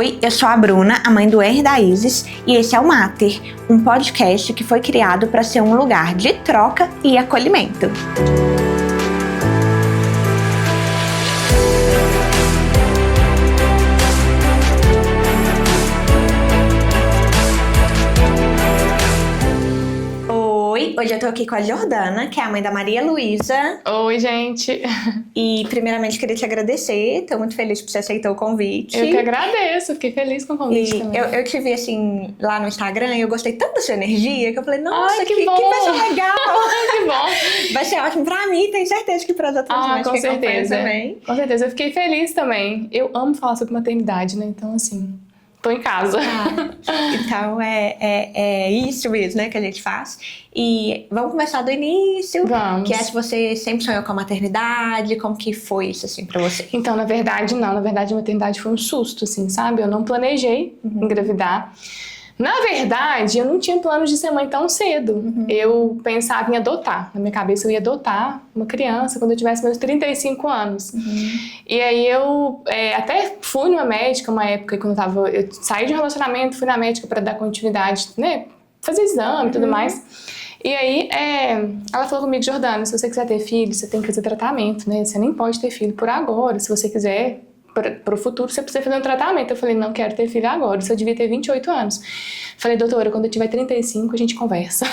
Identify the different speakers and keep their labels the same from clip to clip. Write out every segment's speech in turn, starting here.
Speaker 1: Oi, eu sou a Bruna, a mãe do Henry e da Isis, e esse é o Mater, um podcast que foi criado para ser um lugar de troca e acolhimento. Hoje eu tô aqui com a Jordana, que é a mãe da Maria Luísa.
Speaker 2: Oi, gente.
Speaker 1: E primeiramente queria te agradecer, tô muito feliz por você aceitar o convite.
Speaker 2: Eu que agradeço, fiquei feliz com o convite também.
Speaker 1: Eu te vi assim lá no Instagram e eu gostei tanto da sua energia que eu falei, nossa, que
Speaker 2: bom.
Speaker 1: pessoa legal.
Speaker 2: Que bom.
Speaker 1: Vai ser ótimo pra mim, tenho certeza que para as outras mães
Speaker 2: com
Speaker 1: que acompanham
Speaker 2: certeza.
Speaker 1: também.
Speaker 2: Com certeza, eu fiquei feliz também. Eu amo falar sobre maternidade, né? Então, assim, tô em casa.
Speaker 1: Então é isso mesmo, né, que a gente faz. E vamos começar do início.
Speaker 2: Vamos.
Speaker 1: Que é se você sempre sonhou com a maternidade, como que foi isso assim pra você?
Speaker 2: Então, na verdade, não. Na verdade, a maternidade foi um susto, assim, sabe? Eu não planejei engravidar. Na verdade, eu não tinha planos de ser mãe tão cedo. Eu pensava em adotar. Na minha cabeça, eu ia adotar uma criança quando eu tivesse meus 35 anos. E aí eu até fui numa médica uma época, quando eu saí de um relacionamento, fui na médica para dar continuidade, né? Fazer exame e tudo mais. E aí ela falou comigo, Jordana, se você quiser ter filho, você tem que fazer tratamento, né? Você nem pode ter filho por agora. Se você quiser, para o futuro, você precisa fazer um tratamento. Eu falei, não quero ter filho agora, isso eu devia ter 28 anos. Falei, doutora, quando eu tiver 35, a gente conversa.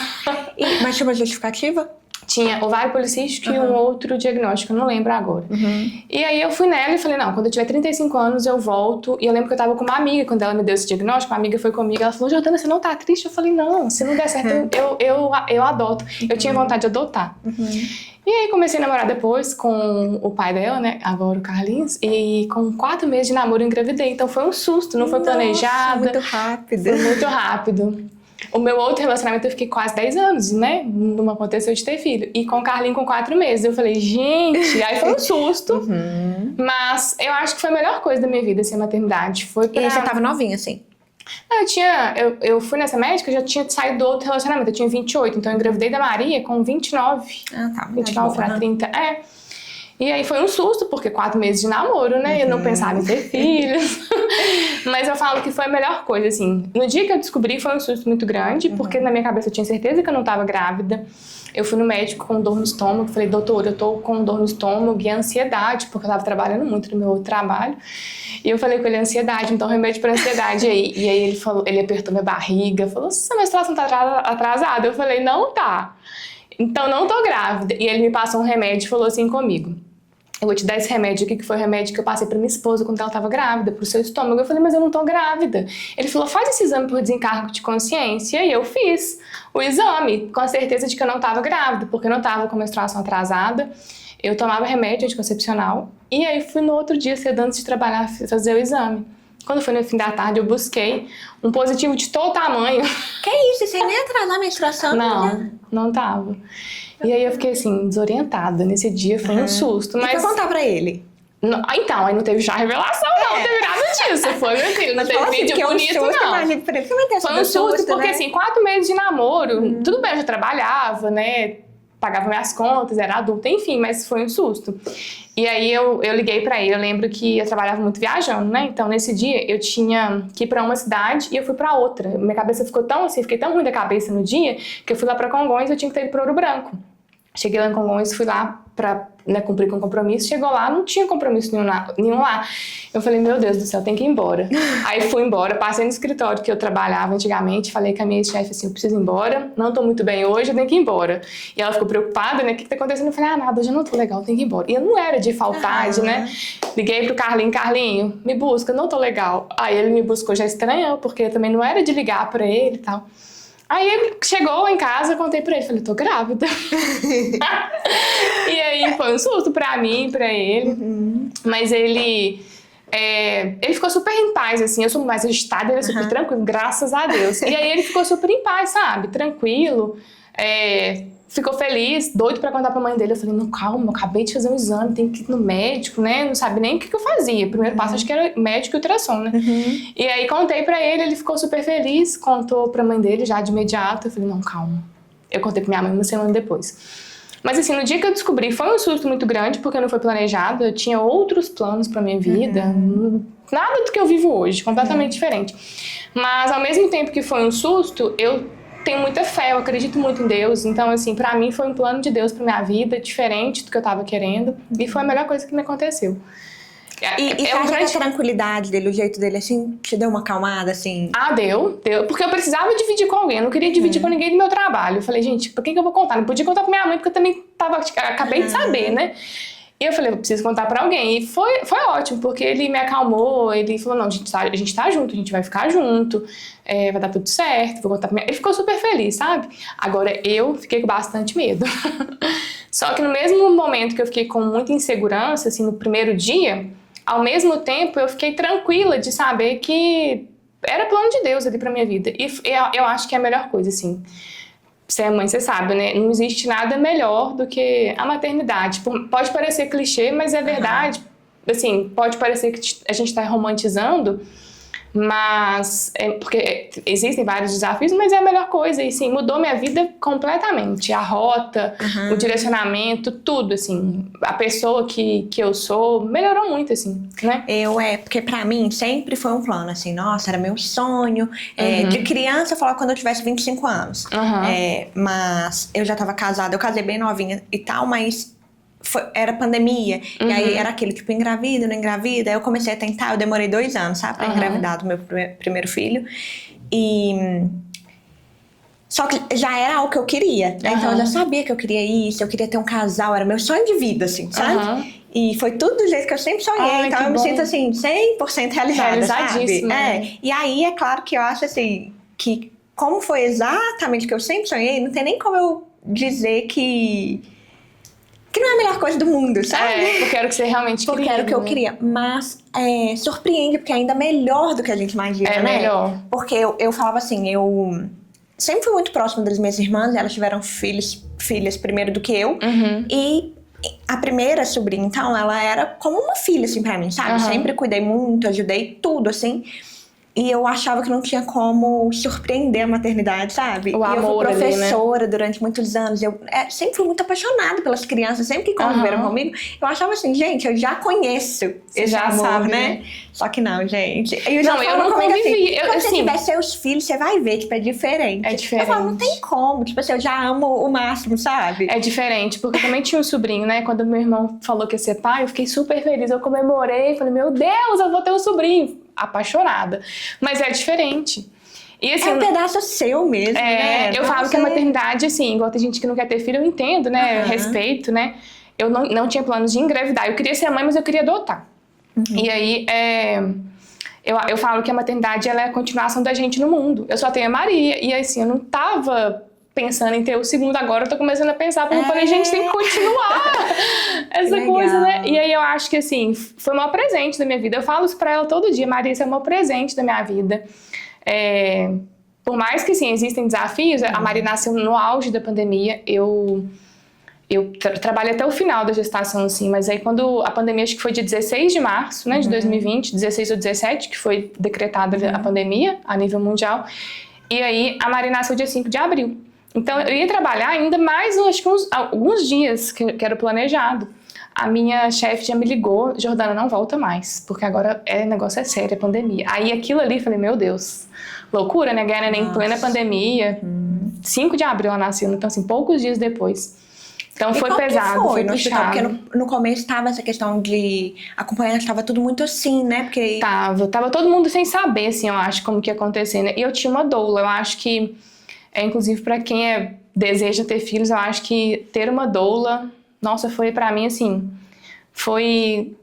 Speaker 1: Mas tinha uma justificativa?
Speaker 2: Tinha ovário policístico e um outro diagnóstico, eu não lembro agora. E aí eu fui nela e falei, não, quando eu tiver 35 anos eu volto. E eu lembro que eu tava com uma amiga, quando ela me deu esse diagnóstico, uma amiga foi comigo, ela falou, Jordana, você não tá triste? Eu falei, não, se não der certo, eu adoto. Eu tinha vontade de adotar. E aí comecei a namorar depois com o pai dela, né, agora o Carlinhos, e com 4 meses de namoro eu engravidei. Então foi um susto, não foi planejado.
Speaker 1: Muito rápido.
Speaker 2: Foi muito rápido. O meu outro relacionamento eu fiquei quase 10 anos, né? Não aconteceu de ter filho. E com o Carlinho com 4 meses. Eu falei, gente, aí foi um susto. Mas eu acho que foi a melhor coisa da minha vida, assim, a maternidade. Foi pra...
Speaker 1: E você tava novinha, assim?
Speaker 2: Eu fui nessa médica, eu já tinha saído do outro relacionamento, eu tinha 28. Então eu engravidei da Maria com 29.
Speaker 1: Ah, tá.
Speaker 2: 29 pra 30. E aí foi um susto, porque 4 meses de namoro, né? Eu não pensava em ter filhos. Mas eu falo que foi a melhor coisa, assim. No dia que eu descobri, foi um susto muito grande, porque na minha cabeça eu tinha certeza que eu não tava grávida. Eu fui no médico com dor no estômago, falei, doutor, eu tô com dor no estômago e ansiedade, porque eu tava trabalhando muito no meu outro trabalho. E eu falei com ele, ansiedade, então remédio pra ansiedade aí. E aí ele falou, ele apertou minha barriga, falou, essa menstruação tá atrasada? Eu falei, não tá. Então não tô grávida. E ele me passou um remédio e falou assim comigo, eu vou te dar esse remédio aqui, que foi o remédio que eu passei pra minha esposa quando ela tava grávida, pro seu estômago. Eu falei, mas eu não tô grávida. Ele falou, faz esse exame por desencargo de consciência. E eu fiz o exame, com a certeza de que eu não tava grávida, porque eu não tava com menstruação atrasada. Eu tomava remédio anticoncepcional. E aí fui no outro dia, cedo antes de trabalhar, fazer o exame. Quando foi no fim da tarde, eu busquei um positivo de todo tamanho.
Speaker 1: Que isso? Você nem atrasar a menstruação?
Speaker 2: Não tava. E aí eu fiquei assim, desorientada. Nesse dia foi um susto. Mas...
Speaker 1: E pra contar pra ele?
Speaker 2: Então, aí não teve já revelação, não teve nada disso. Foi, meu filho, não teve vídeo bonito, não. Foi um susto, porque assim, 4 meses de namoro, tudo bem, eu já trabalhava, né? Pagava minhas contas, era adulta, enfim, mas foi um susto. E aí eu liguei pra ele, eu lembro que eu trabalhava muito viajando, né? Então nesse dia eu tinha que ir pra uma cidade e eu fui pra outra. Minha cabeça ficou tão assim, fiquei tão ruim da cabeça no dia, que eu fui lá pra Congonhas e eu tinha que ter ido pro Ouro Branco. Cheguei lá em Congonhas, fui lá pra cumprir com o compromisso, chegou lá, não tinha compromisso nenhum lá. Eu falei, meu Deus do céu, tem que ir embora. Aí fui embora, passei no escritório que eu trabalhava antigamente, falei com a minha chefe assim, eu preciso ir embora, não tô muito bem hoje, eu tenho que ir embora. E ela ficou preocupada, né, o que tá acontecendo? Eu falei, nada, hoje eu não tô legal, eu tenho que ir embora. E eu não era de faltar, né? Liguei pro Carlinho, me busca, não tô legal. Aí ele me buscou, já estranhou, porque eu também não era de ligar pra ele e tal. Aí ele chegou em casa, contei pra ele, falei, tô grávida. E aí foi um susto pra mim, pra ele. Mas ele ficou super em paz, assim, eu sou mais agitada, ele é super tranquilo, graças a Deus. E aí ele ficou super em paz, sabe, tranquilo, ficou feliz, doido pra contar pra mãe dele. Eu falei, não, calma, eu acabei de fazer um exame, tem que ir no médico, né? Não sabe nem o que eu fazia. O primeiro passo acho que era médico e ultrassom, né? E aí contei pra ele, ele ficou super feliz, contou pra mãe dele já de imediato. Eu falei, não, calma. Eu contei pra minha mãe uma semana depois. Mas assim, no dia que eu descobri, foi um susto muito grande, porque não foi planejado. Eu tinha outros planos pra minha vida. nada do que eu vivo hoje, completamente diferente. Mas ao mesmo tempo que foi um susto, eu tenho muita fé, eu acredito muito em Deus. Então, assim, pra mim foi um plano de Deus pra minha vida, diferente do que eu tava querendo. E foi a melhor coisa que me aconteceu.
Speaker 1: E você acha que a tranquilidade dele, o jeito dele, assim, te deu uma acalmada, assim?
Speaker 2: Ah, deu. Porque eu precisava dividir com alguém. Eu não queria dividir com ninguém do meu trabalho. Eu falei, gente, por quem que eu vou contar? Não podia contar pra minha mãe, porque eu também acabei de saber, né? E eu falei, eu preciso contar pra alguém. E foi ótimo, porque ele me acalmou. Ele falou, não, a gente tá junto, a gente vai ficar junto. Vai dar tudo certo, vou contar pra minha... Ele ficou super feliz, sabe? Agora, eu fiquei com bastante medo. Só que no mesmo momento que eu fiquei com muita insegurança, assim, no primeiro dia, ao mesmo tempo eu fiquei tranquila de saber que era plano de Deus ali pra minha vida. E eu acho que é a melhor coisa, assim. Você é mãe, você sabe, né? Não existe nada melhor do que a maternidade. Pode parecer clichê, mas é verdade. Assim, pode parecer que a gente tá romantizando, mas porque existem vários desafios, mas é a melhor coisa. E sim, mudou minha vida completamente. A rota, o direcionamento, tudo, assim. A pessoa que eu sou melhorou muito, assim, né?
Speaker 1: Porque pra mim sempre foi um plano, assim, nossa, era meu sonho. De criança, eu falava quando eu tivesse 25 anos. Mas eu já tava casada, eu casei bem novinha e tal, mas era pandemia, e aí era aquele tipo, engravida, não engravida. Aí eu comecei a tentar, eu demorei 2 anos, sabe, pra engravidar do meu primeiro filho. Só que já era algo que eu queria, né? Então eu já sabia que eu queria isso, eu queria ter um casal, era meu sonho de vida, assim, sabe? E foi tudo do jeito que eu sempre sonhei, então eu me sinto, assim, 100% realizada, sabe? E aí, é claro que eu acho, assim, que como foi exatamente o que eu sempre sonhei, não tem nem como eu dizer que não é a melhor coisa do mundo, sabe?
Speaker 2: Porque era o que você realmente queria.
Speaker 1: Porque era o que eu queria. Mas surpreende, porque é ainda melhor do que a gente imagina, né?
Speaker 2: Melhor.
Speaker 1: Porque eu falava assim, eu sempre fui muito próxima das minhas irmãs, elas tiveram filhas primeiro do que eu. E a primeira sobrinha, então, ela era como uma filha, assim, pra mim, sabe? Sempre cuidei muito, ajudei tudo, assim. E eu achava que não tinha como surpreender a maternidade, sabe?
Speaker 2: O amor
Speaker 1: eu fui professora
Speaker 2: ali, né?
Speaker 1: durante muitos anos. Eu sempre fui muito apaixonada pelas crianças. Sempre que conviveram comigo, eu achava assim, gente, eu já conheço esse amor,
Speaker 2: sabe,
Speaker 1: né? Só que não, gente.
Speaker 2: Eu não convivi.
Speaker 1: Assim, quando você tiver seus filhos, você vai ver, tipo, é diferente.
Speaker 2: É diferente.
Speaker 1: Eu falo, não tem como. Tipo assim, eu já amo o máximo, sabe?
Speaker 2: É diferente, porque eu também tinha um sobrinho, né? Quando meu irmão falou que ia ser pai, eu fiquei super feliz. Eu comemorei, falei, meu Deus, eu vou ter um sobrinho. Apaixonada. Mas é diferente. E, assim,
Speaker 1: é um pedaço seu mesmo, né?
Speaker 2: Eu falo que a maternidade, assim, igual tem gente que não quer ter filho, eu entendo, né? Eu respeito, né? Eu não tinha planos de engravidar. Eu queria ser mãe, mas eu queria adotar. E aí, eu falo que a maternidade, ela é a continuação da gente no mundo. Eu só tenho a Maria. E assim, eu não tava pensando em ter o segundo agora, eu tô começando a pensar, porque eu falei, gente, tem que continuar essa coisa, né? E aí eu acho que, assim, foi o maior presente da minha vida. Eu falo isso pra ela todo dia, Maria, isso é o maior presente da minha vida. Por mais que, sim, existem desafios, a Maria nasceu no auge da pandemia, eu trabalhei até o final da gestação, assim, mas aí quando a pandemia, acho que foi dia 16 de março, né, de 2020, 16 ou 17, que foi decretada a pandemia a nível mundial, e aí a Maria nasceu dia 5 de abril. Então, eu ia trabalhar ainda mais, acho que alguns dias que era planejado. A minha chefe já me ligou, Jordana, não volta mais, porque agora o negócio é sério, é pandemia. Aí aquilo ali, falei, meu Deus, loucura, né? Ganhar neném em plena pandemia. 5 de abril ela nasceu, então assim, poucos dias depois. Então foi pesado, foi puxado.
Speaker 1: Porque no começo tava essa questão de acompanhar, estava tudo muito assim, né? Porque
Speaker 2: Tava todo mundo sem saber, assim, eu acho, como que ia acontecer, né? E eu tinha uma doula, eu acho que inclusive para quem deseja ter filhos, eu acho que ter uma doula, nossa, foi pra mim, assim, foi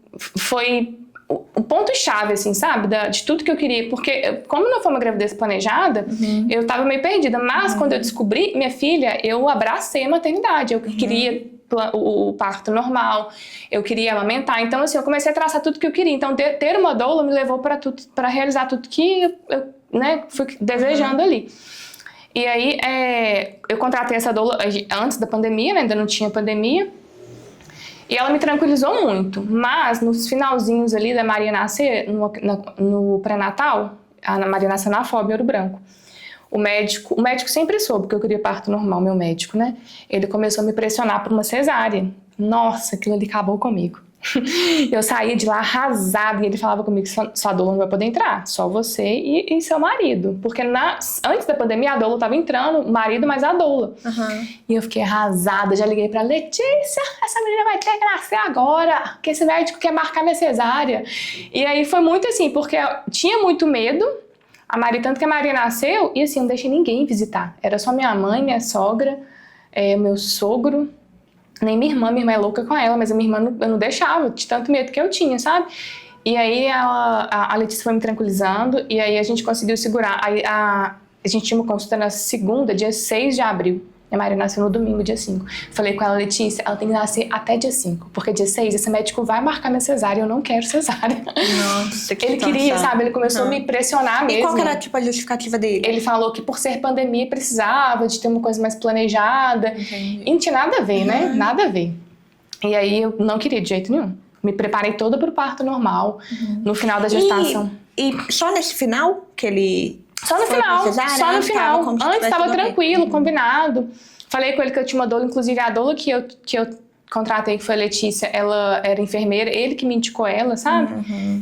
Speaker 2: o ponto-chave, assim, sabe, de tudo que eu queria, porque como não foi uma gravidez planejada, eu tava meio perdida, mas quando eu descobri minha filha, eu abracei a maternidade, eu queria o parto normal, eu queria amamentar, então assim, eu comecei a traçar tudo que eu queria, então ter uma doula me levou para realizar tudo que eu né, fui desejando ali. E aí, eu contratei essa doula antes da pandemia, né? Ainda não tinha pandemia. E ela me tranquilizou muito. Mas, nos finalzinhos ali da Maria nascer, no pré-natal, a Maria nasceu na FOB, em Ouro Branco. O médico sempre soube que eu queria parto normal, meu médico, né? Ele começou a me pressionar por uma cesárea. Nossa, aquilo ali acabou comigo. Eu saía de lá arrasada e ele falava comigo: sua doula não vai poder entrar, só você e seu marido. Porque antes da pandemia a doula tava entrando, o marido mais a doula. E eu fiquei arrasada, já liguei pra Letícia, essa menina vai ter que nascer agora, porque esse médico quer marcar minha cesárea. E aí foi muito assim, porque eu tinha muito medo, tanto que a Maria nasceu e assim, não deixei ninguém visitar. Era só minha mãe, minha sogra, meu sogro. Nem minha irmã é louca com ela, mas a minha irmã eu não deixava, de tanto medo que eu tinha, sabe? E aí a Letícia foi me tranquilizando, e aí a gente conseguiu segurar. Aí a gente tinha uma consulta na segunda, dia 6 de abril. A Maria nasceu no domingo, dia 5. Falei com ela: Letícia, ela tem que nascer até dia 5, porque dia 6 esse médico vai marcar minha cesárea e eu não quero cesárea.
Speaker 1: Nossa, que
Speaker 2: Ele queria, sabe? Ele começou a me pressionar mesmo.
Speaker 1: E qual que era tipo, a justificativa dele?
Speaker 2: Ele falou que por ser pandemia precisava de ter uma coisa mais planejada. Entendi. E não tinha nada a ver, né? Nada a ver. E aí eu não queria de jeito nenhum. Me preparei toda pro parto normal, no final da gestação.
Speaker 1: E só nesse final que ele...
Speaker 2: Só no final, só no final. Antes estava tranquilo, combinado. Falei com ele que eu tinha uma doula, inclusive a doula que eu contratei, que foi a Letícia, ela era enfermeira, ele que me indicou ela, sabe?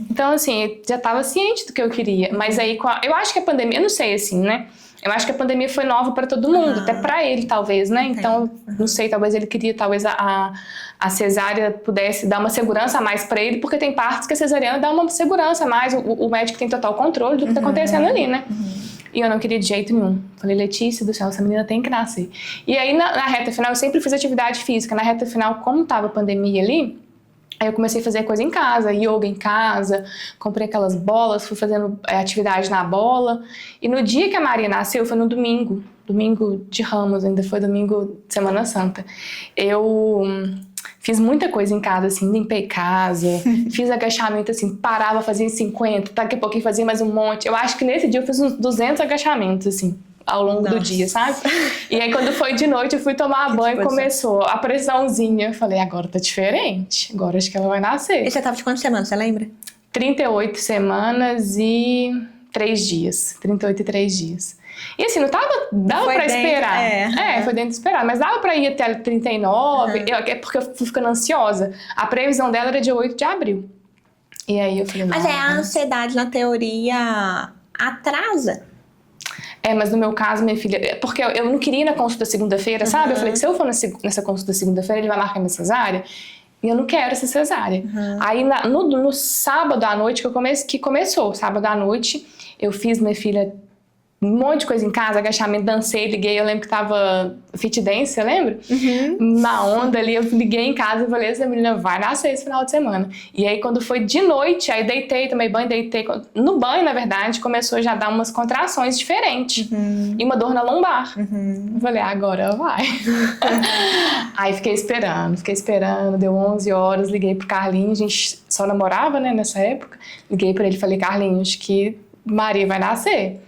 Speaker 2: Então, assim, eu já estava ciente do que eu queria. Mas aí, eu acho que a pandemia, eu não sei, assim, né? Eu acho que a pandemia foi nova para todo mundo, até para ele, talvez, né? Então, não sei, talvez ele queria, talvez a cesárea pudesse dar uma segurança a mais para ele, porque tem partes que a cesariana dá uma segurança a mais, o médico tem total controle do que tá acontecendo ali, né? E eu não queria de jeito nenhum. Falei: Letícia do céu, essa menina tem que nascer. E aí, na reta final, eu sempre fiz atividade física. Na reta final, como tava a pandemia ali, aí eu comecei a fazer coisa em casa, yoga em casa, comprei aquelas bolas, fui fazendo atividade na bola. E no dia que a Maria nasceu, foi no domingo de Ramos, ainda foi domingo de Semana Santa. Eu fiz muita coisa em casa, assim, limpei casa, fiz agachamento, assim, parava, fazia 50, daqui a pouquinho fazia mais um monte. Eu acho que nesse dia eu fiz uns 200 agachamentos, assim, ao longo do dia, sabe? E aí quando foi de noite eu fui tomar banho e começou a pressãozinha. Eu falei: agora tá diferente, agora acho que ela vai nascer.
Speaker 1: E você tava de quantas semanas, você lembra?
Speaker 2: 38 semanas e 3 dias. 38 e 3 dias. E assim, dava pra esperar. Foi dentro de esperar. Mas dava pra ir até 39, é porque eu fui ficando ansiosa. A previsão dela era dia 8 de abril. E aí eu falei:
Speaker 1: mas a ansiedade, na teoria, atrasa.
Speaker 2: Mas no meu caso, minha filha... Porque eu não queria ir na consulta segunda-feira, sabe? Eu falei que se eu for nessa consulta segunda-feira, ele vai marcar minha cesárea. E eu não quero essa cesárea. Aí no sábado à noite que começou. Sábado à noite, eu fiz, minha filha... um monte de coisa em casa, agachamento, dancei, liguei, eu lembro que tava fit dance, você lembra? Na onda ali, eu liguei em casa e falei: essa menina vai nascer esse final de semana. E aí quando foi de noite, aí deitei, tomei banho, deitei. No banho, na verdade, começou já a dar umas contrações diferentes. E uma dor na lombar. Eu falei: agora vai. Aí fiquei esperando, deu 11 horas, liguei pro Carlinhos, a gente só namorava, né, nessa época. Liguei pra ele e falei: Carlinhos, que Maria vai nascer.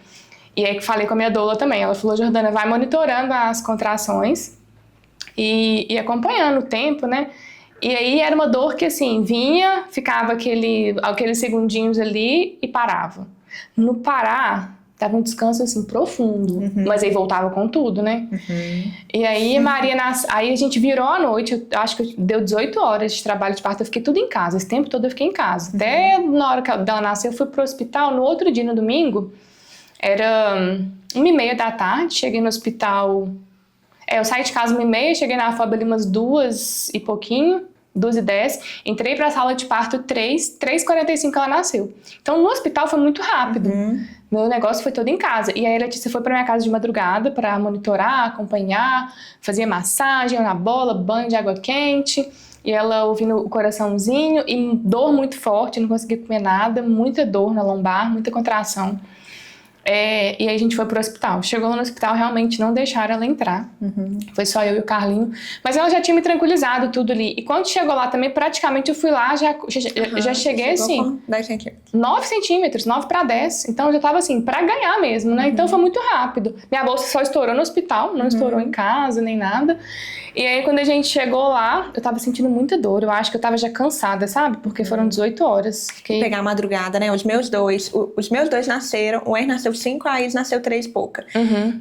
Speaker 2: E aí falei com a minha doula também. Ela falou: Jordana, vai monitorando as contrações e acompanhando o tempo, né? E aí era uma dor que assim, vinha, ficava aqueles segundinhos ali e parava. No parar, dava um descanso assim profundo, mas aí voltava com tudo, né? E aí aí a gente virou à noite, eu acho que deu 18 horas de trabalho de parto, eu fiquei tudo em casa. Esse tempo todo eu fiquei em casa. Até na hora que ela nasceu, eu fui pro hospital. No outro dia, no domingo, era 1h30 da tarde, cheguei no hospital... eu saí de casa 1h30, cheguei na FOB ali umas 2 e pouquinho, 2h10, entrei pra sala de parto 3h45 ela nasceu. Então no hospital foi muito rápido, meu negócio foi todo em casa. E aí a Letícia foi pra minha casa de madrugada pra monitorar, acompanhar, fazia massagem na bola, banho de água quente... E ela ouvindo o coraçãozinho e dor muito forte, não conseguia comer nada, muita dor na lombar, muita contração. E aí a gente foi pro hospital. Chegou no hospital, realmente não deixaram ela entrar. Foi só eu e o Carlinho. Mas ela já tinha me tranquilizado tudo ali. E quando chegou lá também, praticamente eu fui lá, já cheguei assim...
Speaker 1: 10 centímetros.
Speaker 2: 9 centímetros, 9 para 10. Então eu já tava assim, pra ganhar mesmo, né? Então foi muito rápido. Minha bolsa só estourou no hospital, não estourou em casa, nem nada. E aí quando a gente chegou lá, eu tava sentindo muita dor. Eu acho que eu tava já cansada, sabe? Porque foram 18 horas.
Speaker 1: Pegar a madrugada, né? Os meus dois nasceram, o Henry nasceu 5, a Isis nasceu 3 e pouca.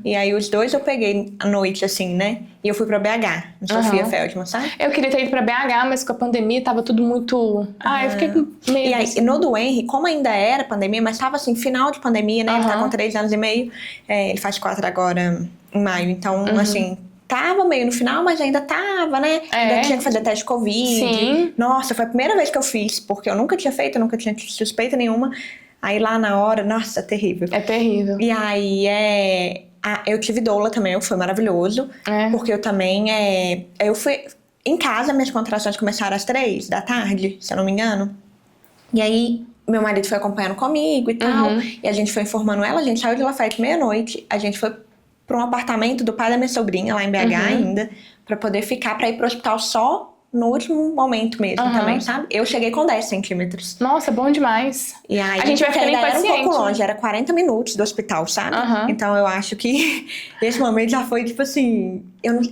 Speaker 1: E aí os 2 eu peguei à noite, assim, né? E eu fui pra BH, no Sofia Feldman, sabe?
Speaker 2: Eu queria ter ido pra BH, mas com a pandemia tava tudo muito... eu fiquei com medo.
Speaker 1: E aí, no do Henry, como ainda era pandemia, mas tava assim, final de pandemia, né? Ele tá com 3 anos e meio. Ele faz 4 agora em maio. Então, assim... Tava meio no final, mas ainda tava, né? Ainda tinha que fazer teste de Covid.
Speaker 2: Sim.
Speaker 1: Nossa, foi a primeira vez que eu fiz, porque eu nunca tinha feito, eu nunca tinha suspeita nenhuma. Aí lá na hora, nossa, terrível.
Speaker 2: É terrível.
Speaker 1: E aí, eu tive doula também, foi maravilhoso. Porque eu também, eu fui... Em casa, minhas contrações começaram às 3 da tarde, se eu não me engano. E aí, meu marido foi acompanhando comigo e tal. E a gente foi informando ela, a gente saiu de Lafayette meia-noite. A gente foi para um apartamento do pai da minha sobrinha, lá em BH ainda, para poder ficar, para ir pro hospital só no último momento mesmo também, sabe? Eu cheguei com 10 centímetros.
Speaker 2: Nossa, bom demais.
Speaker 1: E aí,
Speaker 2: a gente vai ficando impaciente.
Speaker 1: Era um pouco longe, era 40 minutos do hospital, sabe? Então eu acho que esse momento já foi tipo assim...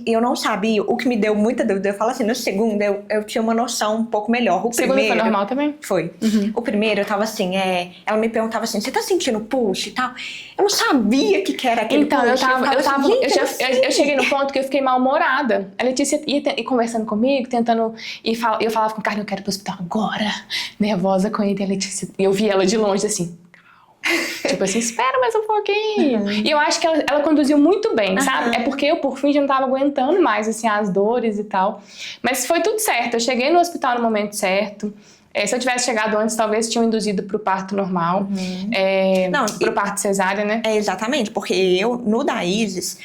Speaker 1: Eu não sabia, o que me deu muita dúvida. Eu falo assim, no segundo eu tinha uma noção um pouco melhor. O
Speaker 2: segundo
Speaker 1: primeiro,
Speaker 2: foi normal também?
Speaker 1: Foi. O primeiro eu tava assim, ela me perguntava assim, você tá sentindo push e tal? Eu não sabia o que era aquele push.
Speaker 2: Eu cheguei no ponto que eu fiquei mal-humorada. A Letícia ia conversando comigo, tentando... E eu falava com o Carlos, eu quero ir pro hospital agora. Nervosa com ele. E a Letícia... E eu vi ela de longe assim... Tipo assim, espera mais um pouquinho. E eu acho que ela conduziu muito bem, sabe? É porque eu, por fim, já não tava aguentando mais, assim, as dores e tal. Mas foi tudo certo. Eu cheguei no hospital no momento certo. Se eu tivesse chegado antes, talvez tinham induzido pro parto normal. Pro parto cesárea, né?
Speaker 1: Exatamente, porque eu, no da Isis...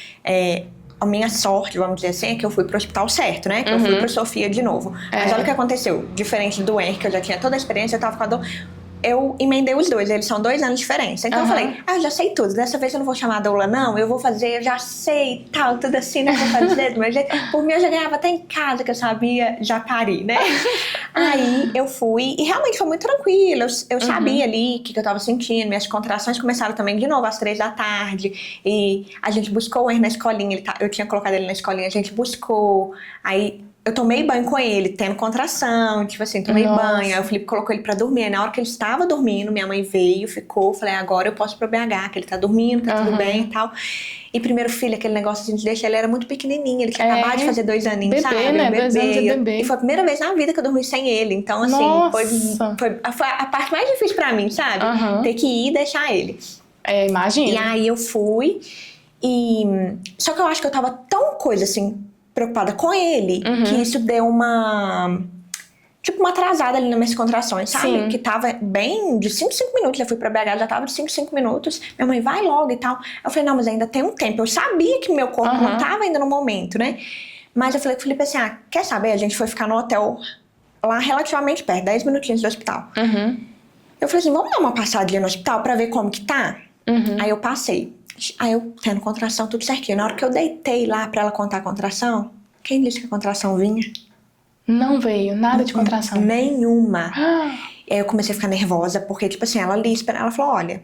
Speaker 1: A minha sorte, vamos dizer assim, é que eu fui pro hospital certo, né? Que eu fui pra Sofia de novo. Mas olha o que aconteceu. Diferente do Henry, que eu já tinha toda a experiência, eu tava com a dor... Eu emendei os 2, eles são 2 anos de diferença. Então eu falei, eu já sei tudo. Dessa vez eu não vou chamar a doula, não. Eu vou fazer, eu já sei, tal, tudo assim, né? Vou fazer do meu jeito. Por mim, eu já ganhava até em casa, que eu sabia já parir, né? Aí eu fui, e realmente foi muito tranquilo. Eu sabia ali o que eu tava sentindo. Minhas contrações começaram também de novo, às 3 da tarde. E a gente buscou o Henry na escolinha. Eu tinha colocado ele na escolinha, a gente buscou. Aí... Eu tomei banho com ele, tendo contração, tipo assim, tomei banho. Aí o Felipe colocou ele pra dormir. Aí na hora que ele estava dormindo, minha mãe veio, ficou. Falei, agora eu posso ir pro BH, que ele tá dormindo, tá tudo bem e tal. E primeiro filho, aquele negócio de a gente deixar, ele era muito pequenininho. Ele tinha acabado de fazer 2 aninhos,
Speaker 2: bebê,
Speaker 1: sabe?
Speaker 2: Né? 2 anos de bebê.
Speaker 1: E foi a primeira vez na vida que eu dormi sem ele. Então, assim, foi a parte mais difícil pra mim, sabe? Ter que ir e deixar ele.
Speaker 2: Imagina.
Speaker 1: E aí eu fui. Só que eu acho que eu tava tão coisa assim... preocupada com ele, que isso deu uma atrasada ali nas minhas contrações, sabe?
Speaker 2: Sim.
Speaker 1: Que tava bem de 5 minutos, eu fui pra BH, já tava de 5 minutos, minha mãe vai logo e tal. Eu falei, não, mas ainda tem um tempo, eu sabia que meu corpo não tava ainda no momento, né? Mas eu falei com o Felipe assim, quer saber? A gente foi ficar no hotel lá relativamente perto, 10 minutinhos do hospital. Eu falei assim, vamos dar uma passadinha no hospital pra ver como que tá? Aí eu passei. Aí eu tendo contração, tudo certinho. Na hora que eu deitei lá pra ela contar a contração, quem disse que a contração vinha?
Speaker 2: Não veio, nada de contração.
Speaker 1: Nenhuma. E aí eu comecei a ficar nervosa, porque tipo assim, ela falou, olha,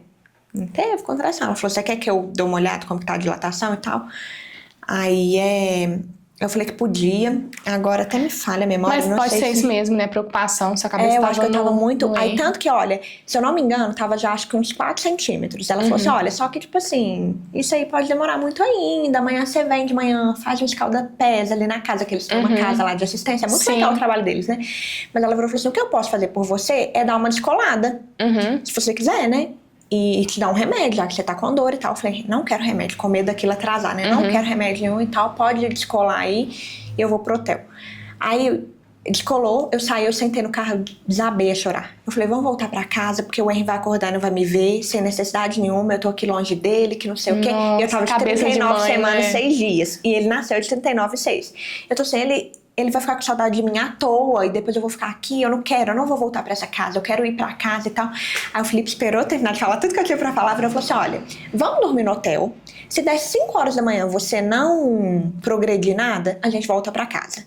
Speaker 1: não teve contração. Ela falou, você quer que eu dê uma olhada como que tá a dilatação e tal? Aí eu falei que podia, agora até me falha a memória.
Speaker 2: Mas
Speaker 1: não
Speaker 2: pode
Speaker 1: sei
Speaker 2: ser isso mesmo, né? Preocupação, sua cabeça
Speaker 1: eu
Speaker 2: tava
Speaker 1: acho que eu tava muito... Aí
Speaker 2: erro.
Speaker 1: tanto que, olha, se eu não me engano, tava já acho que uns 4 centímetros. Ela falou assim, olha, só que tipo assim, isso aí pode demorar muito ainda. Amanhã você vem de manhã, faz um escalda-pés ali na casa, que eles têm uma casa lá de assistência. É muito legal o trabalho deles, né? Mas ela falou assim, o que eu posso fazer por você é dar uma descolada. Se você quiser, né? E te dar um remédio, já que você tá com dor e tal. Eu falei, não quero remédio, com medo daquilo atrasar, né? Não quero remédio nenhum e tal, pode descolar aí e eu vou pro hotel. Aí descolou, eu saí, eu sentei no carro, desabei a chorar. Eu falei, vamos voltar pra casa, porque o Henry vai acordar e não vai me ver, sem necessidade nenhuma, eu tô aqui longe dele, que não sei o quê. E eu tava de 39 semanas, 6 dias. E ele nasceu de 39, 6. Eu tô sem ele vai ficar com saudade de mim à toa, e depois eu vou ficar aqui, eu não vou voltar pra essa casa, eu quero ir pra casa e tal. Aí o Felipe esperou terminar de falar tudo que eu tinha pra falar, e falou assim, olha, vamos dormir no hotel, se der 5 horas da manhã você não progredir nada, a gente volta pra casa.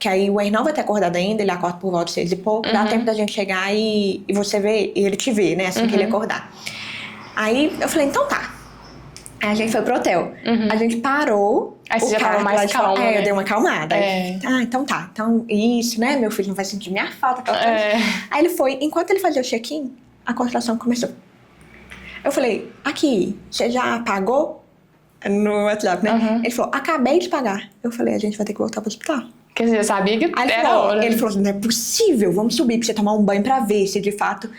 Speaker 1: Que aí o Henry não vai ter acordado ainda, ele acorda por volta de 6 e pouco, dá tempo da gente chegar e você ver, e ele te vê, né, assim que ele acordar. Aí eu falei, então tá. Aí a gente foi pro hotel. A gente parou.
Speaker 2: Aí você já tava mais calma, né?
Speaker 1: Eu dei uma acalmada. Então tá. Então, isso, né? Meu filho não vai sentir minha falta. Aí ele foi. Enquanto ele fazia o check-in, a contração começou. Eu falei, aqui, você já pagou? No WhatsApp, né? Ele falou, acabei de pagar. Eu falei, a gente vai ter que voltar pro hospital.
Speaker 2: Quer dizer, eu sabia que era a hora.
Speaker 1: Ele falou assim, não é possível, vamos subir pra você tomar um banho pra ver se de fato...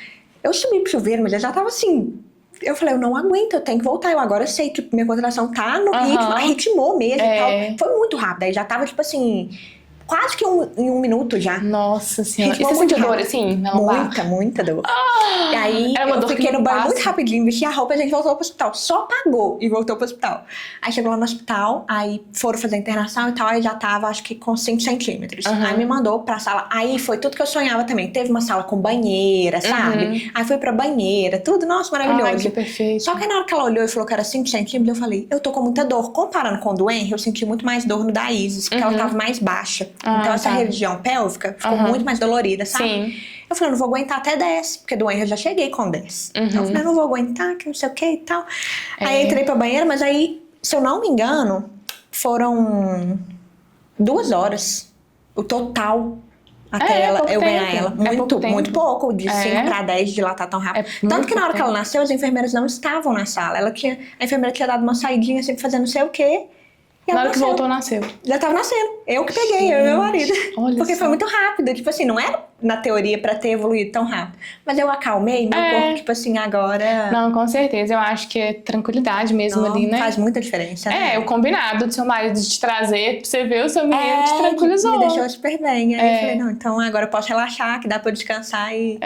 Speaker 1: Eu subi pro chuveiro, mas eu já tava assim... Eu falei, eu não aguento, eu tenho que voltar. Eu agora sei que minha contração tá no ritmo, ritmou mesmo e tal. Foi muito rápido, aí já tava tipo assim... Quase que em um minuto já.
Speaker 2: Nossa Senhora. E você sentiu dor assim? Na lombar?
Speaker 1: Muita dor. E aí eu fiquei no banho muito rapidinho, vesti a roupa e a gente voltou pro hospital. Só pagou e voltou pro hospital. Aí chegou lá no hospital, aí foram fazer a internação e tal, aí já tava acho que com 5 centímetros. Aí me mandou pra sala. Aí foi tudo que eu sonhava também. Teve uma sala com banheira, sabe? Aí fui pra banheira, tudo, nossa, maravilhoso.
Speaker 2: Ai, que perfeito.
Speaker 1: Só que na hora que ela olhou e falou que era 5 centímetros, eu falei, eu tô com muita dor. Comparando com o do Henry, eu senti muito mais dor no da Isis, porque ela tava mais baixa. Então essa região pélvica ficou muito mais dolorida, sabe?
Speaker 2: Sim.
Speaker 1: Eu falei, eu não vou aguentar até 10, porque do Henry eu já cheguei com 10. Então eu falei, eu não vou aguentar, que não sei o que e tal. Aí entrei pra banheira, mas aí, se eu não me engano, foram 2 horas. O total até eu ganhar ela. Muito pouco, de 5 pra 10 de dilatar tão rápido. Tanto que na hora que ela nasceu, as enfermeiras não estavam na sala. A enfermeira tinha dado uma saidinha, sempre fazendo não sei o quê.
Speaker 2: Na hora que voltou, nasceu.
Speaker 1: Já tava nascendo. Eu que peguei, eu e meu marido. Porque foi muito rápido. Tipo assim, não era na teoria pra ter evoluído tão rápido. Mas eu acalmei meu corpo, tipo assim, agora...
Speaker 2: Não, com certeza. Eu acho que é tranquilidade mesmo ali, né?
Speaker 1: Faz muita diferença, né?
Speaker 2: O combinado do seu marido de te trazer pra você ver o seu menino te tranquilizou.
Speaker 1: Me deixou super bem. Aí eu falei, não, então agora eu posso relaxar, que dá pra eu descansar e...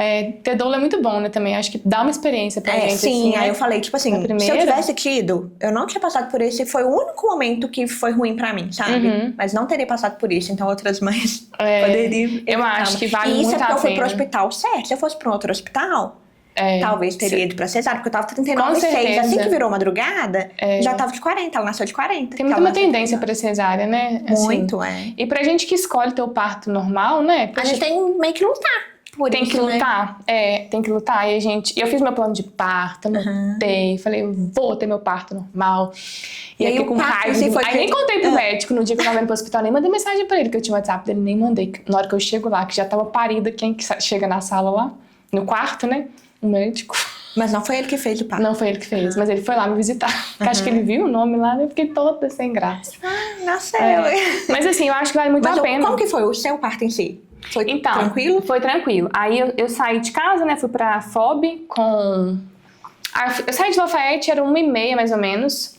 Speaker 2: Ter doula é muito bom, né, também. Acho que dá uma experiência pra gente,
Speaker 1: sim,
Speaker 2: assim,
Speaker 1: aí
Speaker 2: né?
Speaker 1: eu falei, tipo assim, se eu tivesse tido, eu não tinha passado por isso e foi o único momento que foi ruim pra mim, sabe? Mas não teria passado por isso, então outras mães poderiam...
Speaker 2: Eu acho que vale muito a pena.
Speaker 1: E isso é porque eu fui pro hospital certo. Se eu fosse pra um outro hospital, talvez teria ido pra cesárea, porque eu tava 39,6. Assim que virou madrugada, já tava de 40, ela nasceu de 40.
Speaker 2: Tem muita uma tendência pra cesárea, né?
Speaker 1: Muito,
Speaker 2: E pra gente que escolhe ter o parto normal, né?
Speaker 1: A gente tem meio que lutar.
Speaker 2: Tem que lutar, tem que lutar. E eu fiz meu plano de parto, anotei, falei, eu vou ter meu parto normal. E aí com raiva. Aí nem contei pro médico no dia que eu tava indo pro hospital, nem mandei mensagem pra ele, que eu tinha o WhatsApp dele, nem mandei. Na hora que eu chego lá, que já tava parida, quem que chega na sala lá? No quarto, né? O médico.
Speaker 1: Mas não foi ele que fez o parto?
Speaker 2: Não foi ele que fez, mas ele foi lá me visitar. Acho que ele viu o nome lá, eu fiquei toda sem graça.
Speaker 1: Nasceu.
Speaker 2: Mas assim, eu acho que vale muito a pena.
Speaker 1: Como que foi o seu parto em si? Foi tranquilo?
Speaker 2: Foi tranquilo. Aí eu saí de casa, né? Fui pra FOB com... Eu saí de Lafayette, era 1h30 mais ou menos.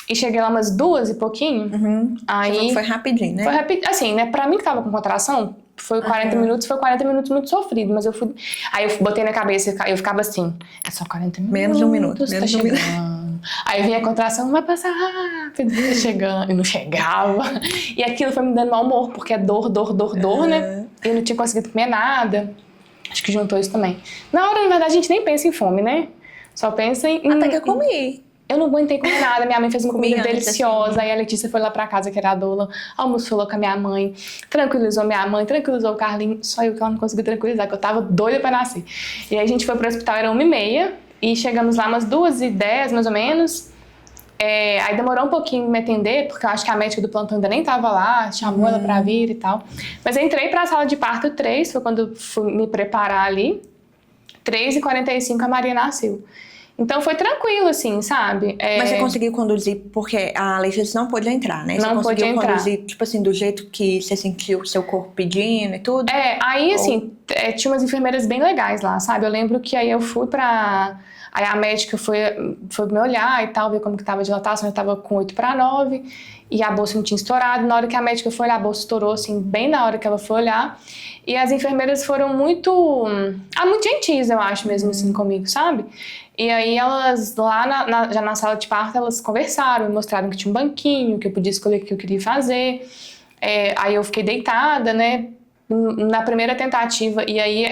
Speaker 2: E cheguei lá umas 2 e pouquinho. Aí
Speaker 1: foi rapidinho, né?
Speaker 2: Foi rapidinho. Assim, né? Pra mim que tava com contração, foi 40 minutos, foi 40 minutos muito sofrido. Mas eu fui... Aí eu botei na cabeça, eu ficava assim, é só 40 minutos.
Speaker 1: Menos de 1 minuto.
Speaker 2: Tá chegando. Aí vinha a contração, vai passar rápido, tá chegando. E não chegava. E aquilo foi me dando mau humor, porque é dor, né? Eu não tinha conseguido comer nada. Acho que juntou isso também. Na hora, na verdade, a gente nem pensa em fome, né? Só pensa em...
Speaker 1: Até que eu comi.
Speaker 2: Eu não aguentei comer nada, minha mãe fez uma comida deliciosa, aí a Letícia foi lá pra casa, que era a doula, almoçou com a minha mãe, tranquilizou minha mãe, tranquilizou o Carlinho, só eu que ela não conseguiu tranquilizar, que eu tava doida pra nascer. E aí a gente foi pro hospital, era 1h30, e chegamos lá umas 2h10, mais ou menos. Aí demorou um pouquinho me atender, porque eu acho que a médica do plantão ainda nem tava lá, chamou ela pra vir e tal. Mas eu entrei pra sala de parto 3, foi quando eu fui me preparar ali, 3h45 a Maria nasceu. Então foi tranquilo, assim, sabe?
Speaker 1: Mas você conseguiu conduzir, porque a Letícia não pôde entrar, né?
Speaker 2: Não pôde entrar.
Speaker 1: Conduzir, tipo assim, do jeito que você sentiu o seu corpo pedindo e tudo?
Speaker 2: Aí assim, tinha umas enfermeiras bem legais lá, sabe? Eu lembro que aí eu fui pra... Aí a médica foi me olhar e tal, ver como que tava a dilatação, eu tava com 8/9, e a bolsa não tinha estourado. Na hora que a médica foi olhar, a bolsa estourou, assim, bem na hora que ela foi olhar. E as enfermeiras foram muito gentis, eu acho mesmo, assim, comigo, sabe? E aí elas, lá já na sala de parto, elas conversaram, me mostraram que tinha um banquinho, que eu podia escolher o que eu queria fazer. Aí eu fiquei deitada, né, na primeira tentativa, e aí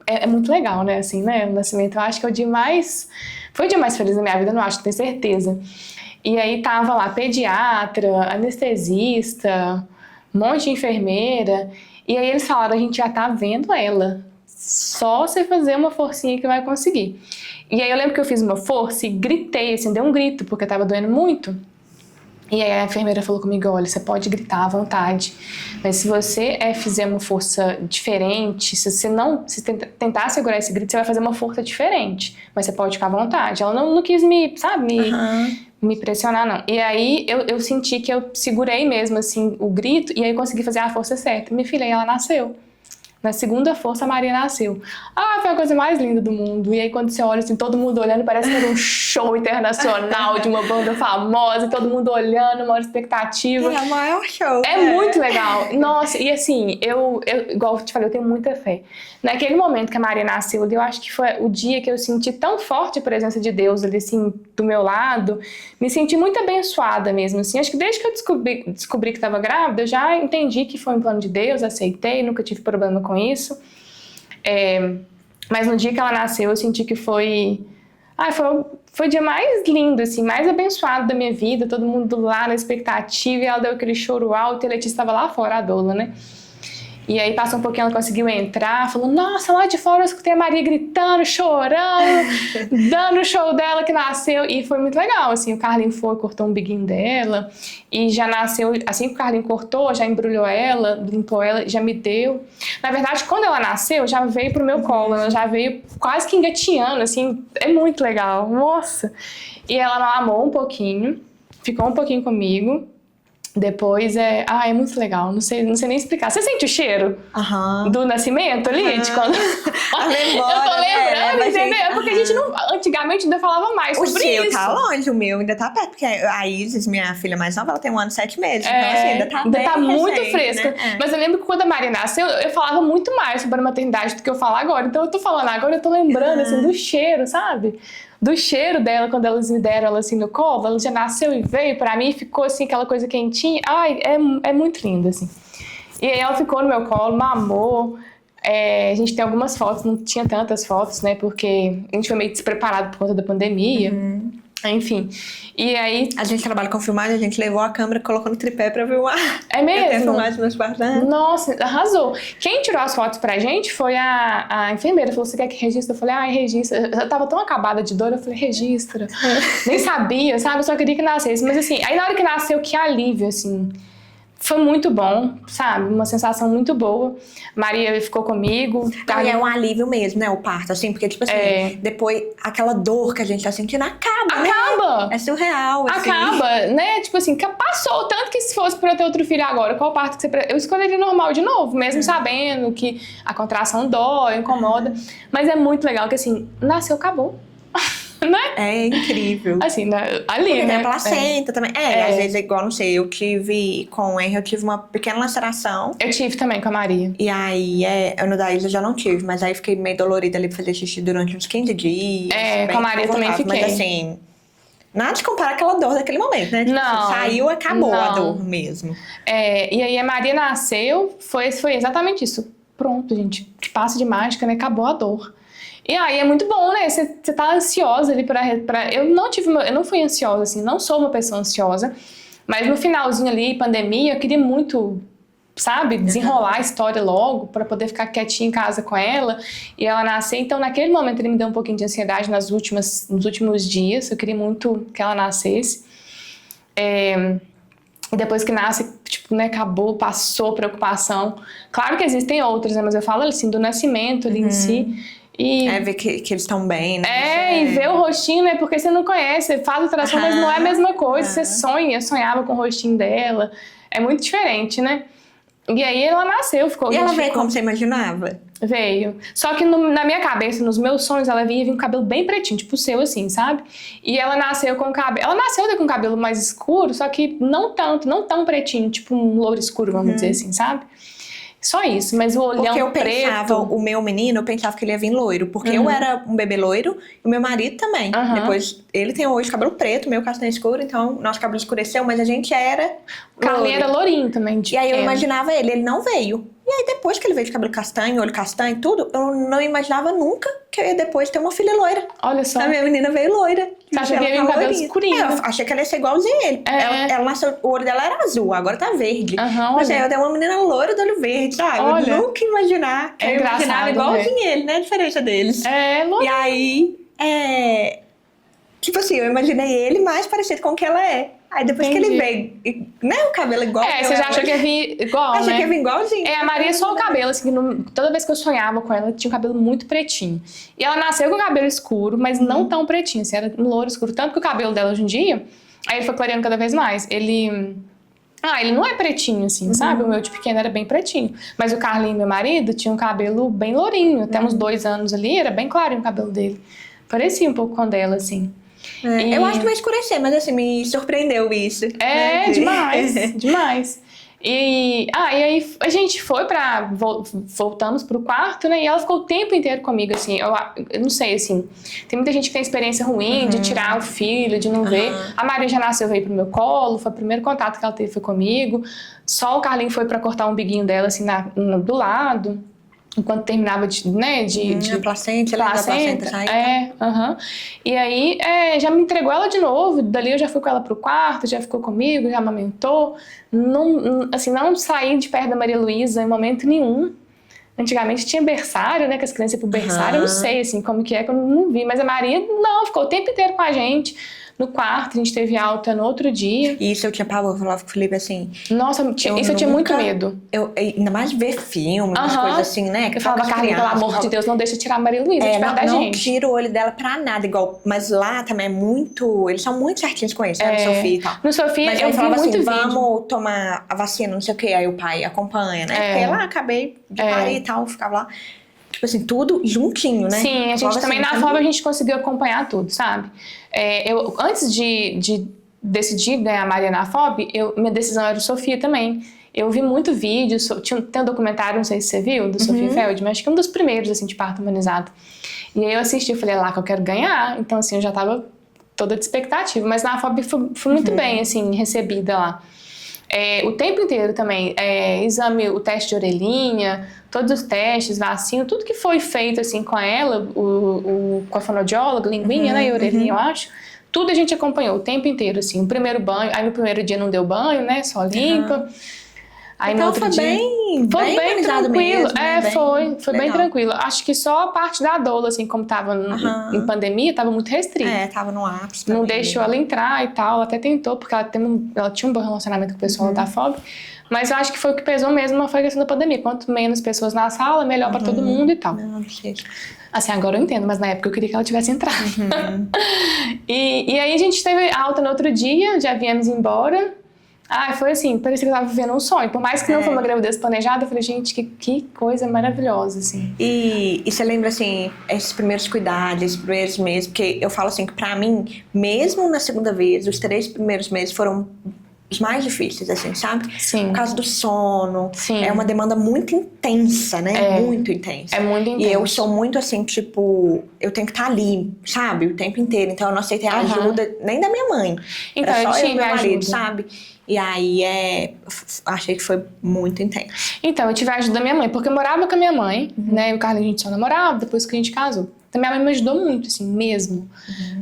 Speaker 2: é muito legal, né, assim, né, o nascimento. Eu acho que foi o dia mais feliz da minha vida, não acho, tenho certeza. E aí tava lá pediatra, anestesista, um monte de enfermeira, e aí eles falaram, a gente já tá vendo ela, só você fazer uma forcinha que vai conseguir. E aí eu lembro que eu fiz uma força e gritei, assim, dei um grito, porque tava doendo muito. E aí a enfermeira falou comigo, olha, você pode gritar à vontade, mas se você fizer uma força diferente, se você não tentar segurar esse grito, você vai fazer uma força diferente, mas você pode ficar à vontade. Ela não quis me pressionar, não. E aí eu senti que eu segurei mesmo, assim, o grito, e aí eu consegui fazer a força certa. Minha filha, ela nasceu. Na segunda força, a Maria nasceu. Foi a coisa mais linda do mundo. E aí, quando você olha, assim, todo mundo olhando, parece que era um show internacional de uma banda famosa, e todo mundo olhando, uma expectativa.
Speaker 1: É o maior show.
Speaker 2: É muito legal. Nossa, e assim, eu igual eu te falei, eu tenho muita fé. Naquele momento que a Maria nasceu, eu acho que foi o dia que eu senti tão forte a presença de Deus ali, assim, do meu lado. Me senti muito abençoada mesmo, assim. Acho que desde que eu descobri que estava grávida, eu já entendi que foi um plano de Deus, aceitei, nunca tive problema com isso. Mas no dia que ela nasceu, eu senti que foi o dia mais lindo, assim, mais abençoado da minha vida, todo mundo lá na expectativa, e ela deu aquele choro alto, e a Letícia estava lá fora, a doula, né? E aí passou um pouquinho, ela conseguiu entrar, falou, nossa, lá de fora eu escutei a Maria gritando, chorando, dando o show dela que nasceu, e foi muito legal, assim, o Carlinho cortou um biguinho dela, e já nasceu, assim que o Carlinho cortou, já embrulhou ela, limpou ela, já me deu. Na verdade, quando ela nasceu, já veio pro meu colo, ela já veio quase que engatinhando, assim, é muito legal, nossa. E ela mamou um pouquinho, ficou um pouquinho comigo. Depois é muito legal, não sei nem explicar. Você sente o cheiro do nascimento ali? De quando...
Speaker 1: A memória,
Speaker 2: eu tô lembrando, entendeu? Porque a gente não... Antigamente ainda falava mais sobre isso.
Speaker 1: O seu tá longe, o meu ainda tá perto. Porque a Isis, minha filha mais nova, ela tem 1 ano e 7 meses. Então assim, ainda tá muito recente,
Speaker 2: fresca.
Speaker 1: Né?
Speaker 2: Mas eu lembro que quando a Maria nasceu, eu falava muito mais sobre a maternidade do que eu falo agora. Então eu tô falando agora, eu tô lembrando assim, do cheiro, sabe? Do cheiro dela, quando elas me deram ela assim no colo, ela já nasceu e veio pra mim, ficou assim, aquela coisa quentinha. É muito lindo, assim. E aí ela ficou no meu colo, mamou. A gente tem algumas fotos, não tinha tantas fotos, né? Porque a gente foi meio despreparado por conta da pandemia. Enfim, e aí...
Speaker 1: A gente trabalha com filmagem, a gente levou a câmera e colocou no tripé pra filmar.
Speaker 2: É mesmo?
Speaker 1: Até filmagem nos quartos.
Speaker 2: Nossa, arrasou. Quem tirou as fotos pra gente foi a enfermeira. Falou, você quer que registre? Eu falei, registra. Eu tava tão acabada de dor, eu falei, registra. Nem sabia, sabe? Eu só queria que nascesse. Mas assim, aí na hora que nasceu, que alívio, assim... Foi muito bom, sabe? Uma sensação muito boa. Maria ficou comigo.
Speaker 1: É um alívio mesmo, né? O parto, assim. Porque, tipo assim, depois aquela dor que a gente tá sentindo acaba, né? É surreal, assim.
Speaker 2: Acaba, né? Tipo assim, passou. Tanto que se fosse pra eu ter outro filho agora, qual parto que você... Eu escolheria normal de novo, mesmo sabendo que a contração dói, incomoda. Mas é muito legal que, assim, nasceu, acabou. Né?
Speaker 1: É incrível.
Speaker 2: Assim, ali,
Speaker 1: porque
Speaker 2: né?
Speaker 1: Tem a placenta também. Às vezes é igual, não sei, eu tive com o Henry, eu tive uma pequena laceração.
Speaker 2: Eu tive também com a Maria.
Speaker 1: E aí, eu no da Isa já não tive, mas aí fiquei meio dolorida ali pra fazer xixi durante uns 15 dias.
Speaker 2: Com a Maria também fiquei.
Speaker 1: Mas assim, nada de comparar aquela dor daquele momento, né? Tipo,
Speaker 2: não.
Speaker 1: Saiu, acabou a dor mesmo.
Speaker 2: E aí a Maria nasceu, foi exatamente isso. Pronto, gente, que passe de mágica, né? Acabou a dor. E aí é muito bom, né? Você tá ansiosa ali pra... Eu não fui ansiosa, assim, não sou uma pessoa ansiosa, mas no finalzinho ali, pandemia, eu queria muito, sabe, desenrolar a história logo pra poder ficar quietinha em casa com ela e ela nascer. Então, naquele momento, ele me deu um pouquinho de ansiedade nos últimos dias. Eu queria muito que ela nascesse. E depois que nasce, tipo, né, acabou, passou a preocupação. Claro que existem outras, né? Mas eu falo, assim, do nascimento ali em si.
Speaker 1: Ver que eles estão bem, né?
Speaker 2: E ver o rostinho, né? Porque você não conhece, você faz ultrassom, mas não é a mesma coisa. Você sonhava com o rostinho dela. É muito diferente, né? E aí ela nasceu, ficou...
Speaker 1: E ela veio como você imaginava?
Speaker 2: Veio. Só que na minha cabeça, nos meus sonhos, ela vinha com o cabelo bem pretinho, tipo o seu, assim, sabe? E ela nasceu com o cabelo... Ela nasceu com o cabelo mais escuro, só que não tão pretinho, tipo um louro escuro, vamos dizer assim, sabe? Só isso, mas o olhão preto...
Speaker 1: Porque eu pensava, o meu menino, eu pensava que ele ia vir loiro. Porque eu era um bebê loiro e o meu marido também. Depois, ele tem hoje cabelo preto, meu castanho escuro. Então, nosso cabelo escureceu, mas a gente era
Speaker 2: O Carlinho era lourinho também.
Speaker 1: E aí eu imaginava ele não veio. E aí depois que ele veio de cabelo castanho, olho castanho e tudo, eu não imaginava nunca que eu ia depois ter uma filha loira.
Speaker 2: Olha só.
Speaker 1: A minha menina veio loira.
Speaker 2: Você achou que ia vir com cabelo escurinho?
Speaker 1: Eu achei que ela ia ser igualzinha a ele. Ela nasceu, o olho dela era azul, agora tá verde. Mas aí eu dei uma menina loira do olho verde, sabe?
Speaker 2: Olha.
Speaker 1: Eu nunca imaginar.
Speaker 2: É
Speaker 1: eu imaginava igualzinho ele, né? A diferença deles.
Speaker 2: Loira.
Speaker 1: E aí, tipo assim, eu imaginei ele mais parecido com o que ela é. Aí depois que ele veio, né, o cabelo igual.
Speaker 2: Você já achou que ia vir igual,
Speaker 1: Achei que ia vir igualzinho.
Speaker 2: A Maria só o cabelo, assim, toda vez que eu sonhava com ela, tinha um cabelo muito pretinho. E ela nasceu com o cabelo escuro, mas não tão pretinho, assim, era um louro escuro. Tanto que o cabelo dela hoje em dia, aí ele foi clareando cada vez mais. Ele não é pretinho, assim, sabe? O meu de pequeno era bem pretinho. Mas o Carlinho, meu marido, tinha um cabelo bem lourinho. Até uns 2 anos ali, era bem clarinho o cabelo dele. Parecia um pouco com o dela, assim.
Speaker 1: Eu acho que vai escurecer, mas assim, me surpreendeu isso.
Speaker 2: Demais. E aí a gente foi voltamos pro quarto, né? E ela ficou o tempo inteiro comigo, assim. Eu não sei, assim. Tem muita gente que tem experiência ruim de tirar o filho, de não ver. A Maria já nasceu, veio pro meu colo. Foi o primeiro contato que ela teve, foi comigo. Só o Carlinho foi pra cortar o umbiguinho dela, assim, do lado. Enquanto terminava de
Speaker 1: a placenta, da placenta sair.
Speaker 2: E aí, já me entregou ela de novo. Dali eu já fui com ela pro quarto, já ficou comigo, já amamentou. Não saí de perto da Maria Luísa em momento nenhum. Antigamente tinha berçário, né? Que as crianças iam pro berçário. Eu não sei, assim, como que é, que eu não vi. Mas a Maria, não, ficou o tempo inteiro com a gente. No quarto, a gente teve alta no outro dia.
Speaker 1: E isso eu tinha pavor, eu falava com o Felipe assim...
Speaker 2: Nossa, eu tinha muito medo.
Speaker 1: Ainda mais de ver filme, umas coisas assim, né?
Speaker 2: Que eu falava, Carlinhos, pelo amor de Deus, não deixa tirar a Maria Luísa de perto da gente.
Speaker 1: Não tira o olho dela pra nada, igual... Mas lá também é muito... Eles são muito certinhos com isso, né? No Sofia e tal.
Speaker 2: No Sofia,
Speaker 1: mas
Speaker 2: eu falava
Speaker 1: assim,
Speaker 2: vídeo.
Speaker 1: vamos tomar a vacina, não sei o quê. Aí o pai acompanha, né? Porque lá, acabei de parir e tal, ficava lá. Tipo assim, tudo juntinho, né?
Speaker 2: Sim, a gente também na FOB a gente conseguiu acompanhar tudo, sabe? Antes de decidir ganhar a Maria na FOB, minha decisão era o Sofia também. Eu vi muito vídeo, tem um documentário, não sei se você viu, do Sofia Feldman, acho que é um dos primeiros, assim, de parto humanizado. E aí eu assisti, eu falei, lá que eu quero ganhar. Então, assim, eu já tava toda de expectativa. Mas na FOB fui muito bem, assim, recebida lá. O tempo inteiro também, exame, o teste de orelhinha, todos os testes, vacina, tudo que foi feito assim com ela, com a fonoaudióloga, linguinha, né, e orelhinha, eu acho, tudo a gente acompanhou o tempo inteiro, assim, o primeiro banho, aí no primeiro dia não deu banho, né, só limpa. Aí
Speaker 1: então
Speaker 2: no outro dia foi bem tranquilo, mesmo, né? Foi bem tranquilo. Acho que só a parte da doula, assim, como tava em pandemia, tava muito restrito.
Speaker 1: Tava no ápice.
Speaker 2: Não deixou ela entrar e tal, ela até tentou, porque ela tinha um bom relacionamento com o pessoal da FOB. Mas eu acho que foi o que pesou mesmo, foi a questão da pandemia. Quanto menos pessoas na sala, melhor pra todo mundo e tal.
Speaker 1: Não sei.
Speaker 2: Assim, agora eu entendo, mas na época eu queria que ela tivesse entrado. E aí a gente teve alta no outro dia, já viemos embora. Foi assim, parecia que eu tava vivendo um sonho. Por mais que não foi uma gravidez planejada, eu falei, gente, que coisa maravilhosa, assim.
Speaker 1: E você lembra, assim, esses primeiros cuidados, esses primeiros meses? Porque eu falo assim, que pra mim, mesmo na segunda vez, os 3 primeiros meses foram os mais difíceis, assim, sabe?
Speaker 2: Sim.
Speaker 1: Por causa do sono.
Speaker 2: Sim.
Speaker 1: É uma demanda muito intensa, né? Muito intensa.
Speaker 2: É muito intensa.
Speaker 1: E eu sou muito assim, tipo, eu tenho que estar ali, sabe? O tempo inteiro. Então eu não aceitei a ajuda nem da minha mãe.
Speaker 2: Então,
Speaker 1: era só eu e meu marido,
Speaker 2: ajuda.
Speaker 1: sabe? E aí, achei que foi muito intenso.
Speaker 2: Então, eu tive a ajuda da minha mãe, porque eu morava com a minha mãe, né? E o Carlinhos, a gente só namorava depois que a gente casou. Então, minha mãe me ajudou muito, assim, mesmo.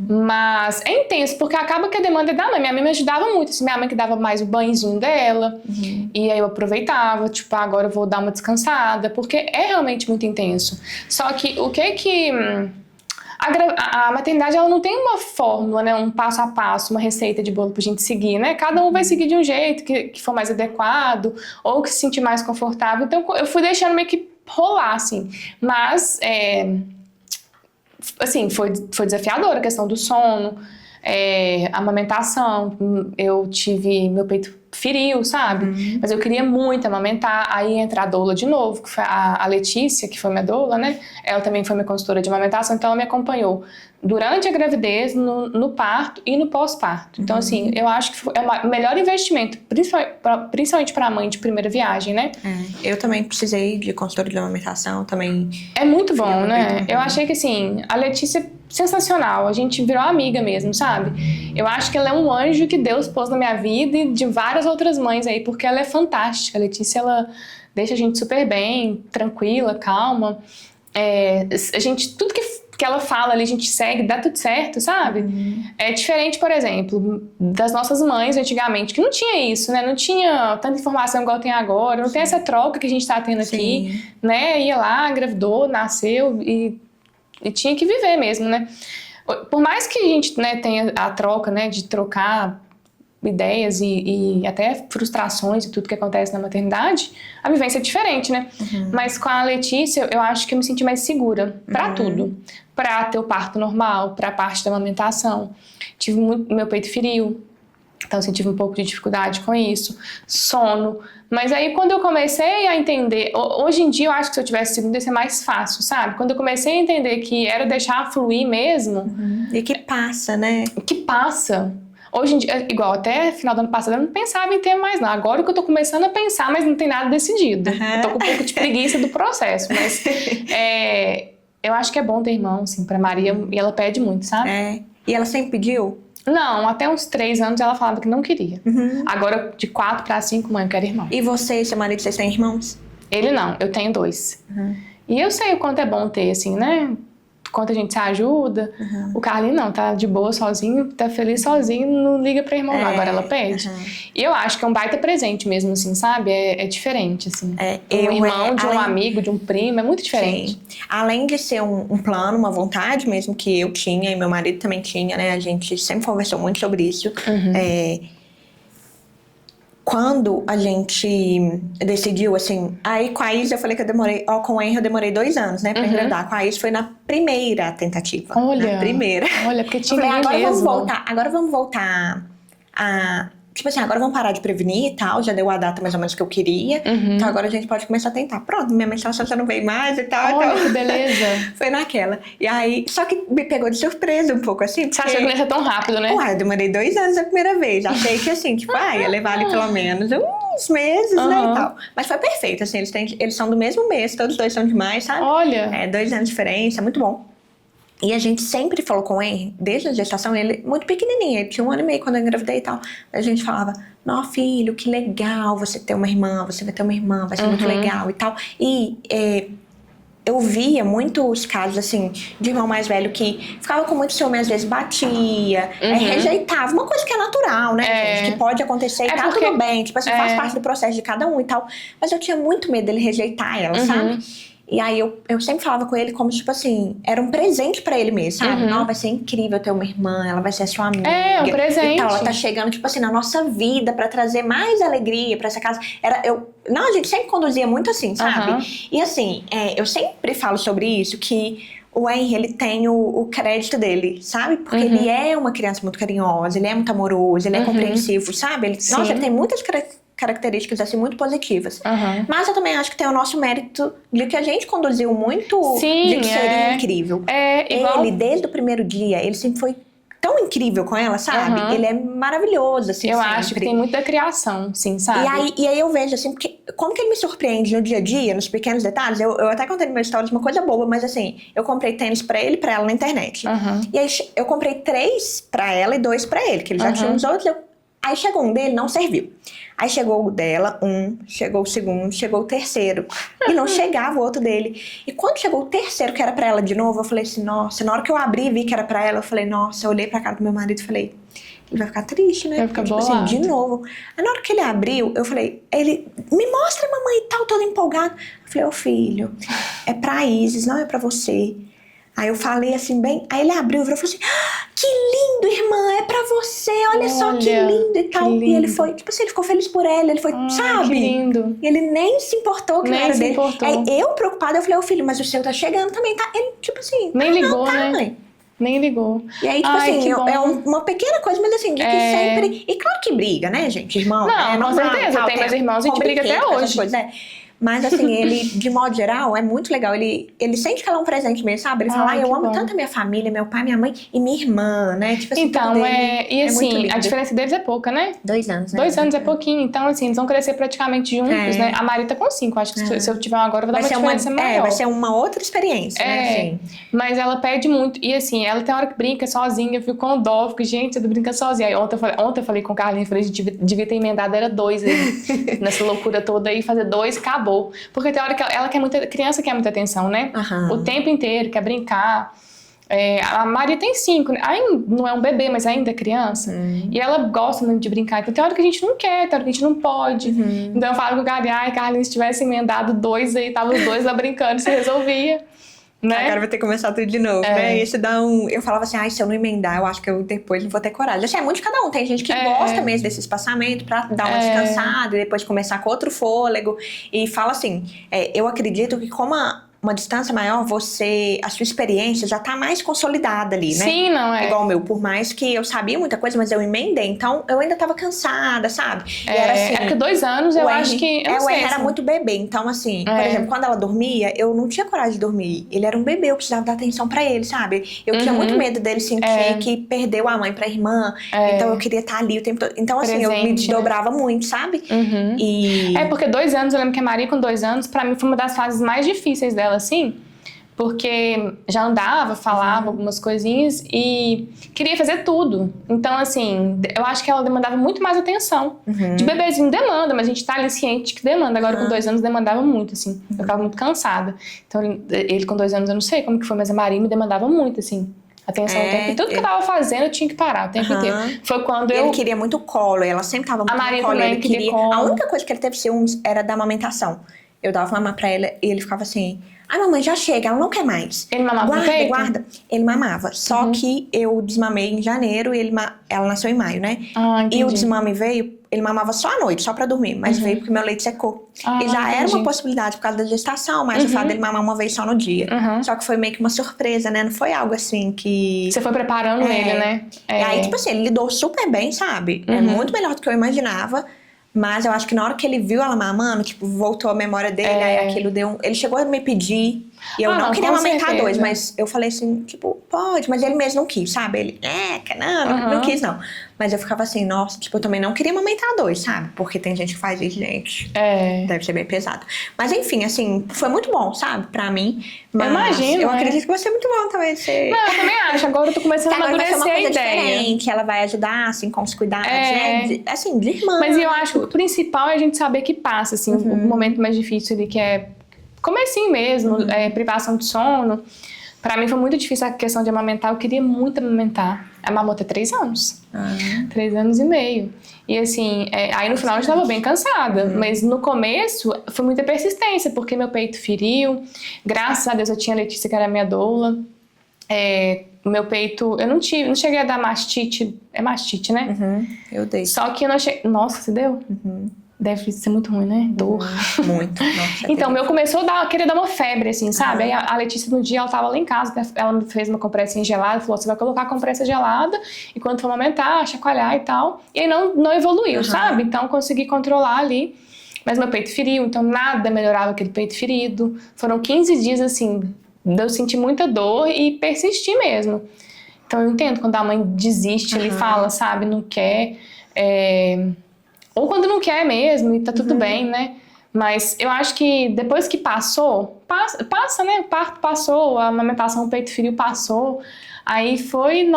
Speaker 2: Mas é intenso, porque acaba que a demanda é da mãe. Minha mãe me ajudava muito, assim, minha mãe que dava mais o banhozinho dela. E aí eu aproveitava, tipo, agora eu vou dar uma descansada, porque é realmente muito intenso. Só que o que a maternidade, ela não tem uma fórmula, né? Um passo a passo, uma receita de bolo pra gente seguir, né? Cada um vai seguir de um jeito que for mais adequado, ou que se sentir mais confortável. Então, eu fui deixando meio que rolar, assim. Mas, assim, foi desafiadora a questão do sono, amamentação. Eu tive... Meu peito feriu, sabe? Mas eu queria muito amamentar. Aí entra a doula de novo, que foi a Letícia, que foi minha doula, né? Ela também foi minha consultora de amamentação, então ela me acompanhou durante a gravidez, no parto e no pós-parto. Então, assim, eu acho que é o melhor investimento, principalmente para a mãe de primeira viagem, né?
Speaker 1: Eu também precisei de consultora de amamentação, também.
Speaker 2: É muito bom, né? Eu achei que, assim, a Letícia, sensacional. A gente virou amiga mesmo, sabe? Eu acho que ela é um anjo que Deus pôs na minha vida e de várias outras mães aí, porque ela é fantástica. A Letícia, ela deixa a gente super bem, tranquila, calma. A gente, tudo que ela fala ali, a gente segue, dá tudo certo, sabe? É diferente, por exemplo, das nossas mães antigamente, que não tinha isso, né? Não tinha tanta informação igual tem agora, não tem essa troca que a gente tá tendo aqui, né? Ia lá, engravidou, nasceu e tinha que viver mesmo, né? Por mais que a gente, né, tenha a troca, né, de trocar ideias e até frustrações e tudo que acontece na maternidade, a vivência é diferente, né? Mas com a Letícia, eu acho que eu me senti mais segura pra tudo. Pra ter o parto normal, pra parte da amamentação. Meu peito feriu, então assim, tive um pouco de dificuldade com isso. Sono. Mas aí quando eu comecei a entender, hoje em dia eu acho que se eu tivesse segunda ia ser mais fácil, sabe? Quando eu comecei a entender que era deixar fluir mesmo.
Speaker 1: E que passa, né?
Speaker 2: Que passa. Hoje em dia, igual até final do ano passado, eu não pensava em ter mais não. Agora que eu tô começando a pensar, mas não tem nada decidido. Eu tô com um pouco de preguiça do processo, mas eu acho que é bom ter irmão, assim, pra Maria, e ela pede muito, sabe?
Speaker 1: E ela sempre pediu?
Speaker 2: Não, até uns 3 anos ela falava que não queria. Agora, de 4 pra 5, mãe, eu quero irmão.
Speaker 1: E você e seu marido, vocês têm irmãos?
Speaker 2: Ele não, eu tenho 2. E eu sei o quanto é bom ter, assim, né? Quanto a gente se ajuda. O Carlinho não, tá de boa sozinho, tá feliz sozinho, não liga pra irmão lá, agora ela pede. E eu acho que é um baita presente mesmo, assim, sabe? É diferente, assim. Um irmão de um amigo, de um primo, é muito diferente.
Speaker 1: Sim. Além de ser um plano, uma vontade mesmo que eu tinha e meu marido também tinha, né? A gente sempre conversou muito sobre isso. Quando a gente decidiu, assim... Aí com a Isa eu falei que eu demorei... com o Henry eu demorei 2 anos, né? Pra engravidar. Com a Isa foi na primeira tentativa.
Speaker 2: Olha.
Speaker 1: Na primeira.
Speaker 2: Olha, porque tinha
Speaker 1: eu falei,
Speaker 2: mesmo.
Speaker 1: Agora vamos voltar a... Tipo assim, agora vamos parar de prevenir e tal. Já deu a data mais ou menos que eu queria. Então agora a gente pode começar a tentar. Pronto, minha menstruação já não veio mais e tal.
Speaker 2: Olha,
Speaker 1: então...
Speaker 2: que beleza.
Speaker 1: Foi naquela. E aí, só que me pegou de surpresa um pouco, assim.
Speaker 2: Você achou que não ia ser tão rápido, né?
Speaker 1: Ué, eu demorei 2 anos a primeira vez. Achei que, assim, tipo, ia levar ali pelo menos uns meses, né, e tal. Mas foi perfeito, assim, eles são do mesmo mês, todos 2 são demais, sabe?
Speaker 2: Olha.
Speaker 1: 2 anos de diferença, muito bom. E a gente sempre falou com ele, desde a gestação, ele muito pequenininho, ele tinha 1 ano e meio quando eu engravidei e tal. A gente falava, não, filho, que legal você ter uma irmã, você vai ter uma irmã, vai ser muito legal e tal. E eu via muitos casos, assim, de irmão mais velho que ficava com muito ciúme, às vezes batia, rejeitava, uma coisa que é natural, né, gente, que pode acontecer e tá tudo bem, tipo assim, faz parte do processo de cada um e tal. Mas eu tinha muito medo dele rejeitar ela, sabe? E aí eu sempre falava com ele como, tipo assim, era um presente pra ele mesmo, sabe? Não, vai ser incrível ter uma irmã, ela vai ser a sua amiga.
Speaker 2: É, um presente.
Speaker 1: E tal, ela tá chegando, tipo assim, na nossa vida pra trazer mais alegria pra essa casa. Não, a gente sempre conduzia muito assim, sabe? E assim, eu sempre falo sobre isso, que o Henry, ele tem o crédito dele, sabe? Porque ele é uma criança muito carinhosa, ele é muito amoroso, ele é compreensivo, sabe? Nossa, ele tem muitas características assim muito positivas. Mas eu também acho que tem o nosso mérito de que a gente conduziu muito de que seria incrível. Ele, desde o primeiro dia, ele sempre foi tão incrível com ela, sabe? Ele é maravilhoso, assim,
Speaker 2: eu acho que tem muita criação, sim, sabe?
Speaker 1: E aí eu vejo, assim, porque como que ele me surpreende no dia a dia, nos pequenos detalhes. Eu até contei no meu stories uma coisa boba, mas assim, eu comprei tênis pra ele e pra ela na internet. E aí eu comprei 3 pra ela e 2 pra ele, que ele já tinha uns outros. Aí chegou um dele, não serviu. Aí chegou o dela, chegou o segundo, chegou o terceiro. E não chegava o outro dele. E quando chegou o terceiro, que era pra ela de novo, eu falei assim, nossa. Na hora que eu abri e vi que era pra ela, eu falei, nossa. Eu olhei pra cara do meu marido e falei, ele vai ficar triste, né?
Speaker 2: Vai ficar
Speaker 1: tipo assim, de novo. Aí na hora que ele abriu, eu falei, ele, me mostra, mamãe, e tal, todo empolgado. Eu falei, ô filho, é pra Isis, não é pra você. Aí eu falei assim, bem... Aí ele abriu e falou assim, que lindo, irmã, é pra você, olha só que lindo e tal. E ele foi, tipo assim, ele ficou feliz por ela, ele foi, sabe?
Speaker 2: Que lindo.
Speaker 1: E ele nem se importou que não era dele. Aí eu preocupada, eu falei, ô filho, mas o seu tá chegando também, tá? Ele, tipo assim...
Speaker 2: Nem ligou,
Speaker 1: tá,
Speaker 2: né?
Speaker 1: Mãe.
Speaker 2: Nem ligou.
Speaker 1: E aí, tipo assim, é uma pequena coisa, mas assim, de que sempre... E claro que briga, né, gente? Irmão,
Speaker 2: não, com certeza, tem meus irmãos, a gente briga até hoje.
Speaker 1: Mas assim, ele, de modo geral, é muito legal. Ele sente que ela é um presente mesmo, sabe? Ele fala, eu amo tanto a minha família, meu pai, minha mãe e minha irmã, né? Tipo assim,
Speaker 2: então, e assim, a diferença deles é pouca, né?
Speaker 1: 2 anos, né?
Speaker 2: 2 anos é pouquinho, então assim, eles vão crescer praticamente juntos, né? A Mari tá com 5, acho que se eu tiver um agora, vai dar uma diferença maior.
Speaker 1: Vai ser uma outra experiência, né? Assim.
Speaker 2: Mas ela pede muito, e assim, ela tem hora que brinca sozinha, eu fico com dó, fico, gente, você brinca sozinha. Aí ontem eu falei com o Carlinhos, falei, a gente devia ter emendado, era 2 aí, nessa loucura toda aí, fazer 2 e acabou. Porque tem hora que ela quer muita, criança quer muita atenção, né? O tempo inteiro, quer brincar. A Maria tem 5, né? Ainda não é um bebê, mas ainda é criança. E ela gosta muito de brincar. Então tem hora que a gente não quer, tem hora que a gente não pode. Então eu falo com o Gabi, Carlinhos, se tivesse emendado 2 aí, tava os 2 lá brincando, se resolvia. né?
Speaker 1: Agora vai ter que começar tudo de novo, né? Isso dá eu falava assim, se eu não emendar, eu acho que eu depois não vou ter coragem. Assim, é muito de cada um. Tem gente que gosta mesmo desse espaçamento pra dar uma descansada e depois começar com outro fôlego. E fala assim, eu acredito que como uma distância maior, a sua experiência já tá mais consolidada ali, né?
Speaker 2: Sim, não é?
Speaker 1: Igual o meu, por mais que eu sabia muita coisa, mas eu emendei, então eu ainda tava cansada, sabe? E era assim,
Speaker 2: porque 2 anos eu acho que... Eu não sei,
Speaker 1: o R era muito bebê, então assim, por exemplo, quando ela dormia, eu não tinha coragem de dormir. Ele era um bebê, eu precisava dar atenção pra ele, sabe? Eu tinha muito medo dele sentir que perdeu a mãe pra irmã, então eu queria estar ali o tempo todo. Então assim, eu me desdobrava muito, sabe?
Speaker 2: Porque 2 anos, eu lembro que a Maria com 2 anos, pra mim foi uma das fases mais difíceis dela, assim, porque já andava, falava algumas coisinhas e queria fazer tudo. Então, assim, eu acho que ela demandava muito mais atenção. De bebezinho demanda, mas a gente tá ali ciente que demanda. Agora, com 2 anos, demandava muito, assim. Eu ficava muito cansada. Então, ele com 2 anos, eu não sei como que foi, mas a Maria me demandava muito, assim. Atenção o tempo. E tudo que eu tava fazendo, eu tinha que parar o tempo inteiro. Foi quando
Speaker 1: Ele queria muito colo, ela sempre tava muito
Speaker 2: no
Speaker 1: colo.
Speaker 2: Ele queria colo.
Speaker 1: A única coisa que ele teve ciúmes era da amamentação. Eu dava mamar pra ela e ele ficava assim... Ai, mamãe, já chega, ela não quer mais.
Speaker 2: Ele mamava no peito?
Speaker 1: Guarda. Ele mamava. Só que eu desmamei em janeiro e ela nasceu em maio, né?
Speaker 2: Entendi.
Speaker 1: E o desmame veio, ele mamava só à noite, só pra dormir. Mas veio porque meu leite secou. E já era uma possibilidade por causa da gestação, mas o fato dele mamar uma vez só no dia. Só que foi meio que uma surpresa, né? Não foi algo assim que...
Speaker 2: Você foi preparando ele, né?
Speaker 1: E aí, tipo assim, ele lidou super bem, sabe? É muito melhor do que eu imaginava. Mas eu acho que na hora que ele viu ela mamando, tipo, voltou a memória dele, aí aquilo deu Ele chegou a me pedir, e eu não queria amamentar 2, mas eu falei assim, tipo, pode, mas ele mesmo não quis, sabe? Ele, não quis não. Mas eu ficava assim, nossa, tipo, eu também não queria amamentar 2, sabe? Porque tem gente que faz isso, gente. Deve ser bem pesado. Mas enfim, assim, foi muito bom, sabe? Pra mim. Mas
Speaker 2: eu imagino,
Speaker 1: eu acredito que vai ser muito bom também.
Speaker 2: Não, eu também acho. Agora eu tô começando a amadurecer a ideia.
Speaker 1: Diferente, ela vai ajudar, assim, com os cuidados, né? Assim, de irmã.
Speaker 2: Mas eu acho que o principal é a gente saber que passa, assim, o momento mais difícil ali, que é comecinho mesmo, privação de sono. Pra mim foi muito difícil a questão de amamentar. Eu queria muito amamentar. A mamou até 3 anos. 3 anos e meio. E assim, aí no final eu estava bem cansada. Mas no começo foi muita persistência, porque meu peito feriu. Graças a Deus eu tinha a Letícia, que era minha doula. Meu peito, eu não cheguei a dar mastite. É mastite, né?
Speaker 1: Eu dei.
Speaker 2: Só que eu não cheguei... Nossa, você deu? Deve ser muito ruim, né? Dor.
Speaker 1: Muito. Nossa,
Speaker 2: então, meu começou a querer dar uma febre, assim, sabe? Aí a Letícia, no dia, ela tava lá em casa, ela fez uma compressa gelada, falou, você vai colocar a compressa gelada e quando for amamentar, chacoalhar e tal. E aí não evoluiu, sabe? Então, consegui controlar ali. Mas meu peito feriu, então nada melhorava aquele peito ferido. Foram 15 dias, assim, de eu sentir muita dor e persistir mesmo. Então, eu entendo quando a mãe desiste, ele fala, sabe? Não quer... Ou quando não quer mesmo, e tá tudo bem, né? Mas eu acho que depois que passa, né? O parto passou, a amamentação, o peito frio passou. Aí foi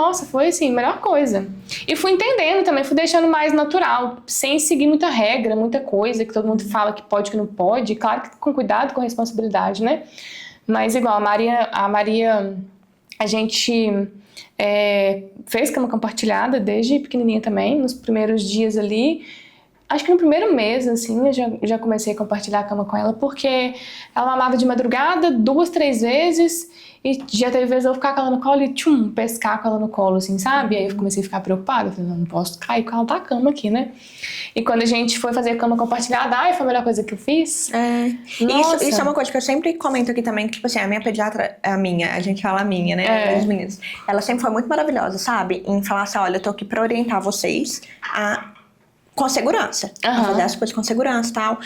Speaker 2: assim, a melhor coisa. E fui entendendo também, fui deixando mais natural, sem seguir muita regra, muita coisa que todo mundo fala que pode, que não pode. Claro que com cuidado, com responsabilidade, né? Mas igual, a Maria, a gente... fez cama compartilhada desde pequenininha também, nos primeiros dias ali. Acho que no primeiro mês, assim, eu já comecei a compartilhar a cama com ela, porque ela mamava de madrugada 2, 3 vezes, e já teve vezes eu ficar com ela no colo e pescar com ela no colo, assim, sabe? Aí eu comecei a ficar preocupada, eu falei, não posso cair com ela da cama aqui, né? E quando a gente foi fazer a cama compartilhada, foi a melhor coisa que eu fiz.
Speaker 1: Isso é uma coisa que eu sempre comento aqui também, que tipo assim, a minha pediatra, a gente fala a minha, né? As meninas. Ela sempre foi muito maravilhosa, sabe? Em falar assim, olha, eu tô aqui pra orientar vocês com segurança. A fazer as coisas com segurança e tal.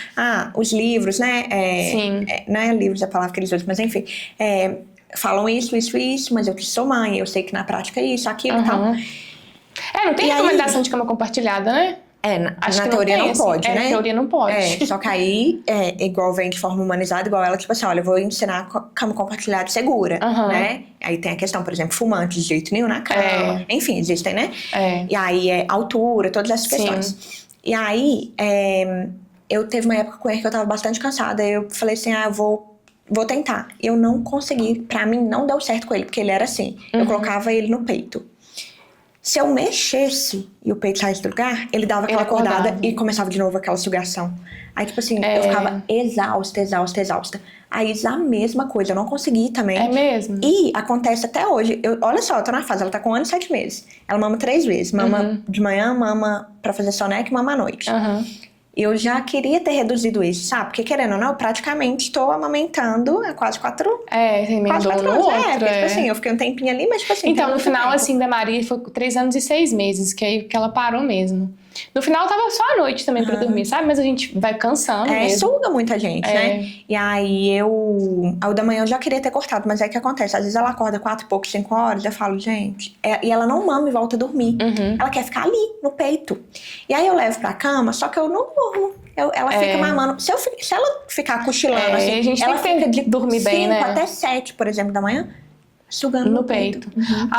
Speaker 1: Os livros, né?
Speaker 2: Sim.
Speaker 1: Não é livros a palavra que eles usam, mas enfim. Falam isso, mas eu que sou mãe, eu sei que na prática é isso, aquilo e tal.
Speaker 2: Não tem recomendação de cama compartilhada, né?
Speaker 1: Acho que na teoria não pode, né?
Speaker 2: Na teoria não pode.
Speaker 1: Só que aí, igual vem de forma humanizada, igual ela, tipo assim, olha, eu vou ensinar cama compartilhada segura, né? Aí tem a questão, por exemplo, fumantes de jeito nenhum na cama. Enfim, existem, né? E aí, altura, todas essas questões. E aí, eu teve uma época com ele que eu tava bastante cansada, eu falei assim, eu vou tentar. Eu não consegui, pra mim não deu certo com ele, porque ele era assim, eu colocava ele no peito. Se eu mexesse e o peito saísse do lugar, ele dava aquela acordada e começava de novo aquela sugação. Aí, tipo assim, eu ficava exausta. A Isis, a mesma coisa, eu não consegui também.
Speaker 2: É mesmo?
Speaker 1: E acontece até hoje. Olha só, eu tô na fase, ela tá com 1 ano e 7 meses. Ela mama 3 vezes. Mama de manhã, mama pra fazer soneca e mama à noite. Eu já queria ter reduzido isso, sabe? Porque querendo ou não, eu praticamente tô amamentando há quase 4 anos.
Speaker 2: Você emendou no outro.
Speaker 1: Porque, tipo assim, eu fiquei um tempinho ali, mas tipo assim...
Speaker 2: Então, no final, assim, da Maria foi 3 anos e 6 meses, que aí que ela parou mesmo. No final, tava só à noite também pra dormir, sabe? Mas a gente vai cansando mesmo.
Speaker 1: Suga muita gente, né? E aí, o da manhã eu já queria ter cortado, mas é que acontece. Às vezes ela acorda 4 e pouco, 5 horas, eu falo, gente... E ela não mama e volta a dormir. Ela quer ficar ali, no peito. E aí, eu levo pra cama, só que eu não durmo. Ela fica mamando. Se ela ficar cochilando, assim,
Speaker 2: a gente
Speaker 1: ela fica de
Speaker 2: dormir bem, né?
Speaker 1: 5 até 7, por exemplo, da manhã, sugando
Speaker 2: no peito.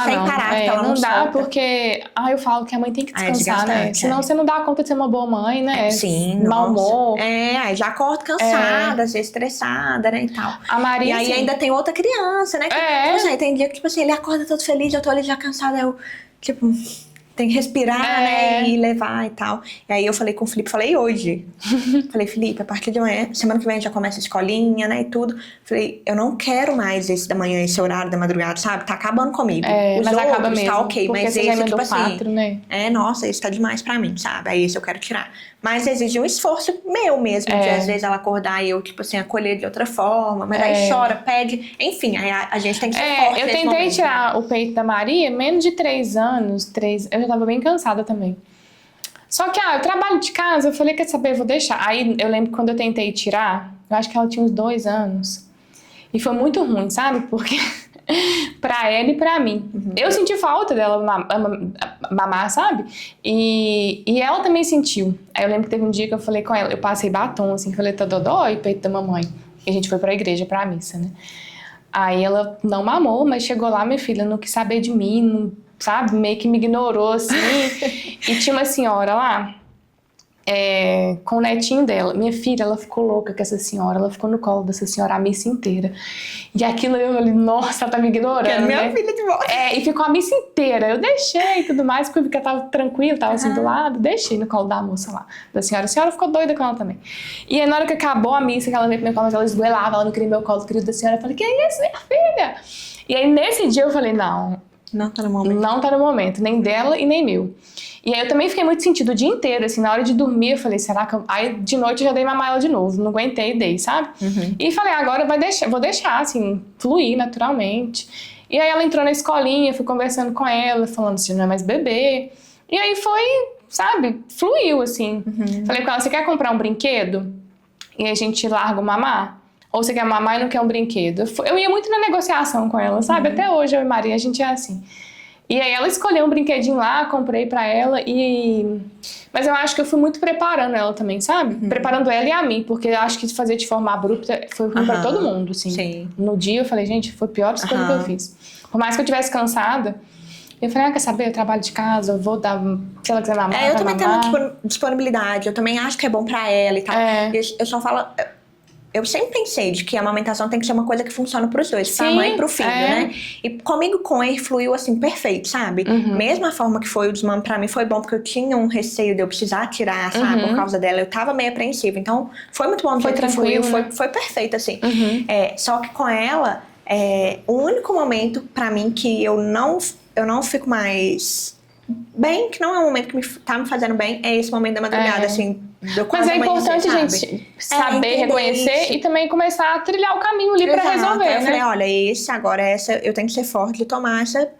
Speaker 1: Sem parar, porque ela
Speaker 2: não dá,
Speaker 1: solta.
Speaker 2: porque... eu falo que a mãe tem que descansar, né? Senão você não dá conta de ser uma boa mãe, né?
Speaker 1: Sim,
Speaker 2: mau humor.
Speaker 1: Aí já acorda cansada, às vezes estressada, né, e tal.
Speaker 2: A Maria,
Speaker 1: e aí ainda tem outra criança, né? Que, tem dia que, tipo assim, ele acorda todo feliz, eu tô ali já cansada, eu, tipo... Tem que respirar, né? E levar e tal. E aí eu falei com o Felipe, falei hoje. Falei, Felipe, a partir de amanhã, semana que vem já começa a escolinha, né? E tudo. Falei, eu não quero mais esse da manhã, esse horário da madrugada, sabe? Tá acabando comigo.
Speaker 2: Os
Speaker 1: mas
Speaker 2: outros, acaba mesmo.
Speaker 1: Tá ok,
Speaker 2: porque
Speaker 1: mas
Speaker 2: esse,
Speaker 1: tipo
Speaker 2: 4,
Speaker 1: assim.
Speaker 2: né?
Speaker 1: Nossa, esse tá demais pra mim, sabe? Aí esse eu quero tirar. Mas exige um esforço meu mesmo, de às vezes ela acordar e eu, tipo assim, acolher de outra forma. Mas aí chora, pede. Enfim, aí a gente tem que ser forte.
Speaker 2: Eu tentei tirar o peito da Maria, menos de 3 anos. Eu já tava bem cansada também. Só que, eu trabalho de casa, eu falei, quer saber, eu vou deixar. Aí eu lembro que quando eu tentei tirar, eu acho que ela tinha uns 2 anos. E foi muito ruim, sabe? Porque pra ela e pra mim. Eu senti falta dela mamar, sabe? E ela também sentiu. Aí eu lembro que teve um dia que eu falei com ela, eu passei batom, assim, falei, tá dodói, peito da mamãe. E a gente foi pra igreja, pra missa, né? Aí ela não mamou, mas chegou lá, minha filha, não quis saber de mim, não, sabe? Meio que me ignorou, assim. E tinha uma senhora lá, com o netinho dela. Minha filha, ela ficou louca com essa senhora. Ela ficou no colo dessa senhora a missa inteira. E aquilo eu falei, nossa, ela tá me ignorando,
Speaker 1: Quero minha filha de volta.
Speaker 2: E ficou a missa inteira. Eu deixei e tudo mais, porque eu vi que ela tava tranquila, tava assim do lado. Deixei no colo da moça lá, da senhora. A senhora ficou doida com ela também. E aí, na hora que acabou a missa, que ela veio pro meu colo, ela esgoelava, ela não queria meu colo, queria da senhora. Eu falei, que é isso, minha filha? E aí, nesse dia, eu falei, não tá no momento. Não tá no momento, nem dela e nem meu. E aí eu também fiquei muito sentido o dia inteiro, assim, na hora de dormir eu falei, será que Aí de noite eu já dei mamar ela de novo, não aguentei e dei, sabe? E falei, agora vou deixar, assim, fluir naturalmente. E aí ela entrou na escolinha, fui conversando com ela, falando assim, não é mais bebê. E aí foi, sabe, fluiu, assim. Falei com ela, você quer comprar um brinquedo? E a gente larga o mamar? Ou você quer mamar e não quer um brinquedo? Eu ia muito na negociação com ela, sabe? Até hoje eu e Maria, a gente é assim. E aí ela escolheu um brinquedinho lá, comprei pra ela Mas eu acho que eu fui muito preparando ela também, sabe? Preparando ela e a mim, porque eu acho que fazer de forma abrupta foi ruim pra todo mundo, assim.
Speaker 1: Sim.
Speaker 2: No dia eu falei, gente, foi a pior escolha que eu fiz. Por mais que eu tivesse cansada, eu falei, quer saber, eu trabalho de casa, eu vou dar, se ela quiser mamar,
Speaker 1: eu também tenho disponibilidade, eu também acho que é bom pra ela e tal. Eu só falo... Eu sempre pensei de que a amamentação tem que ser uma coisa que funciona pros dois, pra mãe e pro filho, né? E comigo com ele fluiu assim, perfeito, sabe? Mesma forma que foi o desmame pra mim, foi bom, porque eu tinha um receio de eu precisar tirar, sabe? Por causa dela, eu tava meio apreensiva. Então, foi muito bom,
Speaker 2: foi tranquilo,
Speaker 1: fluiu, foi perfeito, assim. Só que com ela, o único momento pra mim que eu não fico mais bem, que não é um momento que tá me fazendo bem, é esse momento da madrugada, assim.
Speaker 2: Mas é importante a gente saber reconhecer e também começar a trilhar o caminho ali pra resolver, né?
Speaker 1: Eu falei, olha, eu tenho que ser forte de tomar essa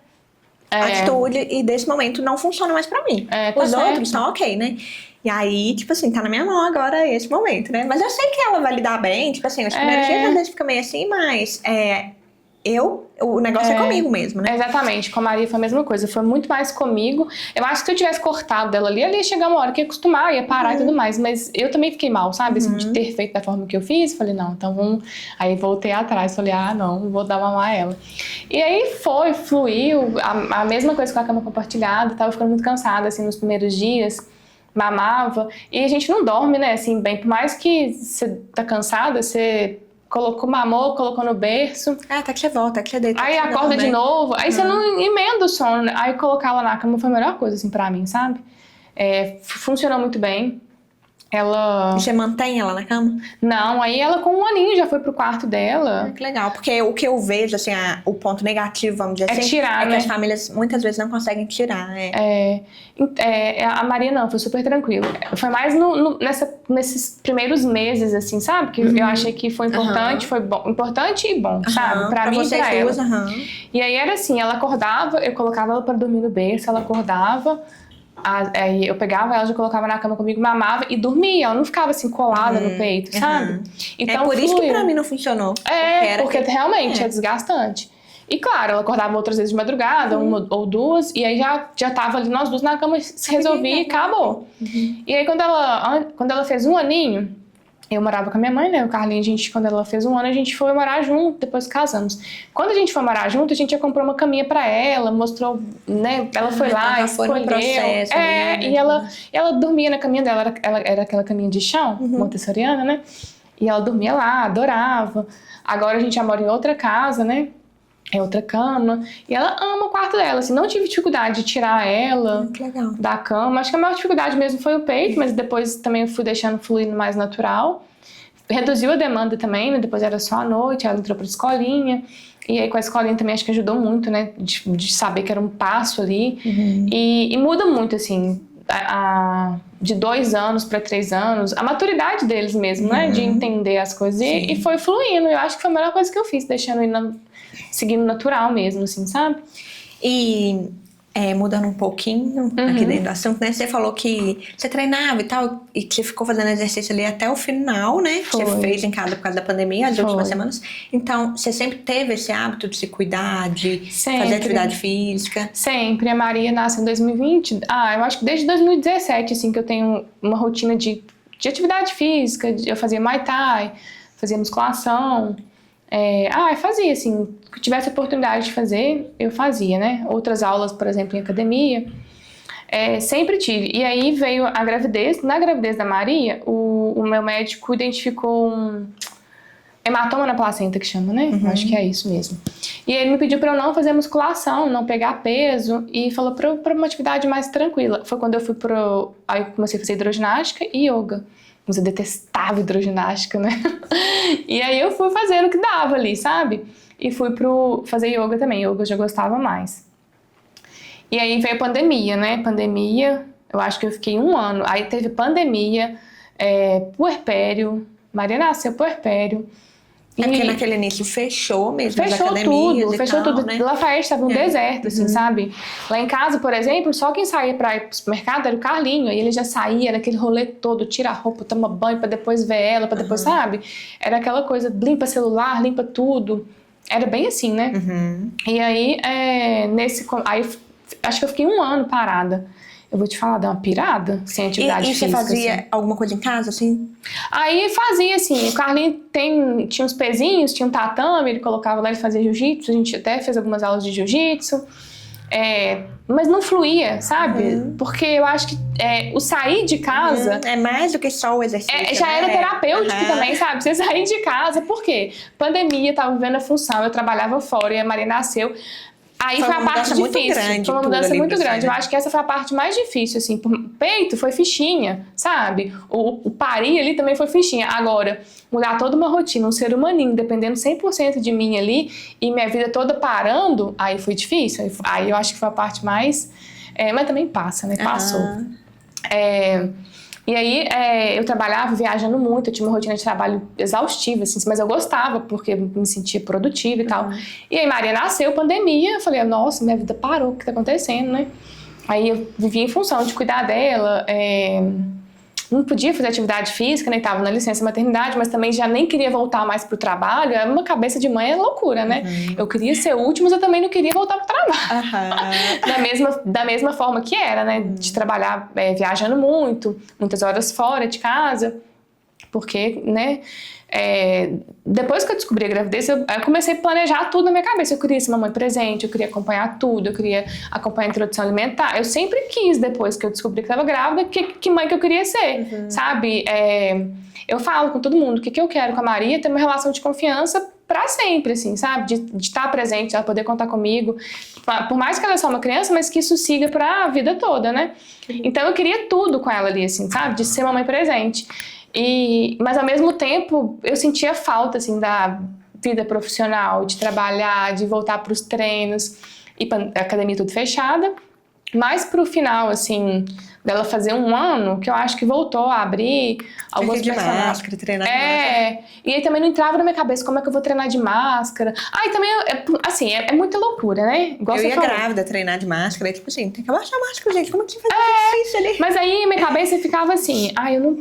Speaker 1: atitude e desse momento não funciona mais pra mim. Os outros estão ok, né? E aí, tipo assim, tá na minha mão agora esse momento, né? Mas eu sei que ela vai lidar bem, tipo assim, os primeiros dias às vezes fica meio assim, mas o negócio é comigo mesmo, né?
Speaker 2: Exatamente, com a Maria foi a mesma coisa, foi muito mais comigo. Eu acho que se eu tivesse cortado dela ali ia chegar uma hora que ia acostumar, ia parar e tudo mais, mas eu também fiquei mal, sabe? Assim, de ter feito da forma que eu fiz, falei, não, então vamos... Aí voltei atrás, falei, não, vou dar mamar ela. E aí fluiu, a mesma coisa com a cama compartilhada, tava ficando muito cansada, assim, nos primeiros dias, mamava, e a gente não dorme, né, assim, bem, por mais que você tá cansada, você... mamou, colocou no berço.
Speaker 1: Até que você volta, até que você deita.
Speaker 2: Aí acorda de novo, aí você não emenda o sono. Aí colocar ela na cama foi a melhor coisa, assim, pra mim, sabe? Funcionou muito bem.
Speaker 1: Você mantém ela na cama?
Speaker 2: Não, aí ela com 1 aninho já foi pro quarto dela.
Speaker 1: Que legal, porque o que eu vejo, assim, o ponto negativo, vamos dizer assim,
Speaker 2: tirar,
Speaker 1: é
Speaker 2: né?
Speaker 1: que as famílias muitas vezes não conseguem tirar.
Speaker 2: A Maria não, foi super tranquilo. Foi mais nesses primeiros meses, assim, sabe? Que eu achei que foi importante, foi bom, importante e bom, sabe? Pra mim e pra ela. E aí era assim, ela acordava, eu colocava ela pra dormir no berço, ela acordava. Aí eu pegava ela, já colocava na cama comigo, mamava e dormia. Ela não ficava assim colada no peito, sabe?
Speaker 1: Então, por isso que pra mim não funcionou.
Speaker 2: Porque realmente é desgastante. E claro, ela acordava outras vezes de madrugada, 1 ou 2, e aí já tava ali nós duas na cama, se resolvia e acabou. E aí quando ela fez 1 aninho, eu morava com a minha mãe, né? O Carlinhos, quando ela fez 1 ano, a gente foi morar junto, depois casamos. Quando a gente foi morar junto, a gente já comprou uma caminha pra ela, mostrou, né? Ela foi lá, escolheu.
Speaker 1: Processo,
Speaker 2: e ela dormia na caminha dela, era aquela caminha de chão, montessoriana, né? E ela dormia lá, adorava. Agora a gente já mora em outra casa, né? É outra cama. E ela ama o quarto dela. Assim, não tive dificuldade de tirar ela da cama. Acho que a maior dificuldade mesmo foi o peito, mas depois também eu fui deixando fluir mais natural. Reduziu a demanda também, né? Depois era só à noite, ela entrou pra escolinha. E aí com a escolinha também acho que ajudou muito, né? De saber que era um passo ali. E muda muito, assim, de 2 anos para 3 anos, a maturidade deles mesmo, né? De entender as coisas. E foi fluindo. Eu acho que foi a melhor coisa que eu fiz, deixando ele seguindo natural mesmo, assim, sabe?
Speaker 1: E mudando um pouquinho aqui dentro do assunto, né? Você falou que você treinava e tal, e que você ficou fazendo exercício ali até o final, né?
Speaker 2: Foi.
Speaker 1: Você fez em casa por causa da pandemia, as últimas semanas. Então, você sempre teve esse hábito de se cuidar, de fazer atividade física?
Speaker 2: Sempre. A Maria nasce em 2020. Eu acho que desde 2017, assim, que eu tenho uma rotina de atividade física. Eu fazia Muay Thai, fazia musculação. Fazia, assim, se tivesse oportunidade de fazer, eu fazia, né? Outras aulas, por exemplo, em academia. Sempre tive. E aí veio a gravidez. Na gravidez da Maria, o meu médico identificou um hematoma na placenta, que chama, né? Acho que é isso mesmo. E ele me pediu pra eu não fazer musculação, não pegar peso, e falou pra uma atividade mais tranquila. Foi quando eu fui aí eu comecei a fazer hidroginástica e yoga. Mas eu detestava hidroginástica, né? E aí eu fui fazendo o que dava ali, sabe? E fui fazer yoga também. Yoga eu já gostava mais. E aí veio a pandemia, né? Pandemia, eu acho que eu fiquei 1 ano. Aí teve pandemia, puerpério. Maria nasceu puerpério.
Speaker 1: Porque naquele início fechou mesmo as academias
Speaker 2: fechou tudo.
Speaker 1: Né?
Speaker 2: Lafayette estava um deserto, assim, sabe? Lá em casa, por exemplo, só quem saía pra ir pro supermercado era o Carlinho. Aí ele já saía, era aquele rolê todo, tira a roupa, toma banho pra depois ver ela, pra depois, sabe? Era aquela coisa, limpa celular, limpa tudo. Era bem assim, né? E aí, acho que eu fiquei 1 ano parada. Eu vou te falar, deu uma pirada sem atividade física.
Speaker 1: E você fazia
Speaker 2: assim.
Speaker 1: alguma coisa em casa, assim?
Speaker 2: Aí fazia, assim, o Carlinhos tinha uns pezinhos, tinha um tatame, ele colocava lá, ele fazia jiu-jitsu, a gente até fez algumas aulas de jiu-jitsu. Mas não fluía, sabe? Porque eu acho que o sair de casa...
Speaker 1: É mais do que só o exercício,
Speaker 2: já era terapêutico também, sabe? Você sair de casa, por quê? Pandemia, tava vivendo a função, eu trabalhava fora e a Maria nasceu. Aí foi a parte difícil. Foi uma mudança muito grande. Eu acho que essa foi a parte mais difícil, assim. O peito foi fichinha, sabe? O parir ali também foi fichinha. Agora, mudar toda uma rotina, um ser humaninho, dependendo 100% de mim ali, e minha vida toda parando, aí foi difícil. Aí eu acho que foi a parte mais... mas também passa, né? Passou. E aí, eu trabalhava viajando muito, eu tinha uma rotina de trabalho exaustiva, assim, mas eu gostava, porque eu me sentia produtiva e tal. E aí, Maria nasceu, pandemia, eu falei, nossa, minha vida parou, o que tá acontecendo, né? Aí eu vivia em função de cuidar dela, não podia fazer atividade física, né? Tava na licença maternidade, mas também já nem queria voltar mais pro trabalho. Uma cabeça de mãe é loucura, né? Eu queria ser útil, mas eu também não queria voltar pro trabalho. Da mesma forma que era, né? De trabalhar viajando muito, muitas horas fora de casa. Porque, né? Depois que eu descobri a gravidez, eu comecei a planejar tudo na minha cabeça. Eu queria ser mamãe presente, eu queria acompanhar tudo, eu queria acompanhar a introdução alimentar. Eu sempre quis, depois que eu descobri que estava grávida, que mãe que eu queria ser, sabe? Eu falo com todo mundo, o que eu quero com a Maria, ter uma relação de confiança pra sempre, assim, sabe? De estar presente, ela poder contar comigo. Por mais que ela é só uma criança, mas que isso siga pra vida toda, né? Então eu queria tudo com ela ali, assim, sabe? De ser uma mãe presente. Mas ao mesmo tempo, eu sentia falta, assim, da vida profissional, de trabalhar, de voltar pros treinos. E a academia tudo fechada. Mas pro final, assim, dela fazer 1 ano, que eu acho que voltou a abrir alguns
Speaker 1: de máscara, treinar de
Speaker 2: máscara. E aí também não entrava na minha cabeça como é que eu vou treinar de máscara. E também, assim, é muita loucura, né?
Speaker 1: Igual eu ia grávida treinar de máscara, e tipo assim, tem que abaixar a máscara, gente, como é que você faz exercício ali?
Speaker 2: Mas aí minha cabeça ficava assim,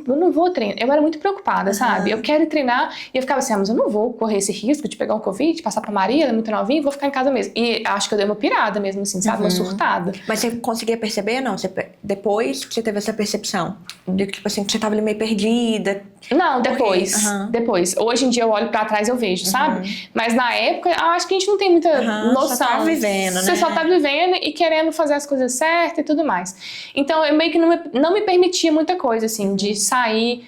Speaker 2: eu não vou treinar. Eu era muito preocupada, sabe? Eu quero ir treinar, e eu ficava assim, mas eu não vou correr esse risco de pegar um Covid, passar pra Maria, ela é muito novinha, vou ficar em casa mesmo. E acho que eu dei uma pirada mesmo, assim, sabe? Uma surtada.
Speaker 1: Mas você conseguia perceber, não? Depois que você teve essa percepção de que, tipo assim, que você tava ali meio perdida?
Speaker 2: Não, depois. Depois. Hoje em dia eu olho pra trás e eu vejo, sabe? Mas na época, eu acho que a gente não tem muita noção. Você
Speaker 1: tá vivendo, né?
Speaker 2: Você só tá vivendo e querendo fazer as coisas certas e tudo mais. Então, eu meio que não me permitia muita coisa, assim, de sair.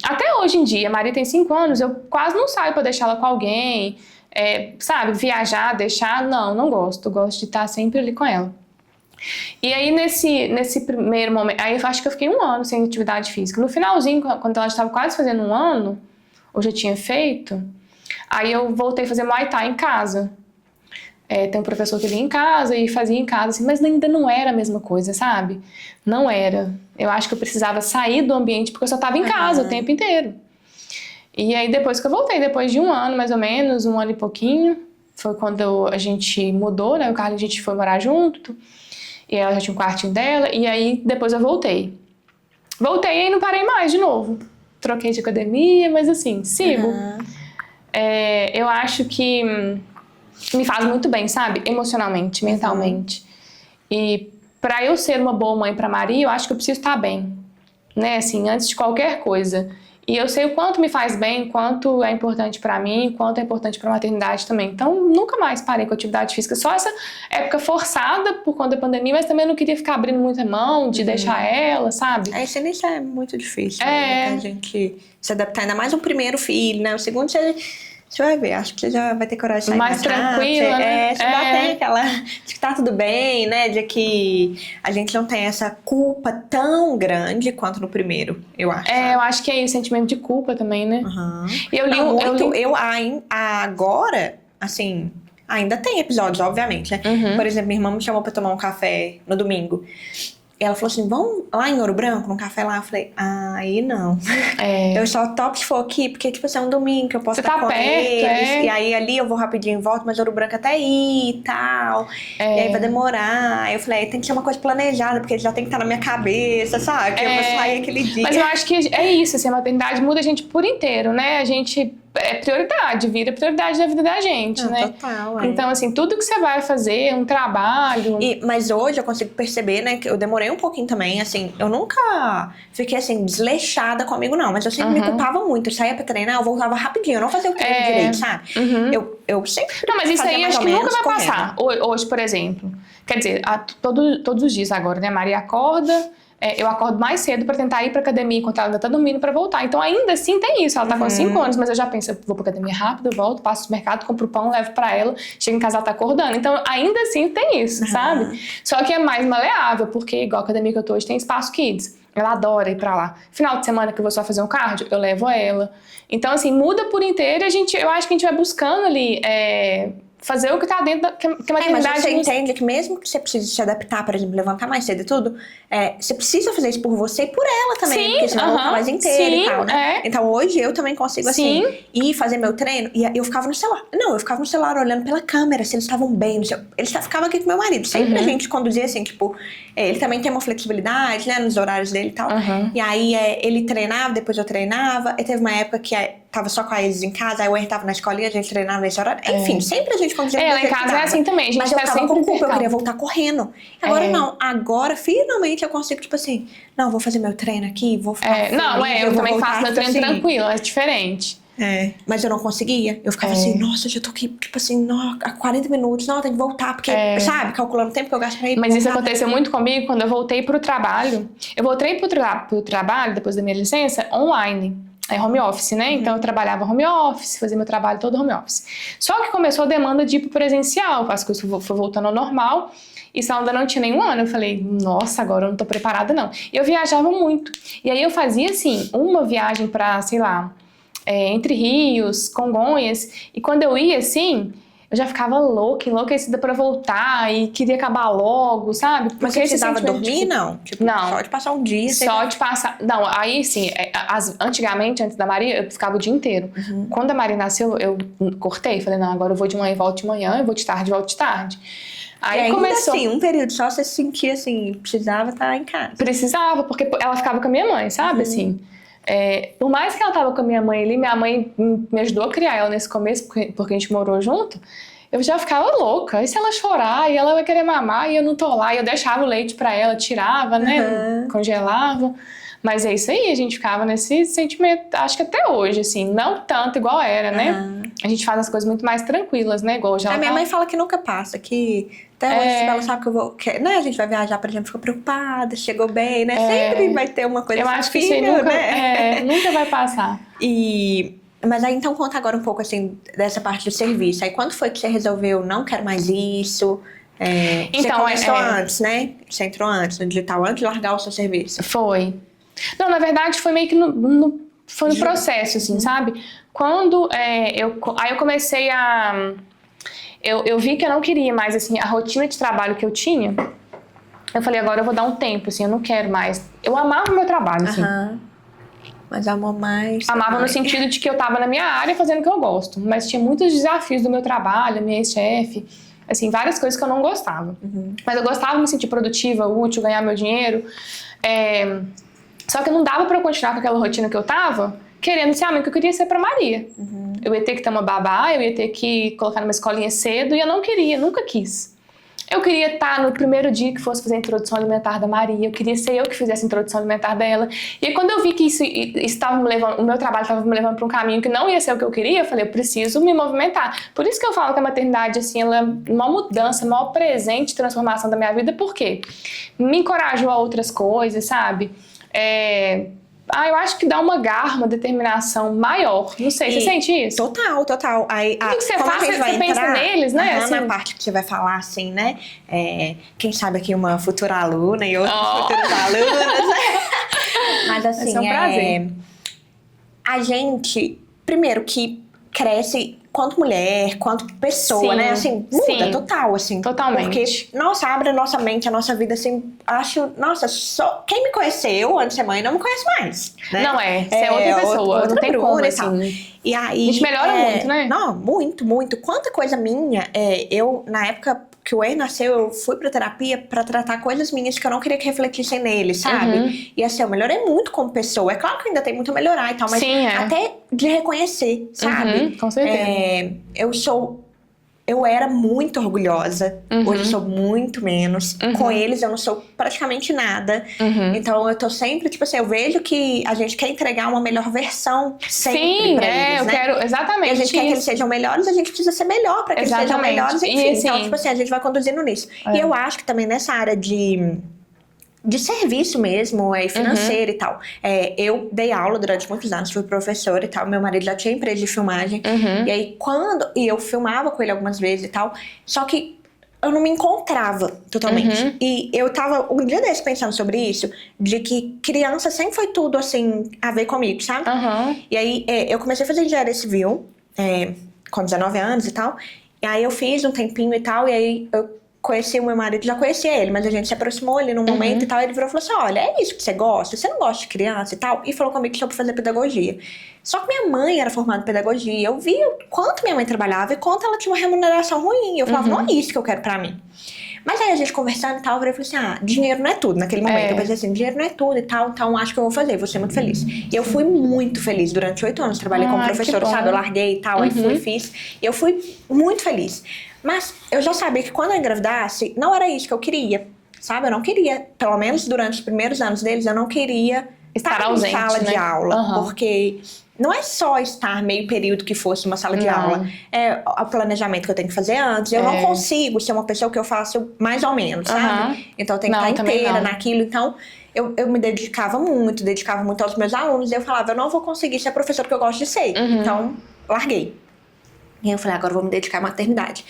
Speaker 2: Até hoje em dia, a Maria tem 5 anos, eu quase não saio pra deixar ela com alguém. Sabe, viajar, deixar. Não gosto. Eu gosto de estar sempre ali com ela. E aí, nesse primeiro momento, aí eu acho que eu fiquei 1 ano sem atividade física. No finalzinho, quando ela estava quase fazendo 1 ano, ou já tinha feito, aí eu voltei a fazer Muay Thai em casa. Tem um professor que vinha em casa e fazia em casa, assim, mas ainda não era a mesma coisa, sabe? Não era. Eu acho que eu precisava sair do ambiente, porque eu só estava em casa o tempo inteiro. E aí, depois que eu voltei, depois de 1 ano, mais ou menos, 1 ano e pouquinho, foi quando a gente mudou, né? O Carlos, a gente foi morar junto. E ela já tinha um quartinho dela, e aí depois eu voltei. Voltei e não parei mais de novo. Troquei de academia, mas assim, sigo. Eu acho que me faz muito bem, sabe? Emocionalmente, mentalmente. E pra eu ser uma boa mãe pra Maria, eu acho que eu preciso estar bem. Né? Assim, antes de qualquer coisa. E eu sei o quanto me faz bem, quanto é importante pra mim, quanto é importante pra maternidade também. Então, nunca mais parei com atividade física. Só essa época forçada por conta da pandemia, mas também eu não queria ficar abrindo muita mão de deixar ela, sabe?
Speaker 1: Isso é muito difícil, né? A gente se adaptar, ainda mais o primeiro filho, né? O segundo, você vai ver, acho que você já vai ter coragem de sair
Speaker 2: mais tranquila, né?
Speaker 1: Você já tem aquela de que tá tudo bem, né? De que a gente não tem essa culpa tão grande quanto no primeiro, eu acho.
Speaker 2: Eu acho que é isso, sentimento de culpa também, né? E eu li
Speaker 1: agora, assim, ainda tem episódios, obviamente, né? Por exemplo, minha irmã me chamou pra tomar um café no domingo. E ela falou assim, vamos lá em Ouro Branco, num café lá? Eu falei, aí não. Eu só topo se for aqui, porque tipo assim, é um domingo que eu posso estar com eles. E aí ali eu vou rapidinho em volta, mas Ouro Branco até ir e tal. E aí vai demorar. Aí eu falei, tem que ser uma coisa planejada, porque já tem que estar na minha cabeça, sabe? Que eu vou sair aquele dia.
Speaker 2: Mas eu acho que é isso, assim, a maternidade muda a gente por inteiro, né? A gente... prioridade, vira prioridade da vida da gente, né?
Speaker 1: Total,
Speaker 2: Então, assim, tudo que você vai fazer, um trabalho...
Speaker 1: Mas hoje eu consigo perceber, né, que eu demorei um pouquinho também, assim, eu nunca fiquei, assim, desleixada comigo, não, mas eu sempre me culpava muito. Eu saía pra treinar, eu voltava rapidinho, eu não fazia o treino direito, sabe? Eu sempre
Speaker 2: Não, mas isso aí acho que nunca vai passar. Hoje, por exemplo, quer dizer, todos os dias agora, né, Maria acorda... eu acordo mais cedo pra tentar ir pra academia enquanto ela ainda tá dormindo pra voltar. Então ainda assim tem isso, ela tá com 5 anos, mas eu já penso, eu vou pra academia rápido, volto, passo no mercado, compro pão, levo pra ela, chego em casa, ela tá acordando. Então ainda assim tem isso, sabe? Só que é mais maleável, porque igual a academia que eu tô hoje tem espaço kids. Ela adora ir pra lá. Final de semana que eu vou só fazer um cardio, eu levo ela. Então assim, muda por inteiro e eu acho que a gente vai buscando ali... fazer o que tá dentro que a maternidade...
Speaker 1: Mas você entende que mesmo que você precise se adaptar, por exemplo, levantar mais cedo e tudo, você precisa fazer isso por você e por ela também, porque senão ela fica mais inteira e tal, né? Então hoje eu também consigo, assim, ir fazer meu treino e eu ficava no celular. Não, eu ficava no celular olhando pela câmera, se eles estavam bem, eles ficavam aqui com meu marido. Sempre a gente conduzia assim, tipo, ele também tem uma flexibilidade, né, nos horários dele e tal. E aí ele treinava, depois eu treinava, e teve uma época que tava só com a Isis em casa, aí o Henry tava na escolinha, a gente treinava nesse horário. Enfim, sempre a gente conduzia.
Speaker 2: Lá em casa é assim também, a gente
Speaker 1: mas eu tava com culpa, eu queria voltar correndo. Agora não, agora finalmente eu consigo, tipo assim, não, vou fazer meu treino aqui, vou ficar
Speaker 2: eu também faço meu treino tranquilo, é diferente.
Speaker 1: Mas eu não conseguia. Eu ficava assim, nossa, eu já tô aqui, tipo assim, há 40 minutos, não, tem que voltar, porque, sabe, calculando o tempo que eu gasto pra ir.
Speaker 2: Mas isso aconteceu muito comigo quando eu voltei pro trabalho. Eu voltei pro trabalho, depois da minha licença, online. home office, né? Então eu trabalhava home office, fazia meu trabalho todo home office. Só que começou a demanda de ir pro presencial, as coisas foram voltando ao normal. Isso ainda não tinha nenhum ano. Eu falei, nossa, agora eu não tô preparada, não. E eu viajava muito. E aí eu fazia, assim, uma viagem pra, sei lá, Entre Rios, Congonhas. E quando eu ia, assim, eu já ficava louca, enlouquecida pra voltar. E queria acabar logo, sabe?
Speaker 1: Porque você precisava dormir, não? Tipo,
Speaker 2: não.
Speaker 1: Só de passar um dia.
Speaker 2: Só de passar... Não, aí, assim, antigamente, antes da Maria, eu ficava o dia inteiro. Quando a Maria nasceu, eu cortei. Falei, não, agora eu vou de manhã e volto de manhã. Eu vou de tarde e volto de tarde. Aí começou...
Speaker 1: assim, um período só você se sentia assim, precisava estar em casa.
Speaker 2: Precisava, porque ela ficava com a minha mãe, sabe, assim. Por mais que ela tava com a minha mãe ali, minha mãe me ajudou a criar ela nesse começo, porque a gente morou junto, eu já ficava louca. E se ela chorar, e ela vai querer mamar, e eu não tô lá, e eu deixava o leite pra ela, tirava, né, congelava. Mas é isso aí, a gente ficava nesse sentimento, acho que até hoje, assim, não tanto igual era, né? A gente faz as coisas muito mais tranquilas, né? Igual já.
Speaker 1: A minha mãe fala que nunca passa, que até hoje ela sabe que eu vou. Né? A gente vai viajar, por exemplo, fica preocupada, chegou bem, né? Sempre vai ter uma coisa.
Speaker 2: Eu acho que isso nunca, né? Nunca vai passar.
Speaker 1: Mas aí então conta agora um pouco assim dessa parte do serviço. Aí quando foi que você resolveu, não quero mais isso? Então, você começou antes, né? Você entrou antes no digital, antes de largar o seu serviço.
Speaker 2: Foi. Não, na verdade foi meio que foi no processo, assim, sabe? Quando aí eu comecei a... Eu vi que eu não queria mais, assim, a rotina de trabalho que eu tinha. Eu falei, agora eu vou dar um tempo, assim, eu não quero mais. Eu amava o meu trabalho, assim.
Speaker 1: Mas amou mais?
Speaker 2: Amava no sentido de que eu tava na minha área fazendo o que eu gosto. Mas tinha muitos desafios do meu trabalho, minha ex-chefe, assim, várias coisas que eu não gostava. Mas eu gostava de me sentir produtiva, útil, ganhar meu dinheiro. Só que não dava pra eu continuar com aquela rotina que eu tava, querendo ser a mãe que eu queria ser pra Maria. Eu ia ter que ter uma babá, eu ia ter que colocar numa escolinha cedo, e eu não queria, nunca quis. Eu queria estar no primeiro dia que fosse fazer a introdução alimentar da Maria, eu queria ser eu que fizesse a introdução alimentar dela. E aí, quando eu vi que isso estava me levando, o meu trabalho estava me levando para um caminho que não ia ser o que eu queria, eu falei, eu preciso me movimentar. Por isso que eu falo que a maternidade, assim, ela é uma mudança, uma presente, transformação da minha vida, por quê? Me encorajou a outras coisas, sabe? Eu acho que dá uma garra, uma determinação maior. Não sei, você sente isso?
Speaker 1: Total. Aí,
Speaker 2: o que você faz, você pensa neles, né?
Speaker 1: Assim, na parte que você vai falar, assim, né? Quem sabe aqui uma futura aluna e outros futuros alunos. Mas assim,
Speaker 2: é um prazer.
Speaker 1: A gente, primeiro que cresce quanto mulher, quanto pessoa, né? Assim, muda total, assim.
Speaker 2: Totalmente.
Speaker 1: Porque, nossa, abre a nossa mente, a nossa vida, assim, acho... Nossa, só quem me conheceu antes de ser mãe não me conhece mais, né?
Speaker 2: Não você é outra pessoa. Não tem como, assim.
Speaker 1: E aí...
Speaker 2: A gente melhora muito, né?
Speaker 1: Não, muito. Quanta coisa minha, eu, na época que o Wayne nasceu, eu fui pra terapia pra tratar coisas minhas que eu não queria que refletissem nele, sabe? E assim, eu melhorei muito como pessoa. É claro que ainda tem muito a melhorar e tal, mas até de reconhecer, sabe?
Speaker 2: Com certeza.
Speaker 1: Eu era muito orgulhosa. Hoje eu sou muito menos. Com eles eu não sou praticamente nada. Então eu tô sempre, tipo assim, eu vejo que a gente quer entregar uma melhor versão sempre pra eles,
Speaker 2: eu quero exatamente.
Speaker 1: E a gente quer que eles sejam melhores, a gente precisa ser melhor pra que eles sejam melhores, enfim.
Speaker 2: E, assim,
Speaker 1: então, tipo assim, a gente vai conduzindo nisso. E eu acho que também nessa área de serviço mesmo, financeiro e tal. Eu dei aula durante muitos anos, fui professora e tal. Meu marido já tinha empresa de filmagem. E aí, e eu filmava com ele algumas vezes e tal. Só que eu não me encontrava totalmente. E eu tava um dia desse pensando sobre isso, de que criança sempre foi tudo, assim, a ver comigo, sabe? E aí, eu comecei a fazer engenharia civil, com 19 anos e tal. E aí, eu fiz um tempinho e tal, e aí eu conheci o meu marido, já conhecia ele, mas a gente se aproximou ali num momento e tal, e ele virou e falou assim, olha, é isso que você gosta? Você não gosta de criança e tal? E falou comigo que eu ia fazer pedagogia. Só que minha mãe era formada em pedagogia, eu vi o quanto minha mãe trabalhava e quanto ela tinha uma remuneração ruim. Eu falava, não é isso que eu quero pra mim. Mas aí a gente conversando e tal, eu falei assim, dinheiro não é tudo naquele momento. Eu pensei assim, dinheiro não é tudo e tal, então acho que eu vou fazer, vou ser muito feliz. E eu fui muito feliz durante 8 anos, trabalhei como professora, sabe? Eu larguei e tal, aí fui, fiz. E eu fui muito feliz. Mas eu já sabia que quando eu engravidasse, não era isso que eu queria, sabe? Eu não queria, pelo menos durante os primeiros anos deles, eu não queria estar ausente, em sala de aula. Porque não é só estar meio período que fosse uma sala de aula. É o planejamento que eu tenho que fazer antes. Eu não consigo ser uma pessoa que eu faço mais ou menos, sabe? Então eu tenho que estar inteira naquilo. Então eu me dedicava muito aos meus alunos. E eu falava, eu não vou conseguir ser a professora que eu gosto de ser. Então, larguei. E aí eu falei, agora eu vou me dedicar à maternidade.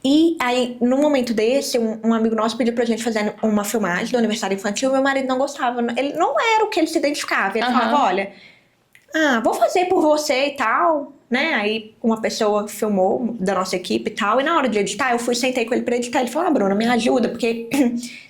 Speaker 1: E aí, num momento desse, um amigo nosso pediu pra gente fazer uma filmagem do aniversário infantil. E meu marido não gostava. Ele não era o que ele se identificava. Ele falava, olha, vou fazer por você e tal, né? Aí uma pessoa filmou da nossa equipe e tal. E na hora de editar, eu sentei com ele pra editar. Ele falou, Bruna, me ajuda, porque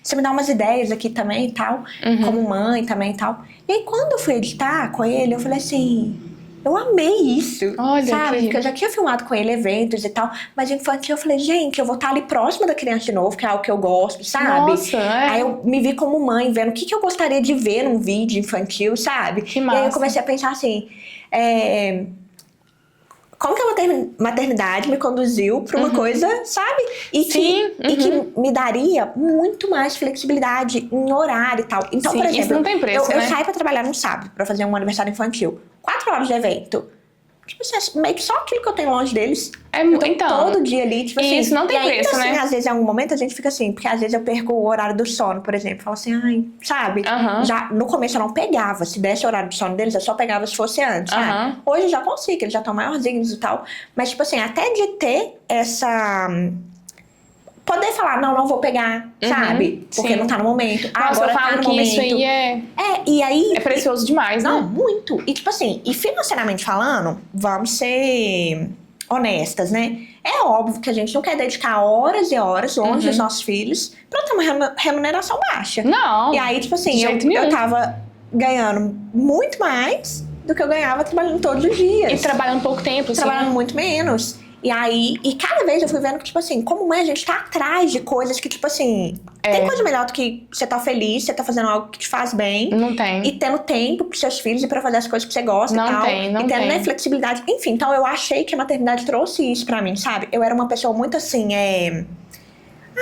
Speaker 1: você me dá umas ideias aqui também e tal. Como mãe também e tal. E aí, quando eu fui editar com ele, eu falei assim... Eu amei isso, sabe? Porque eu já tinha filmado com ele eventos e tal, mas infantil eu falei, gente, eu vou estar ali próxima da criança de novo, que é algo que eu gosto, sabe?
Speaker 2: Nossa,
Speaker 1: Aí eu me vi como mãe, vendo o que eu gostaria de ver num vídeo infantil, sabe?
Speaker 2: Que massa.
Speaker 1: E aí eu comecei a pensar assim, como que a maternidade me conduziu para uma coisa, sabe? E que me daria muito mais flexibilidade em horário e tal. Então, por exemplo,
Speaker 2: isso não tem preço,
Speaker 1: eu saio para trabalhar no sábado, para fazer um aniversário infantil. 4 horas de evento. Tipo assim, meio que só aquilo que eu tenho longe deles. Então, todo dia ali, tipo assim.
Speaker 2: Isso não tem preço,
Speaker 1: assim,
Speaker 2: né?
Speaker 1: Às vezes, em algum momento, a gente fica assim, porque às vezes eu perco o horário do sono, por exemplo. Falo assim, ai, sabe? Já, no começo eu não pegava. Se desse o horário do sono deles, eu só pegava se fosse antes, sabe? Hoje eu já consigo, eles já estão maiorzinhos e tal. Mas, tipo assim, até de ter essa... Poder falar, não vou pegar, sabe? Porque não tá no momento.
Speaker 2: Nossa,
Speaker 1: agora
Speaker 2: eu falo
Speaker 1: tá no
Speaker 2: que
Speaker 1: momento.
Speaker 2: isso aí
Speaker 1: e aí...
Speaker 2: É precioso demais, né?
Speaker 1: Não, muito. E tipo assim, e financeiramente falando, vamos ser honestas, né? É óbvio que a gente não quer dedicar horas e horas longe dos nossos filhos pra ter uma remuneração baixa.
Speaker 2: Não.
Speaker 1: E aí, tipo assim, eu tava ganhando muito mais do que eu ganhava trabalhando todos os dias.
Speaker 2: E trabalhando pouco tempo, assim.
Speaker 1: Trabalhando muito menos. E aí, cada vez eu fui vendo que, tipo assim, como mãe, a gente tá atrás de coisas que, tipo assim... Tem coisa melhor do que você tá feliz, você tá fazendo algo que te faz bem.
Speaker 2: Não tem.
Speaker 1: E tendo tempo pros seus filhos e pra fazer as coisas que você gosta e tal.
Speaker 2: Não tem.
Speaker 1: E tendo, né, flexibilidade. Enfim, então eu achei que a maternidade trouxe isso pra mim, sabe? Eu era uma pessoa muito assim,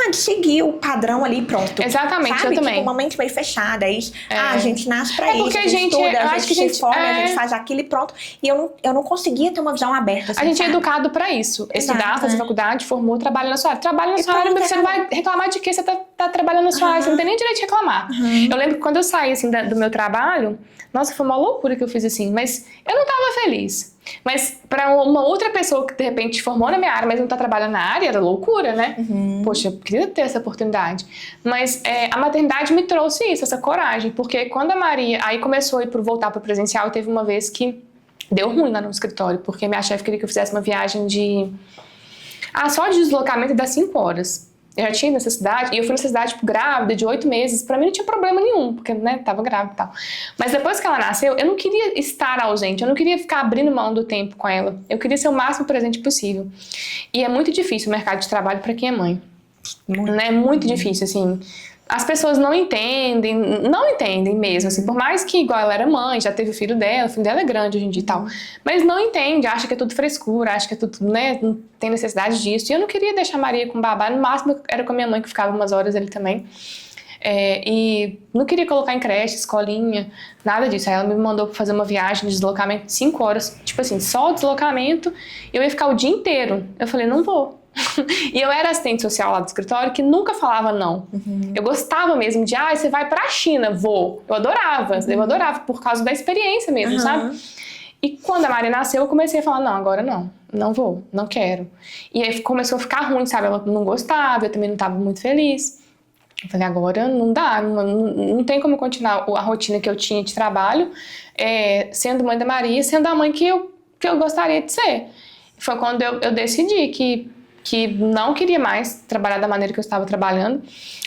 Speaker 1: de seguir o padrão ali, pronto.
Speaker 2: Exatamente,
Speaker 1: sabe?
Speaker 2: eu também.
Speaker 1: Tipo, uma mente meio fechada, é isso. A gente nasce pra isso,
Speaker 2: porque
Speaker 1: a gente estuda, a gente se forma, a gente
Speaker 2: é...
Speaker 1: faz aquilo e pronto. E eu não conseguia ter uma visão aberta. Assim,
Speaker 2: a gente é educado pra isso. Estudar, fazer faculdade, formou, trabalha na sua área. Trabalha na sua área, porque você não vai reclamar de que você tá trabalhando na sua área. Você não tem nem direito de reclamar. Eu lembro que quando eu saí, assim, do meu trabalho, nossa, foi uma loucura que eu fiz, assim. Mas eu não tava feliz. Mas pra uma outra pessoa que de repente formou na minha área, mas não tá trabalhando na área, era loucura, né? Poxa, eu queria ter essa oportunidade. Mas a maternidade me trouxe isso, essa coragem. Porque quando a Maria aí começou a voltar pro presencial, teve uma vez que deu ruim lá no escritório, porque minha chefe queria que eu fizesse uma viagem só de deslocamento das 5 horas. Eu já tinha necessidade, e eu fui nessa cidade grávida, de 8 meses, pra mim não tinha problema nenhum, porque, né, tava grávida e tal. Mas depois que ela nasceu, eu não queria estar ausente, eu não queria ficar abrindo mão do tempo com ela. Eu queria ser o máximo presente possível. E é muito difícil o mercado de trabalho pra quem é mãe. É muito difícil, assim. As pessoas não entendem mesmo, assim, por mais que igual ela era mãe, já teve o filho dela é grande hoje em dia e tal, mas não entende, acha que é tudo frescura, acha que é tudo, né, não tem necessidade disso, e eu não queria deixar a Maria com babá, no máximo era com a minha mãe que ficava umas horas ali também, e não queria colocar em creche, escolinha, nada disso. Aí ela me mandou fazer uma viagem de deslocamento de 5 horas, tipo assim, só o deslocamento, e eu ia ficar o dia inteiro. Eu falei, não vou. E eu era assistente social lá do escritório que nunca falava não. Eu gostava mesmo de, você vai pra China, vou. Eu adorava por causa da experiência mesmo, sabe? E quando a Maria nasceu, eu comecei a falar, não, agora não vou, não quero. E aí começou a ficar ruim, sabe? Ela não gostava, eu também não estava muito feliz. Eu falei, agora não dá, não tem como continuar a rotina que eu tinha de trabalho, sendo mãe da Maria, sendo a mãe que eu gostaria de ser. Foi quando eu decidi que não queria mais trabalhar da maneira que eu estava trabalhando.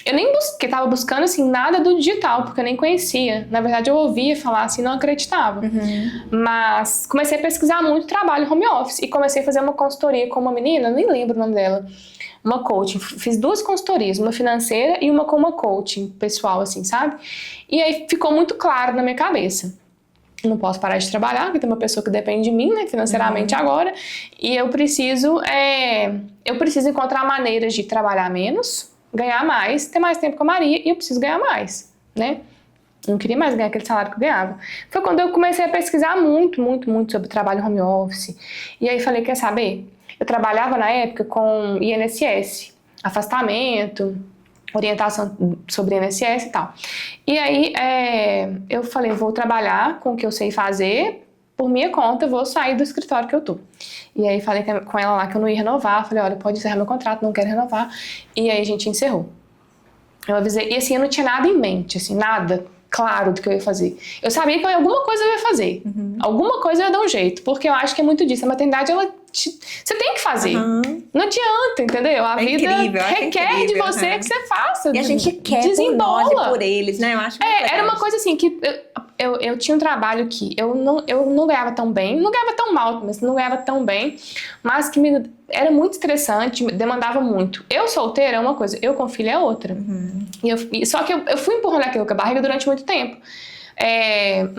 Speaker 2: Eu nem estava buscando assim, nada do digital, porque eu nem conhecia. Na verdade, eu ouvia falar assim, não acreditava. Mas comecei a pesquisar muito trabalho home office e comecei a fazer uma consultoria com uma menina, nem lembro o nome dela, uma coaching. Fiz 2 consultorias, uma financeira e uma com uma coaching pessoal, assim, sabe? E aí ficou muito claro na minha cabeça. Não posso parar de trabalhar, porque tem uma pessoa que depende de mim, né, financeiramente agora, e eu preciso encontrar maneiras de trabalhar menos, ganhar mais, ter mais tempo com a Maria, e eu preciso ganhar mais, né? Eu não queria mais ganhar aquele salário que eu ganhava. Foi quando eu comecei a pesquisar muito sobre trabalho home office. E aí falei, quer saber? Eu trabalhava na época com INSS, afastamento, orientação sobre INSS e tal. E aí eu falei, vou trabalhar com o que eu sei fazer, por minha conta, eu vou sair do escritório que eu tô. E aí falei com ela lá que eu não ia renovar. Falei, olha, pode encerrar meu contrato, não quero renovar. E aí a gente encerrou. Eu avisei, e assim, eu não tinha nada em mente, assim, nada claro do que eu ia fazer. Eu sabia que alguma coisa eu ia fazer. Alguma coisa eu ia dar um jeito, porque eu acho que é muito disso. A maternidade, você tem que fazer. Não adianta, entendeu? A vida requer de você que você faça.
Speaker 1: E a gente quer por nós e por eles, né? Eu acho que
Speaker 2: era uma coisa assim, que eu tinha um trabalho que eu não ganhava tão bem, não ganhava tão mal, mas não ganhava tão bem, mas que era muito estressante, demandava muito. Eu solteira é uma coisa, eu com filho é outra. Só que eu fui empurrando aquilo com a barriga durante muito tempo.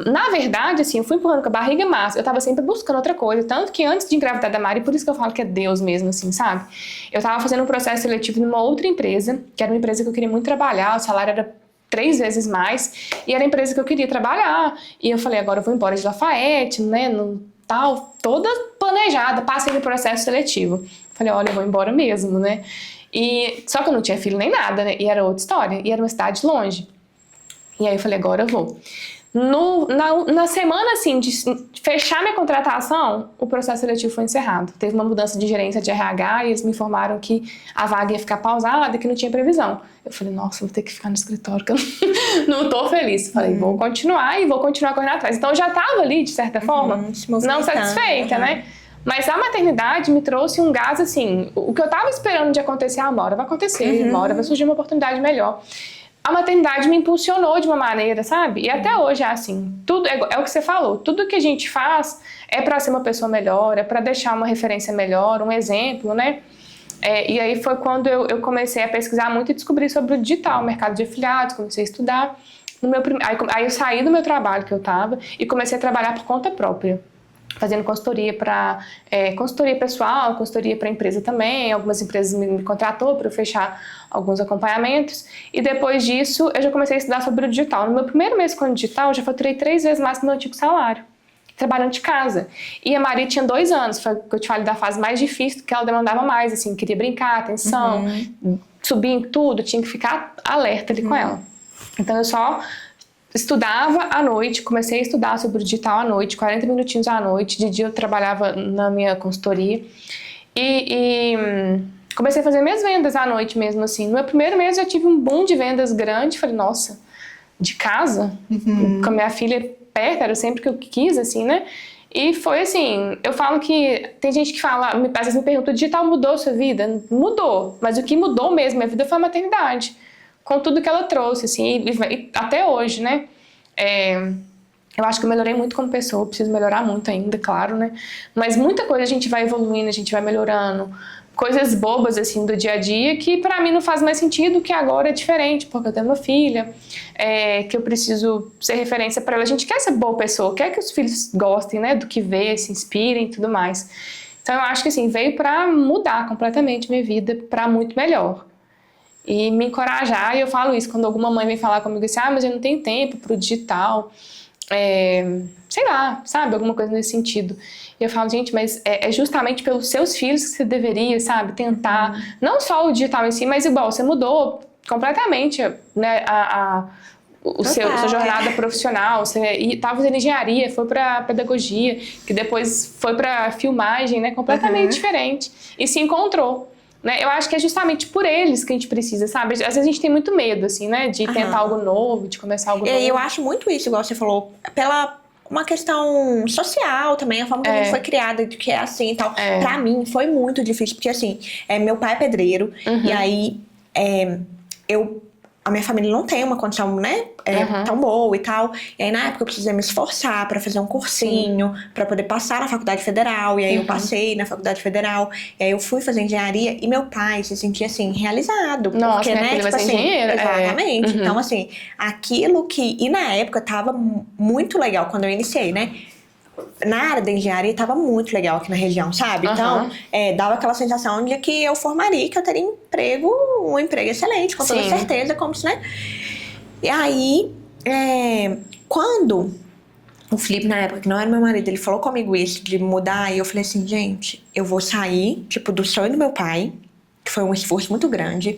Speaker 2: Na verdade, assim, eu fui empurrando com a barriga, mas eu tava sempre buscando outra coisa. Tanto que antes de engravidar da Mari, por isso que eu falo que é Deus mesmo, assim, sabe? Eu tava fazendo um processo seletivo numa outra empresa, que era uma empresa que eu queria muito trabalhar, o salário era 3 vezes mais, e era a empresa que eu queria trabalhar. E eu falei, agora eu vou embora de Lafayette, né, tal, toda planejada, passei no processo seletivo. Falei, olha, eu vou embora mesmo, né? Só que eu não tinha filho nem nada, né? E era outra história, e era uma cidade longe. E aí eu falei, agora eu vou. Na semana, assim, de fechar minha contratação, o processo seletivo foi encerrado. Teve uma mudança de gerência de RH e eles me informaram que a vaga ia ficar pausada e que não tinha previsão. Eu falei, nossa, vou ter que ficar no escritório, que eu não tô feliz. Falei, vou continuar e vou continuar correndo atrás. Então eu já tava ali, de certa forma, não satisfeita, né? Mas a maternidade me trouxe um gás, assim, o que eu tava esperando de acontecer, uma hora vai acontecer, uma hora vai surgir uma oportunidade melhor. A maternidade me impulsionou de uma maneira, sabe? E até hoje é assim, tudo é o que você falou, tudo que a gente faz é para ser uma pessoa melhor, é para deixar uma referência melhor, um exemplo, né? E aí foi quando eu comecei a pesquisar muito e descobri sobre o digital, o mercado de afiliados, comecei a estudar. Aí eu saí do meu trabalho que eu tava e comecei a trabalhar por conta própria, fazendo consultoria consultoria pessoal, consultoria para empresa também. Algumas empresas me contratou para eu fechar alguns acompanhamentos. E depois disso, eu já comecei a estudar sobre o digital. No meu primeiro mês com o digital, eu já faturei 3 vezes mais que o meu antigo salário, trabalhando de casa. E a Maria tinha 2 anos, foi o que eu te falei da fase mais difícil, que ela demandava mais, assim, queria brincar, atenção, subir em tudo, tinha que ficar alerta ali com ela. Então eu só estudava à noite, comecei a estudar sobre o digital à noite, 40 minutinhos à noite. De dia eu trabalhava na minha consultoria e comecei a fazer minhas vendas à noite mesmo, assim. No meu primeiro mês eu tive um boom de vendas grande. Falei, nossa, de casa? Com a minha filha perto, era sempre que eu quis, assim, né? E foi assim, eu falo que tem gente que fala, às vezes me pergunta, o digital mudou sua vida? Mudou, mas o que mudou mesmo minha vida foi a maternidade, com tudo que ela trouxe, assim, e até hoje, né? Eu acho que eu melhorei muito como pessoa, preciso melhorar muito ainda, claro, né? Mas muita coisa a gente vai evoluindo, a gente vai melhorando. Coisas bobas, assim, do dia a dia, que pra mim não faz mais sentido, que agora é diferente, porque eu tenho uma filha, que eu preciso ser referência pra ela. A gente quer ser boa pessoa, quer que os filhos gostem, né, do que vê, se inspirem e tudo mais. Então eu acho que, assim, veio pra mudar completamente minha vida pra muito melhor. E me encorajar, e eu falo isso quando alguma mãe vem falar comigo assim, mas eu não tenho tempo pro digital, sei lá, sabe, alguma coisa nesse sentido. E eu falo, gente, mas é justamente pelos seus filhos que você deveria, sabe, tentar, não só o digital em si, mas igual, você mudou completamente, né, sua jornada profissional, você estava fazendo engenharia, foi para pedagogia, que depois foi para filmagem, né, completamente diferente, e se encontrou. Né? Eu acho que é justamente por eles que a gente precisa, sabe? Às vezes a gente tem muito medo, assim, né? De tentar algo novo, de começar algo novo.
Speaker 1: E eu acho muito isso, igual você falou, pela uma questão social também, a forma que a gente foi criada, de que é assim e tal. Pra mim, foi muito difícil, porque assim, meu pai é pedreiro, e aí a minha família não tem uma condição, né, tão boa e tal. E aí, na época, eu precisei me esforçar pra fazer um cursinho, pra poder passar na faculdade federal. E aí, eu passei na faculdade federal. E aí, eu fui fazer engenharia. E meu pai se sentia, assim, realizado.
Speaker 2: Nossa,
Speaker 1: porque, né,
Speaker 2: tipo assim, engenheiro.
Speaker 1: Exatamente. Então, assim, aquilo que... E na época, tava muito legal quando eu iniciei, né? Na área da engenharia tava muito legal aqui na região, sabe? Então, dava aquela sensação de que eu formaria, que eu teria um emprego excelente, com toda certeza, como se, né? E aí, quando o Felipe, na época, que não era meu marido, ele falou comigo isso, de mudar, e eu falei assim, gente, eu vou sair, tipo, do sonho do meu pai, que foi um esforço muito grande,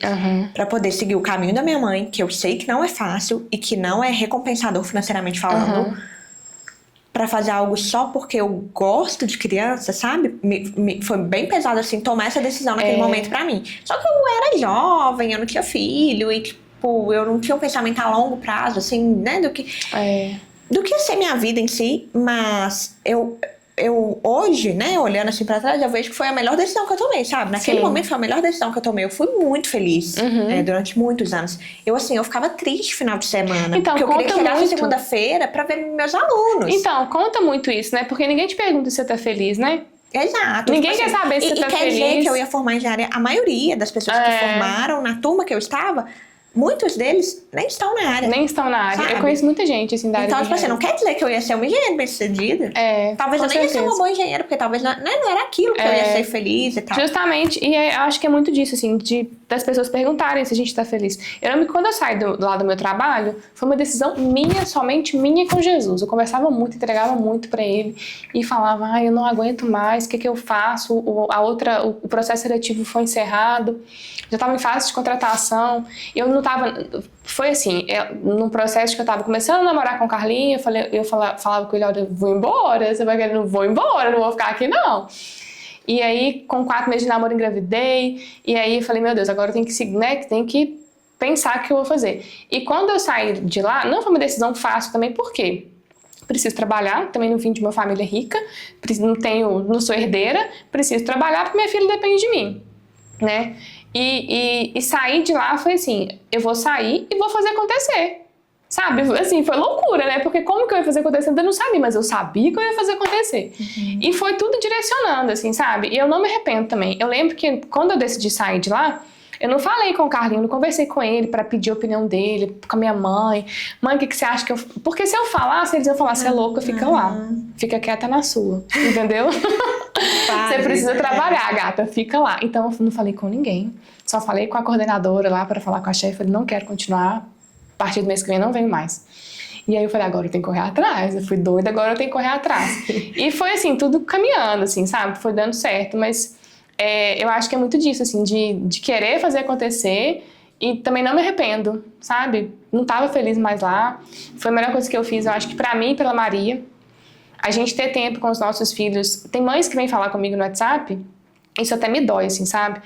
Speaker 1: pra poder seguir o caminho da minha mãe, que eu sei que não é fácil e que não é recompensador financeiramente falando, pra fazer algo só porque eu gosto de criança, sabe? Foi bem pesado, assim, tomar essa decisão naquele momento pra mim. Só que eu era jovem, eu não tinha filho, e, tipo, eu não tinha um pensamento a longo prazo, assim, né, do que ia ser minha vida em si, mas eu hoje, né, olhando assim pra trás, eu vejo que foi a melhor decisão que eu tomei, sabe? Naquele momento foi a melhor decisão que eu tomei. Eu fui muito feliz durante muitos anos. Eu ficava triste no final de semana.
Speaker 2: Então,
Speaker 1: porque eu queria chegar na segunda-feira pra ver meus alunos.
Speaker 2: Então, conta muito isso, né? Porque ninguém te pergunta se você tá feliz, né?
Speaker 1: Exato.
Speaker 2: Ninguém quer saber se você tá feliz.
Speaker 1: E quer dizer que eu ia formar engenharia. A maioria das pessoas que formaram na turma que eu estava, muitos deles nem estão na área.
Speaker 2: Nem estão na área. Sabe? Eu conheço muita gente, assim, da área.
Speaker 1: Então, tipo assim, não quer dizer que eu ia ser uma engenheira bem-sucedida. Talvez eu nem ia ser uma boa engenheira, porque talvez não era aquilo que eu ia ser feliz e tal.
Speaker 2: Justamente. E eu acho que é muito disso, assim, das pessoas perguntarem se a gente tá feliz. Eu lembro que quando eu saí lá do meu trabalho, foi uma decisão minha, somente minha com Jesus. Eu conversava muito, entregava muito pra ele. E falava, eu não aguento mais, o que eu faço? O processo seletivo foi encerrado. Já tava em fase de contratação. Eu não tava... Foi assim, no processo que eu tava começando a namorar com o Carlinhos, eu falava com ele, olha, eu vou embora, você vai querer, não vou embora, não vou ficar aqui não. E aí, com 4 meses de namoro, engravidei, e aí eu falei, meu Deus, agora eu tenho que seguir, né, tem que pensar o que eu vou fazer. E quando eu saí de lá, não foi uma decisão fácil também, por quê? Preciso trabalhar, também não vim de uma família rica, não sou herdeira, preciso trabalhar porque minha filha depende de mim, né? E sair de lá foi assim, eu vou sair e vou fazer acontecer, sabe? Assim, foi loucura, né? Porque como que eu ia fazer acontecer? Eu não sabia, mas eu sabia que eu ia fazer acontecer. E foi tudo direcionando, assim, sabe? E eu não me arrependo também. Eu lembro que quando eu decidi sair de lá, eu não falei com o Carlinhos, não conversei com ele pra pedir a opinião dele, com a minha mãe. Mãe, o que você acha que eu... Porque se eu falasse, eles iam falar, você é louca, fica lá. Fica quieta na sua, entendeu? Você precisa trabalhar, gata, fica lá. Então eu não falei com ninguém, só falei com a coordenadora lá pra falar com a chefe, falei, não quero continuar, a partir do mês que vem não venho mais. E aí eu falei, agora eu tenho que correr atrás, eu fui doida, agora eu tenho que correr atrás. E foi assim, tudo caminhando, assim, sabe? Foi dando certo, mas eu acho que é muito disso, assim, de querer fazer acontecer e também não me arrependo, sabe? Não tava feliz mais lá, foi a melhor coisa que eu fiz, eu acho que pra mim e pela Maria. A gente ter tempo com os nossos filhos. Tem mães que vêm falar comigo no WhatsApp, isso até me dói, assim, sabe?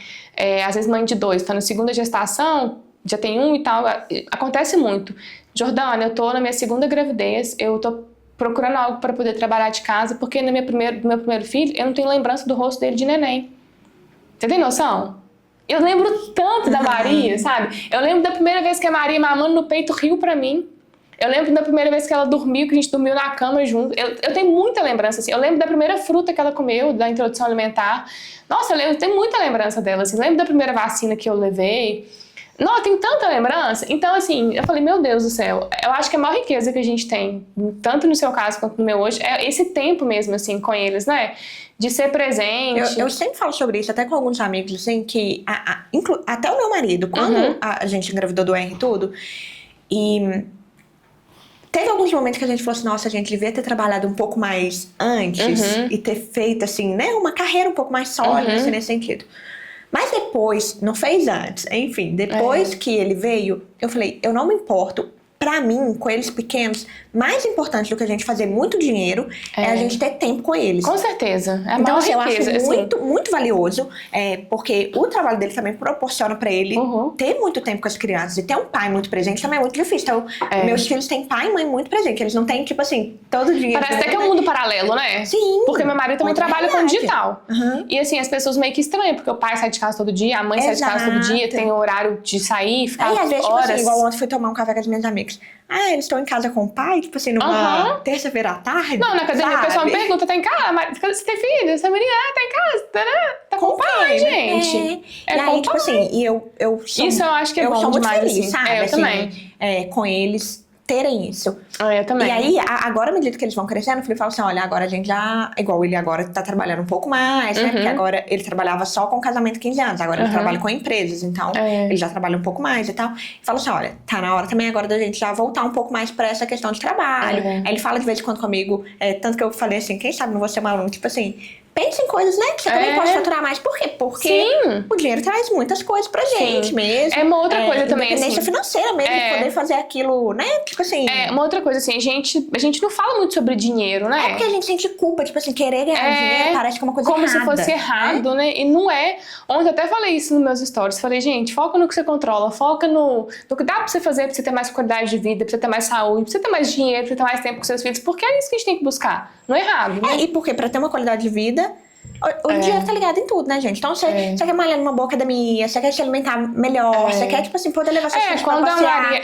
Speaker 2: Às vezes mãe de 2, tá na segunda gestação, já tem 1 e tal. Acontece muito. Jordana, eu tô na minha 2ª gravidez, eu tô procurando algo para poder trabalhar de casa, porque no meu primeiro filho, eu não tenho lembrança do rosto dele de neném. Você tem noção? Eu lembro tanto da Maria, sabe? Eu lembro da primeira vez que a Maria, mamando no peito, riu pra mim. Eu lembro da primeira vez que ela dormiu, que a gente dormiu na cama junto. Eu tenho muita lembrança, assim. Eu lembro da primeira fruta que ela comeu, da introdução alimentar. Nossa, eu tenho muita lembrança dela, assim. Eu lembro da primeira vacina que eu levei. Não, eu tenho tanta lembrança. Então, assim, eu falei, meu Deus do céu. Eu acho que a maior riqueza que a gente tem, tanto no seu caso quanto no meu hoje, é esse tempo mesmo, assim, com eles, né? De ser presente.
Speaker 1: Eu sempre falo sobre isso, até com alguns amigos, assim, que... até o meu marido, quando a gente engravidou do R e tudo, e... Teve alguns momentos que a gente falou assim, nossa, a gente devia ter trabalhado um pouco mais antes e ter feito, assim, né, uma carreira um pouco mais sólida, assim, nesse sentido. Mas depois, não fez antes, enfim, depois que ele veio, eu falei, eu não me importo. Pra mim, com eles pequenos, mais importante do que a gente fazer muito dinheiro é a gente ter tempo com eles.
Speaker 2: Com certeza. É a
Speaker 1: então,
Speaker 2: maior
Speaker 1: assim,
Speaker 2: riqueza,
Speaker 1: eu acho muito,
Speaker 2: assim.
Speaker 1: muito valioso, porque o trabalho dele também proporciona pra ele ter muito tempo com as crianças e ter um pai muito presente também é muito difícil. Então, meus filhos têm pai e mãe muito presente. Eles não têm, tipo assim, todo dia.
Speaker 2: Parece até que é um mundo paralelo, né?
Speaker 1: Sim.
Speaker 2: Porque meu marido também trabalha com digital. E assim, as pessoas meio que estranham, porque o pai sai de casa todo dia, a mãe sai de casa todo dia, tem o horário de sair, ficar horas.
Speaker 1: E às vezes, tipo assim, igual ontem fui tomar um café com as minhas amigas. Eles estão em casa com o pai, tipo assim, numa terça-feira à tarde.
Speaker 2: Não, na academia o pessoal me pergunta, tá em casa? Você tem filho? Essa menina tá em casa? Tá com o pai, gente.
Speaker 1: E aí, tipo assim,
Speaker 2: Isso eu acho que é bom demais,
Speaker 1: feliz,
Speaker 2: assim.
Speaker 1: sabe?
Speaker 2: Eu
Speaker 1: assim,
Speaker 2: também.
Speaker 1: Com eles, terem isso.
Speaker 2: Eu também.
Speaker 1: E aí, agora, à medida que eles vão crescendo, o Felipe fala assim, olha, agora a gente já... Igual ele agora tá trabalhando um pouco mais, né? Porque agora ele trabalhava só com casamento 15 anos, agora ele trabalha com empresas, então ele já trabalha um pouco mais e tal. E fala assim, olha, tá na hora também agora da gente já voltar um pouco mais pra essa questão de trabalho. Aí ele fala de vez em quando comigo, tanto que eu falei assim, quem sabe não vou ser uma aluna, tipo assim... Pense em coisas, né, que você também pode faturar mais. Por quê? Porque o dinheiro traz muitas coisas pra gente mesmo.
Speaker 2: É uma outra coisa também,
Speaker 1: independência
Speaker 2: assim.
Speaker 1: financeira mesmo, de poder fazer aquilo, né? Tipo assim...
Speaker 2: Uma outra coisa, assim, a gente não fala muito sobre dinheiro, né?
Speaker 1: É porque a gente sente culpa, tipo assim, querer ganhar dinheiro parece que é uma coisa errada.
Speaker 2: Como se fosse errado, né? E não é. Ontem eu até falei isso nos meus stories. Falei, gente, foca no que você controla, foca no que dá pra você fazer, pra você ter mais qualidade de vida, pra você ter mais saúde, pra você ter mais dinheiro, pra você ter mais tempo com seus filhos, porque é isso que a gente tem que buscar. Não é errado, né?
Speaker 1: E porque pra ter uma qualidade de vida... O dinheiro tá ligado em tudo, né, gente? Então, você quer malhar numa boa academia, você quer se alimentar melhor, você quer, tipo assim, poder levar seus filhos pra passear.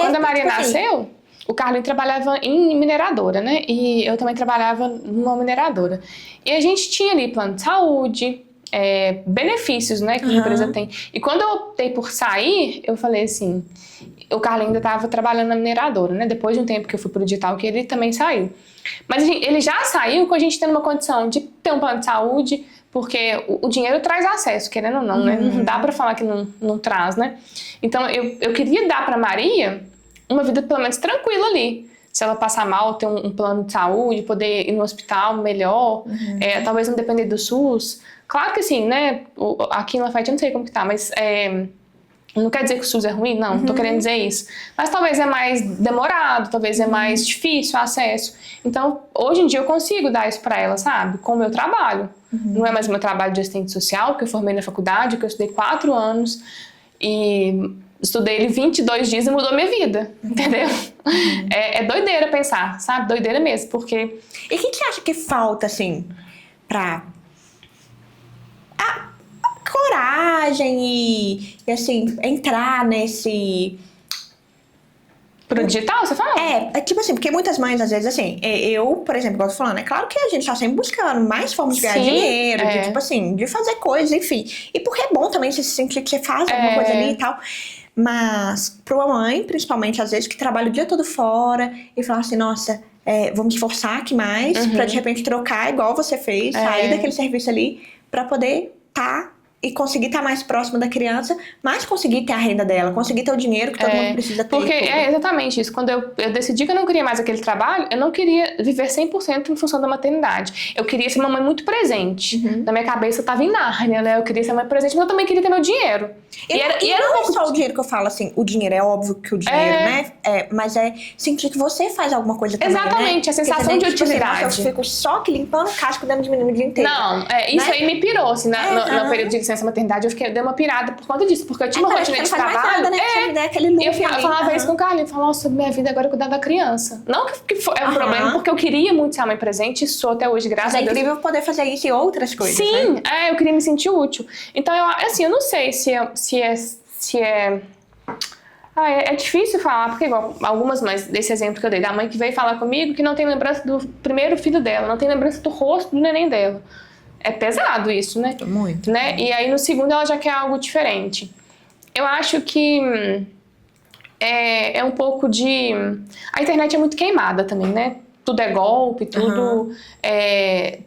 Speaker 2: Quando a Maria nasceu, o Carlinho trabalhava em mineradora, né? E eu também trabalhava numa mineradora. E a gente tinha ali plano de saúde, benefícios, né, que a empresa tem. E quando eu optei por sair, eu falei assim... O Carlinho ainda estava trabalhando na mineradora, né? Depois de um tempo que eu fui pro digital, que ele também saiu. Mas ele já saiu com a gente tendo uma condição de ter um plano de saúde, porque o dinheiro traz acesso, querendo ou não, né? Não dá pra falar que não traz, né? Então, eu queria dar pra Maria uma vida pelo menos tranquila ali. Se ela passar mal, ter um plano de saúde, poder ir no hospital melhor, talvez não depender do SUS. Claro que sim, né? Aqui em Lafayette eu não sei como que tá, mas... Não quer dizer que o SUS é ruim, não tô querendo dizer isso. Mas talvez é mais demorado, talvez é mais difícil o acesso. Então, hoje em dia eu consigo dar isso pra ela, sabe? Com o meu trabalho. Não é mais o meu trabalho de assistente social, porque eu formei na faculdade, que eu estudei 4 anos e estudei ele 22 dias e mudou minha vida, entendeu? É doideira pensar, sabe? Doideira mesmo, porque...
Speaker 1: E o que você acha que falta, assim, pra... coragem e assim, entrar nesse...
Speaker 2: Pro digital, você fala?
Speaker 1: Tipo assim, porque muitas mães, às vezes, assim, eu, por exemplo, igual eu tô falando, é claro que a gente tá sempre buscando mais formas de ganhar dinheiro, de, tipo assim, de fazer coisas, enfim. E porque é bom também você se sentir que você faz alguma coisa ali e tal. Mas, pra uma mãe, principalmente, às vezes, que trabalha o dia todo fora e fala assim, nossa, vou me esforçar aqui mais pra, de repente, trocar igual você fez, sair daquele serviço ali, pra poder e conseguir estar mais próximo da criança, mas conseguir ter a renda dela, conseguir ter o dinheiro que todo mundo precisa ter.
Speaker 2: Porque é exatamente isso. Quando eu decidi que eu não queria mais aquele trabalho, eu não queria viver 100% em função da maternidade. Eu queria ser uma mãe muito presente. Na minha cabeça eu tava em Nárnia, né? Eu queria ser uma mãe presente, mas eu também queria ter meu dinheiro.
Speaker 1: E não é só o dinheiro que eu falo, assim, o dinheiro é óbvio que o dinheiro, né? Mas é sentir que você faz alguma coisa também,
Speaker 2: exatamente,
Speaker 1: né?
Speaker 2: a sensação de utilidade.
Speaker 1: Tipo assim, eu fico só que limpando o casco dentro de menino o dia inteiro.
Speaker 2: Não, isso aí me pirou, assim, no período de licença maternidade, eu dei uma pirada por conta disso, porque eu tinha uma rotina de trabalho.
Speaker 1: Nada, né? Eu
Speaker 2: falava isso com o Carlinhos, falava, nossa, minha vida agora é cuidar da criança. Não que é um problema, porque eu queria muito ser a mãe presente e sou até hoje, graças a Deus.
Speaker 1: É incrível poder fazer isso e outras coisas,
Speaker 2: sim,
Speaker 1: né?
Speaker 2: Eu queria me sentir útil. Então, eu não sei se é difícil falar, porque igual algumas mães, desse exemplo que eu dei, da mãe que veio falar comigo que não tem lembrança do primeiro filho dela, não tem lembrança do rosto do neném dela. É pesado isso, né?
Speaker 1: Muito.
Speaker 2: Né? E aí no segundo ela já quer algo diferente. Eu acho que é um pouco de... A internet é muito queimada também, né? Tudo é golpe, tudo...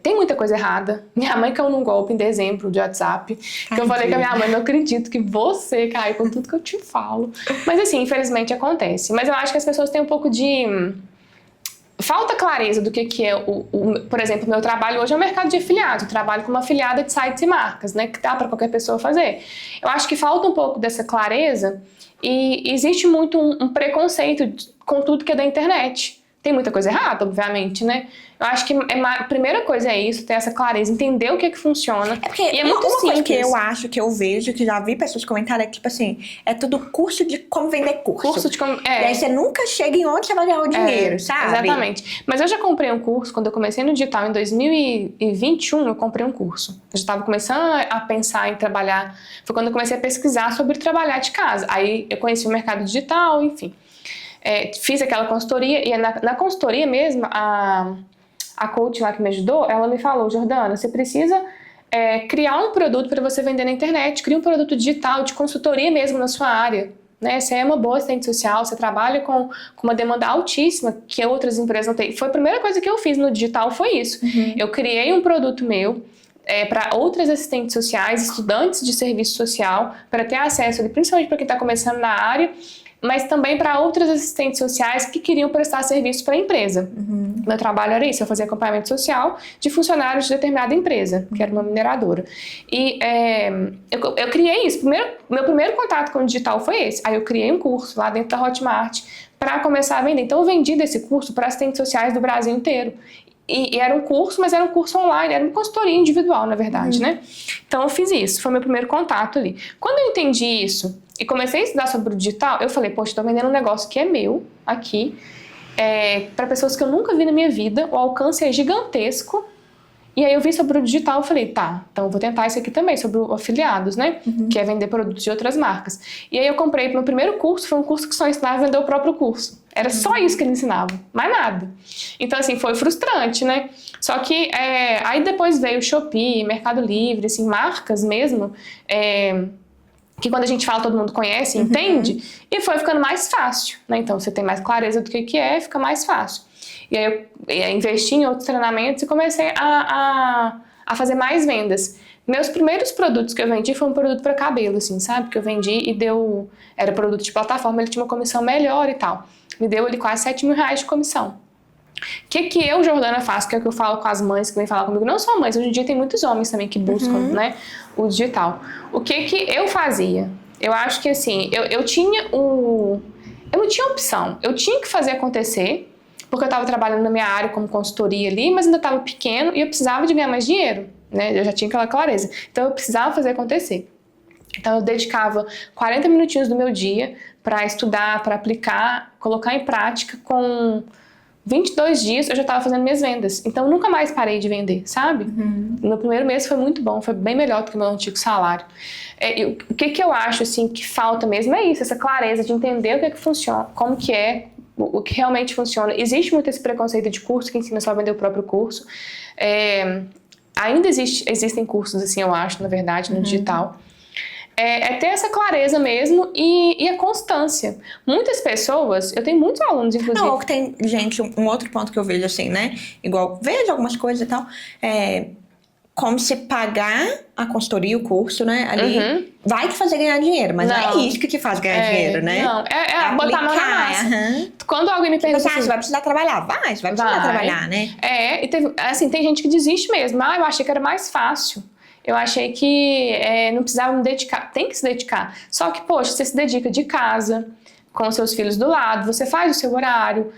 Speaker 2: Tem muita coisa errada. Minha mãe caiu num golpe em dezembro de WhatsApp. Que eu falei com a minha mãe, não acredito que você caiu com tudo que eu te falo. Mas assim, infelizmente acontece. Mas eu acho que as pessoas têm um pouco de... Falta clareza do que é por exemplo, o meu trabalho hoje é o mercado de afiliados. Eu trabalho com uma afiliada de sites e marcas, né? Que dá para qualquer pessoa fazer. Eu acho que falta um pouco dessa clareza e existe muito um preconceito com tudo que é da internet. Tem muita coisa errada, obviamente, né? Eu acho que a primeira coisa é isso, ter essa clareza, entender o que funciona.
Speaker 1: Porque
Speaker 2: e é muito simples.
Speaker 1: Coisa que eu acho, que eu vejo, que já vi pessoas comentarem, é tipo assim, é tudo curso de como vender curso. E aí você nunca chega em onde você vai ganhar o dinheiro, sabe?
Speaker 2: Exatamente. Mas eu já comprei um curso, quando eu comecei no digital em 2021, eu comprei um curso. Eu já estava começando a pensar em trabalhar, foi quando eu comecei a pesquisar sobre trabalhar de casa. Aí eu conheci o mercado digital, enfim. Fiz aquela consultoria, e na consultoria mesmo, a coach lá que me ajudou, ela me falou, Jordana, você precisa criar um produto para você vender na internet, cria um produto digital de consultoria mesmo na sua área. né? Você é uma boa assistente social, você trabalha com uma demanda altíssima que outras empresas não têm. Foi a primeira coisa que eu fiz no digital, foi isso. Eu criei um produto meu para outras assistentes sociais, estudantes de serviço social, para ter acesso, principalmente para quem está começando na área, mas também para outras assistentes sociais que queriam prestar serviço para a empresa. Meu trabalho era isso, eu fazia acompanhamento social de funcionários de determinada empresa, que era uma mineradora. E eu criei isso. Meu primeiro contato com o digital foi esse. Aí eu criei um curso lá dentro da Hotmart para começar a vender. Então eu vendi desse curso para assistentes sociais do Brasil inteiro. E era um curso, mas era um curso online, era uma consultoria individual, na verdade, né? Então eu fiz isso, foi meu primeiro contato ali. Quando eu entendi isso e comecei a estudar sobre o digital, eu falei, poxa, estou vendendo um negócio que é meu aqui, para pessoas que eu nunca vi na minha vida, o alcance é gigantesco. E aí eu vi sobre o digital e falei, tá, então eu vou tentar isso aqui também, sobre o afiliados, né? Que é vender produtos de outras marcas. E aí eu comprei, meu primeiro curso foi um curso que só ensinava a vender o próprio curso. Era só isso que ele ensinava, mais nada. Então, assim, foi frustrante, né? Só que aí depois veio o Shopee, Mercado Livre, assim, marcas mesmo, que quando a gente fala todo mundo conhece, entende, e foi ficando mais fácil, né? Então você tem mais clareza do que é, fica mais fácil. E aí eu investi em outros treinamentos e comecei a fazer mais vendas. Meus primeiros produtos que eu vendi foi um produto para cabelo, assim, sabe? Que eu vendi e era produto de plataforma, ele tinha uma comissão melhor e tal. Me deu ali quase R$7.000 de comissão. O que eu, Jordana, faço? Que é o que eu falo com as mães que vêm falar comigo. Não só mães, hoje em dia tem muitos homens também que buscam, né, o digital. O que eu fazia? Eu acho que, assim, eu não tinha opção. Eu tinha que fazer acontecer, porque eu estava trabalhando na minha área como consultoria ali, mas ainda estava pequeno e eu precisava de ganhar mais dinheiro, né? Eu já tinha aquela clareza. Então eu precisava fazer acontecer. Então eu dedicava 40 minutinhos do meu dia para estudar, para aplicar, colocar em prática. Com 22 dias eu já estava fazendo minhas vendas. Então eu nunca mais parei de vender, sabe? No primeiro mês foi muito bom, foi bem melhor do que o meu antigo salário. O que eu acho assim que falta mesmo é isso, essa clareza de entender o que funciona, como que é, o que realmente funciona. Existe muito esse preconceito de curso que ensina só a vender o próprio curso. Ainda existem cursos assim, eu acho, na verdade, no digital. Ter essa clareza mesmo e a constância. Muitas pessoas, eu tenho muitos alunos, inclusive.
Speaker 1: Não, que tem, gente, um outro ponto que eu vejo assim, né? Igual, vejo algumas coisas e tal. Como se pagar a consultoria, o curso, né? Ali vai te fazer ganhar dinheiro, mas não é isso que te faz ganhar dinheiro, né?
Speaker 2: Não, botar a mão na massa. Quando alguém me pergunta
Speaker 1: assim, você vai precisar trabalhar? Você vai precisar trabalhar, né?
Speaker 2: E tem gente que desiste mesmo. Eu achei que era mais fácil. Eu achei que não precisava me dedicar. Tem que se dedicar. Só que, poxa, você se dedica de casa, com seus filhos do lado, você faz o seu horário.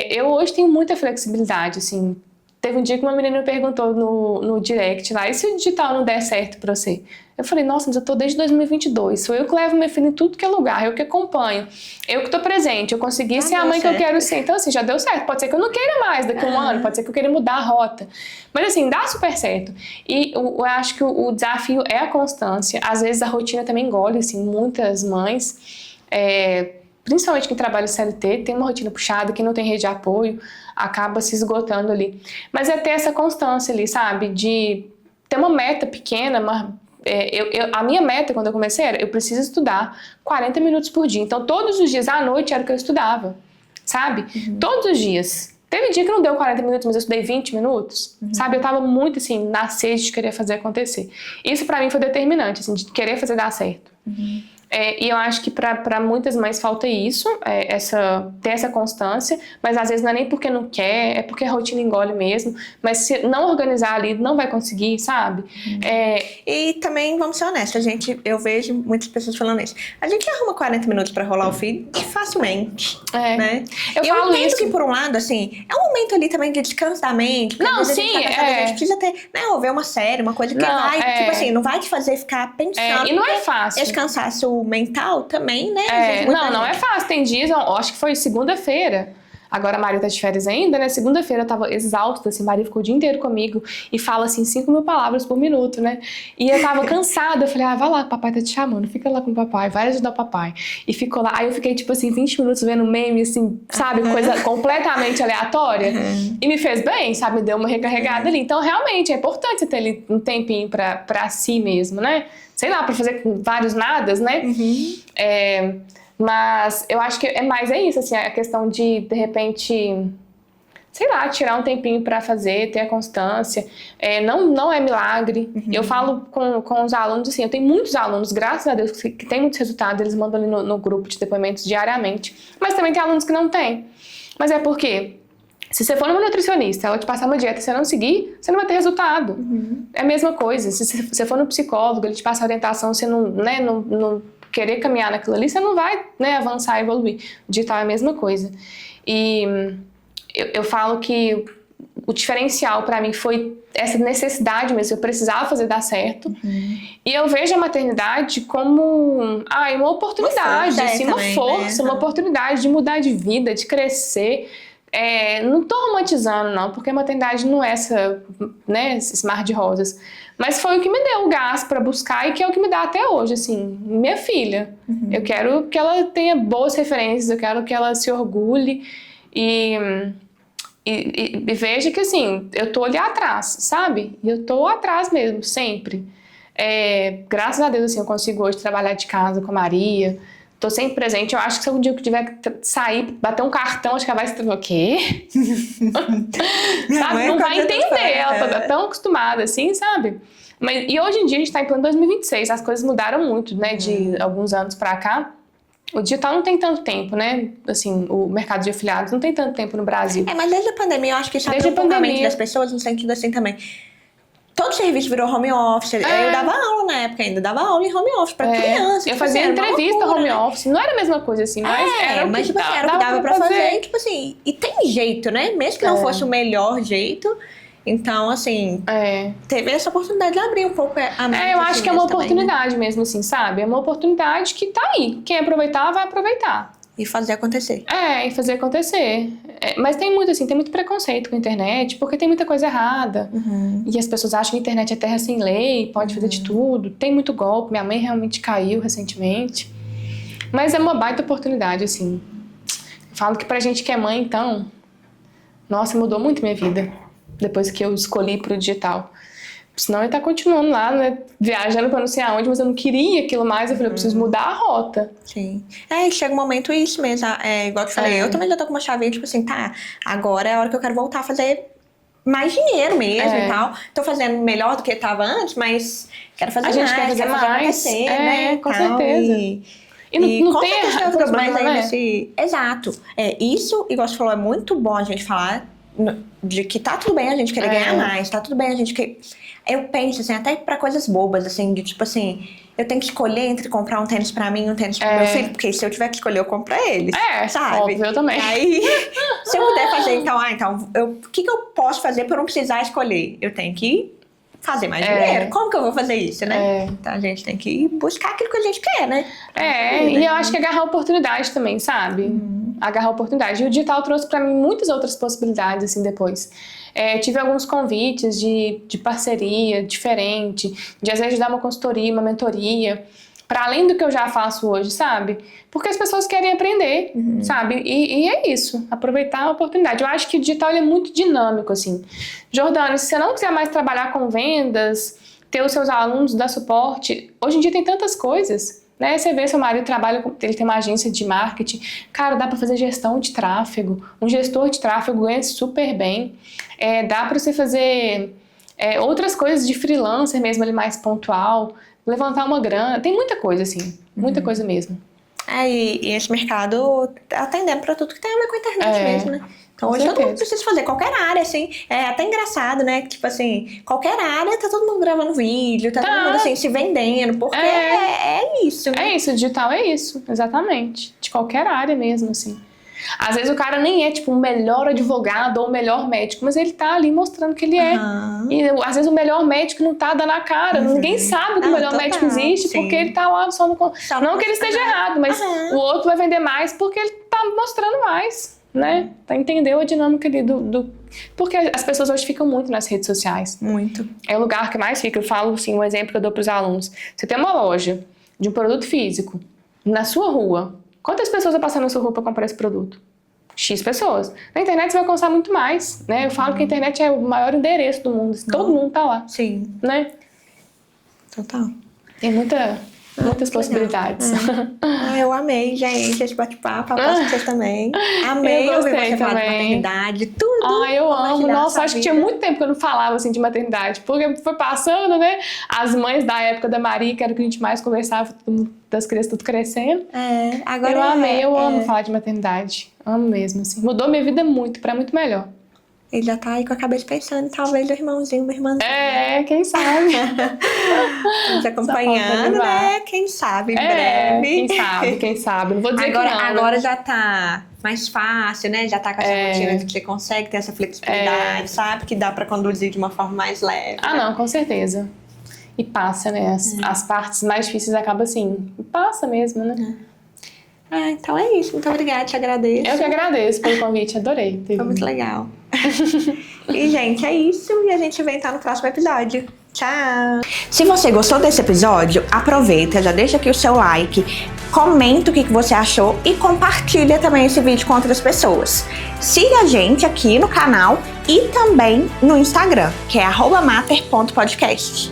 Speaker 2: Eu hoje tenho muita flexibilidade, assim. Teve um dia que uma menina me perguntou no direct lá, e se o digital não der certo pra você? Eu falei, nossa, mas eu tô desde 2022, sou eu que levo minha filha em tudo que é lugar, eu que acompanho, eu que tô presente, eu consegui ser a mãe que eu quero ser. Então, assim, já deu certo. Pode ser que eu não queira mais daqui a um ano, pode ser que eu queira mudar a rota. Mas, assim, dá super certo. E eu acho que o desafio é a constância. Às vezes a rotina também engole, assim, muitas mães, principalmente quem trabalha CLT, tem uma rotina puxada, quem não tem rede de apoio, acaba se esgotando ali. Mas ter essa constância ali, sabe? De ter uma meta pequena, a minha meta quando eu comecei era, eu preciso estudar 40 minutos por dia. Então, todos os dias à noite era o que eu estudava, sabe? Todos os dias. Teve dia que não deu 40 minutos, mas eu estudei 20 minutos, sabe? Eu tava muito, assim, na sede de querer fazer acontecer. Isso pra mim foi determinante, assim, de querer fazer dar certo. E eu acho que para muitas mães falta isso, ter essa constância, mas às vezes não é nem porque não quer, é porque a rotina engole mesmo, mas se não organizar ali, não vai conseguir, sabe?
Speaker 1: E também, vamos ser honestos, eu vejo muitas pessoas falando isso, a gente arruma 40 minutos para rolar o feed facilmente, né? Eu entendo isso. Que por um lado, assim, é um momento ali também de descanso da mente,
Speaker 2: não, sim,
Speaker 1: a gente precisa ter, né, ou ver uma série, uma coisa que tipo assim, não vai te fazer ficar pensando.
Speaker 2: E não é fácil.
Speaker 1: Esse cansaço mental também, né?
Speaker 2: Não é fácil. Tem dias, eu acho que foi segunda-feira. Agora a Maria tá de férias ainda, né? Segunda-feira eu tava exausta, assim, Maria ficou o dia inteiro comigo e fala, assim, 5.000 palavras por minuto, né? E eu tava cansada, eu falei, vai lá, papai tá te chamando, fica lá com o papai, vai ajudar o papai. E ficou lá, aí eu fiquei, tipo assim, 20 minutos vendo meme, assim, sabe? Coisa completamente aleatória. E me fez bem, sabe? Me deu uma recarregada ali. Então, realmente, é importante você ter ali um tempinho pra si mesmo, né? Sei lá, pra fazer vários nadas, né? Mas eu acho que é isso, assim, a questão de repente, sei lá, tirar um tempinho pra fazer, ter a constância. Não é milagre. Eu falo com os alunos, assim, eu tenho muitos alunos, graças a Deus, que têm muitos resultados, eles mandam ali no grupo de depoimentos diariamente. Mas também tem alunos que não têm. Mas é porque, se você for numa nutricionista, ela te passar uma dieta e você não seguir, você não vai ter resultado. É a mesma coisa. Se você for no psicólogo, ele te passar orientação, você não querer caminhar naquilo ali, você não vai, né, avançar e evoluir. O digital é a mesma coisa. E eu falo que o diferencial para mim foi essa necessidade mesmo, eu precisava fazer dar certo. E eu vejo a maternidade como uma oportunidade, uma força, uma oportunidade de mudar de vida, de crescer. Não tô romantizando, não, porque a maternidade não é esse mar de rosas. Mas foi o que me deu o gás para buscar e que é o que me dá até hoje, assim, minha filha. Eu quero que ela tenha boas referências, eu quero que ela se orgulhe e veja que, assim, eu tô ali atrás, sabe? E eu tô atrás mesmo, sempre. Graças a Deus, assim, eu consigo hoje trabalhar de casa com a Maria. Tô sempre presente. Eu acho que se algum dia eu tiver que sair, bater um cartão, acho que ela vai se... O quê? Sabe? Não vai entender. Ela tá tão acostumada, assim, sabe? E hoje em dia, a gente tá em plano 2026. As coisas mudaram muito, né? De alguns anos pra cá. O digital não tem tanto tempo, né? Assim, o mercado de afiliados não tem tanto tempo no Brasil.
Speaker 1: Mas desde a pandemia, eu acho que isso abriu um pouco a mente das pessoas, no sentido assim também. Todo serviço virou home office. Eu dava aula na época ainda, dava aula em home office pra criança.
Speaker 2: Eu fazia entrevista home office. Não era a mesma coisa assim, mas era o que
Speaker 1: tipo assim, era o que dava pra fazer. Tipo assim, e tem jeito, né? Mesmo que não fosse o melhor jeito. Então, assim, teve essa oportunidade de abrir um pouco a mente.
Speaker 2: Eu acho que é uma oportunidade também, mesmo, assim, sabe? É uma oportunidade que tá aí. Quem aproveitar, vai aproveitar.
Speaker 1: E fazer acontecer.
Speaker 2: E fazer acontecer. Mas tem muito preconceito com a internet, porque tem muita coisa errada. E as pessoas acham que a internet é terra sem lei, pode fazer de tudo. Tem muito golpe, minha mãe realmente caiu recentemente. Mas é uma baita oportunidade, assim. Eu falo que pra gente que é mãe, então... Nossa, mudou muito minha vida. Depois que eu escolhi pro digital. Senão eu ia estar continuando lá, né? Viajando pra não sei aonde, mas eu não queria aquilo mais. Eu falei, eu preciso mudar a rota.
Speaker 1: Sim. Chega um momento isso mesmo. Igual eu te falei, eu também já tô com uma chavinha, tipo assim, agora é a hora que eu quero voltar a fazer mais dinheiro mesmo e tal. Tô fazendo melhor do que tava antes, mas quero fazer mais.
Speaker 2: A gente quer fazer mais.
Speaker 1: Acontecer, né?
Speaker 2: Com certeza. E não tem
Speaker 1: problema aí nesse... Exato. Isso, igual você falou, é muito bom a gente falar de que tá tudo bem a gente querer ganhar mais, tá tudo bem a gente querer... Eu penso, assim, até pra coisas bobas, assim, de tipo assim, eu tenho que escolher entre comprar um tênis pra mim e um tênis pro meu filho, porque se eu tiver que escolher, eu compro pra eles, sabe?
Speaker 2: Óbvio, eu também.
Speaker 1: Aí, se eu puder fazer, então, o que eu posso fazer pra eu não precisar escolher? Eu tenho que fazer mais dinheiro. Como que eu vou fazer isso, né? Então a gente tem que buscar aquilo que a gente quer, né?
Speaker 2: E eu acho que agarrar a oportunidade também, sabe? Agarrar a oportunidade. E o digital trouxe pra mim muitas outras possibilidades, assim, depois. Tive alguns convites de parceria diferente, de às vezes dar uma consultoria, uma mentoria, para além do que eu já faço hoje, sabe? Porque as pessoas querem aprender, sabe? E é isso, aproveitar a oportunidade. Eu acho que o digital ele é muito dinâmico, assim. Jordana, se você não quiser mais trabalhar com vendas, ter os seus alunos, dar suporte, hoje em dia tem tantas coisas, né? Você vê seu marido trabalha, ele tem uma agência de marketing, cara, dá para fazer gestão de tráfego, um gestor de tráfego ganha super bem, dá para você fazer outras coisas de freelancer mesmo, ali mais pontual, levantar uma grana, tem muita coisa assim, muita coisa mesmo.
Speaker 1: E esse mercado tá atendendo para tudo que tem a ver com a internet mesmo, né? Então hoje todo mundo precisa fazer qualquer área, assim, é até engraçado, né? Tipo assim, qualquer área tá todo mundo gravando vídeo, tá todo mundo assim, se vendendo, porque é isso, né?
Speaker 2: É isso, o digital é isso, exatamente. De qualquer área mesmo, assim. Às vezes o cara nem é, tipo, o melhor advogado ou o melhor médico, mas ele tá ali mostrando que ele é. E às vezes o melhor médico não tá dando a cara. Ninguém sabe que o melhor médico existe, porque ele tá lá só no... Não que ele esteja errado, mas o outro vai vender mais porque ele tá mostrando mais, né? Tá entendendo a dinâmica ali Porque as pessoas hoje ficam muito nas redes sociais.
Speaker 1: Muito.
Speaker 2: É o lugar que mais fica. Eu falo, assim, um exemplo que eu dou pros alunos. Você tem uma loja de um produto físico na sua rua. Quantas pessoas vão passar na sua rua para comprar esse produto? X pessoas. Na internet você vai alcançar muito mais, né? Eu falo que a internet é o maior endereço do mundo. Todo mundo tá lá.
Speaker 1: Sim.
Speaker 2: Né?
Speaker 1: Total.
Speaker 2: Tem muita Muitas possibilidades.
Speaker 1: Eu amei, gente, esse bate-papo. Aposto que vocês também. Amei ouvir você falar de maternidade, tudo.
Speaker 2: Eu amo. Nossa, acho que tinha muito tempo que eu não falava assim de maternidade, porque foi passando, né? As mães da época da Maria, que era o que a gente mais conversava, das crianças tudo crescendo.
Speaker 1: Agora
Speaker 2: eu amei, eu amo falar de maternidade. Amo mesmo, assim. Mudou minha vida muito, pra muito melhor.
Speaker 1: Ele já tá aí com a cabeça pensando, talvez o irmãozinho, uma irmãzinha.
Speaker 2: Quem sabe?
Speaker 1: Te acompanhando, né? Quem sabe, em breve.
Speaker 2: Quem sabe. Não vou dizer que não.
Speaker 1: Agora já tá mais fácil, né? Já tá com essa rotina de que você consegue ter essa flexibilidade, sabe? Que dá pra conduzir de uma forma mais leve.
Speaker 2: Não, com certeza. E passa, né? As partes mais difíceis acabam assim. Passa mesmo, né?
Speaker 1: Então é isso. Muito obrigada, te agradeço.
Speaker 2: Eu que agradeço pelo convite, adorei.
Speaker 1: Foi muito legal. E, gente, é isso. E a gente vem no próximo episódio. Tchau! Se você gostou desse episódio, aproveita, já deixa aqui o seu like, comenta o que você achou e compartilha também esse vídeo com outras pessoas. Siga a gente aqui no canal e também no Instagram, que é @mater.podcast.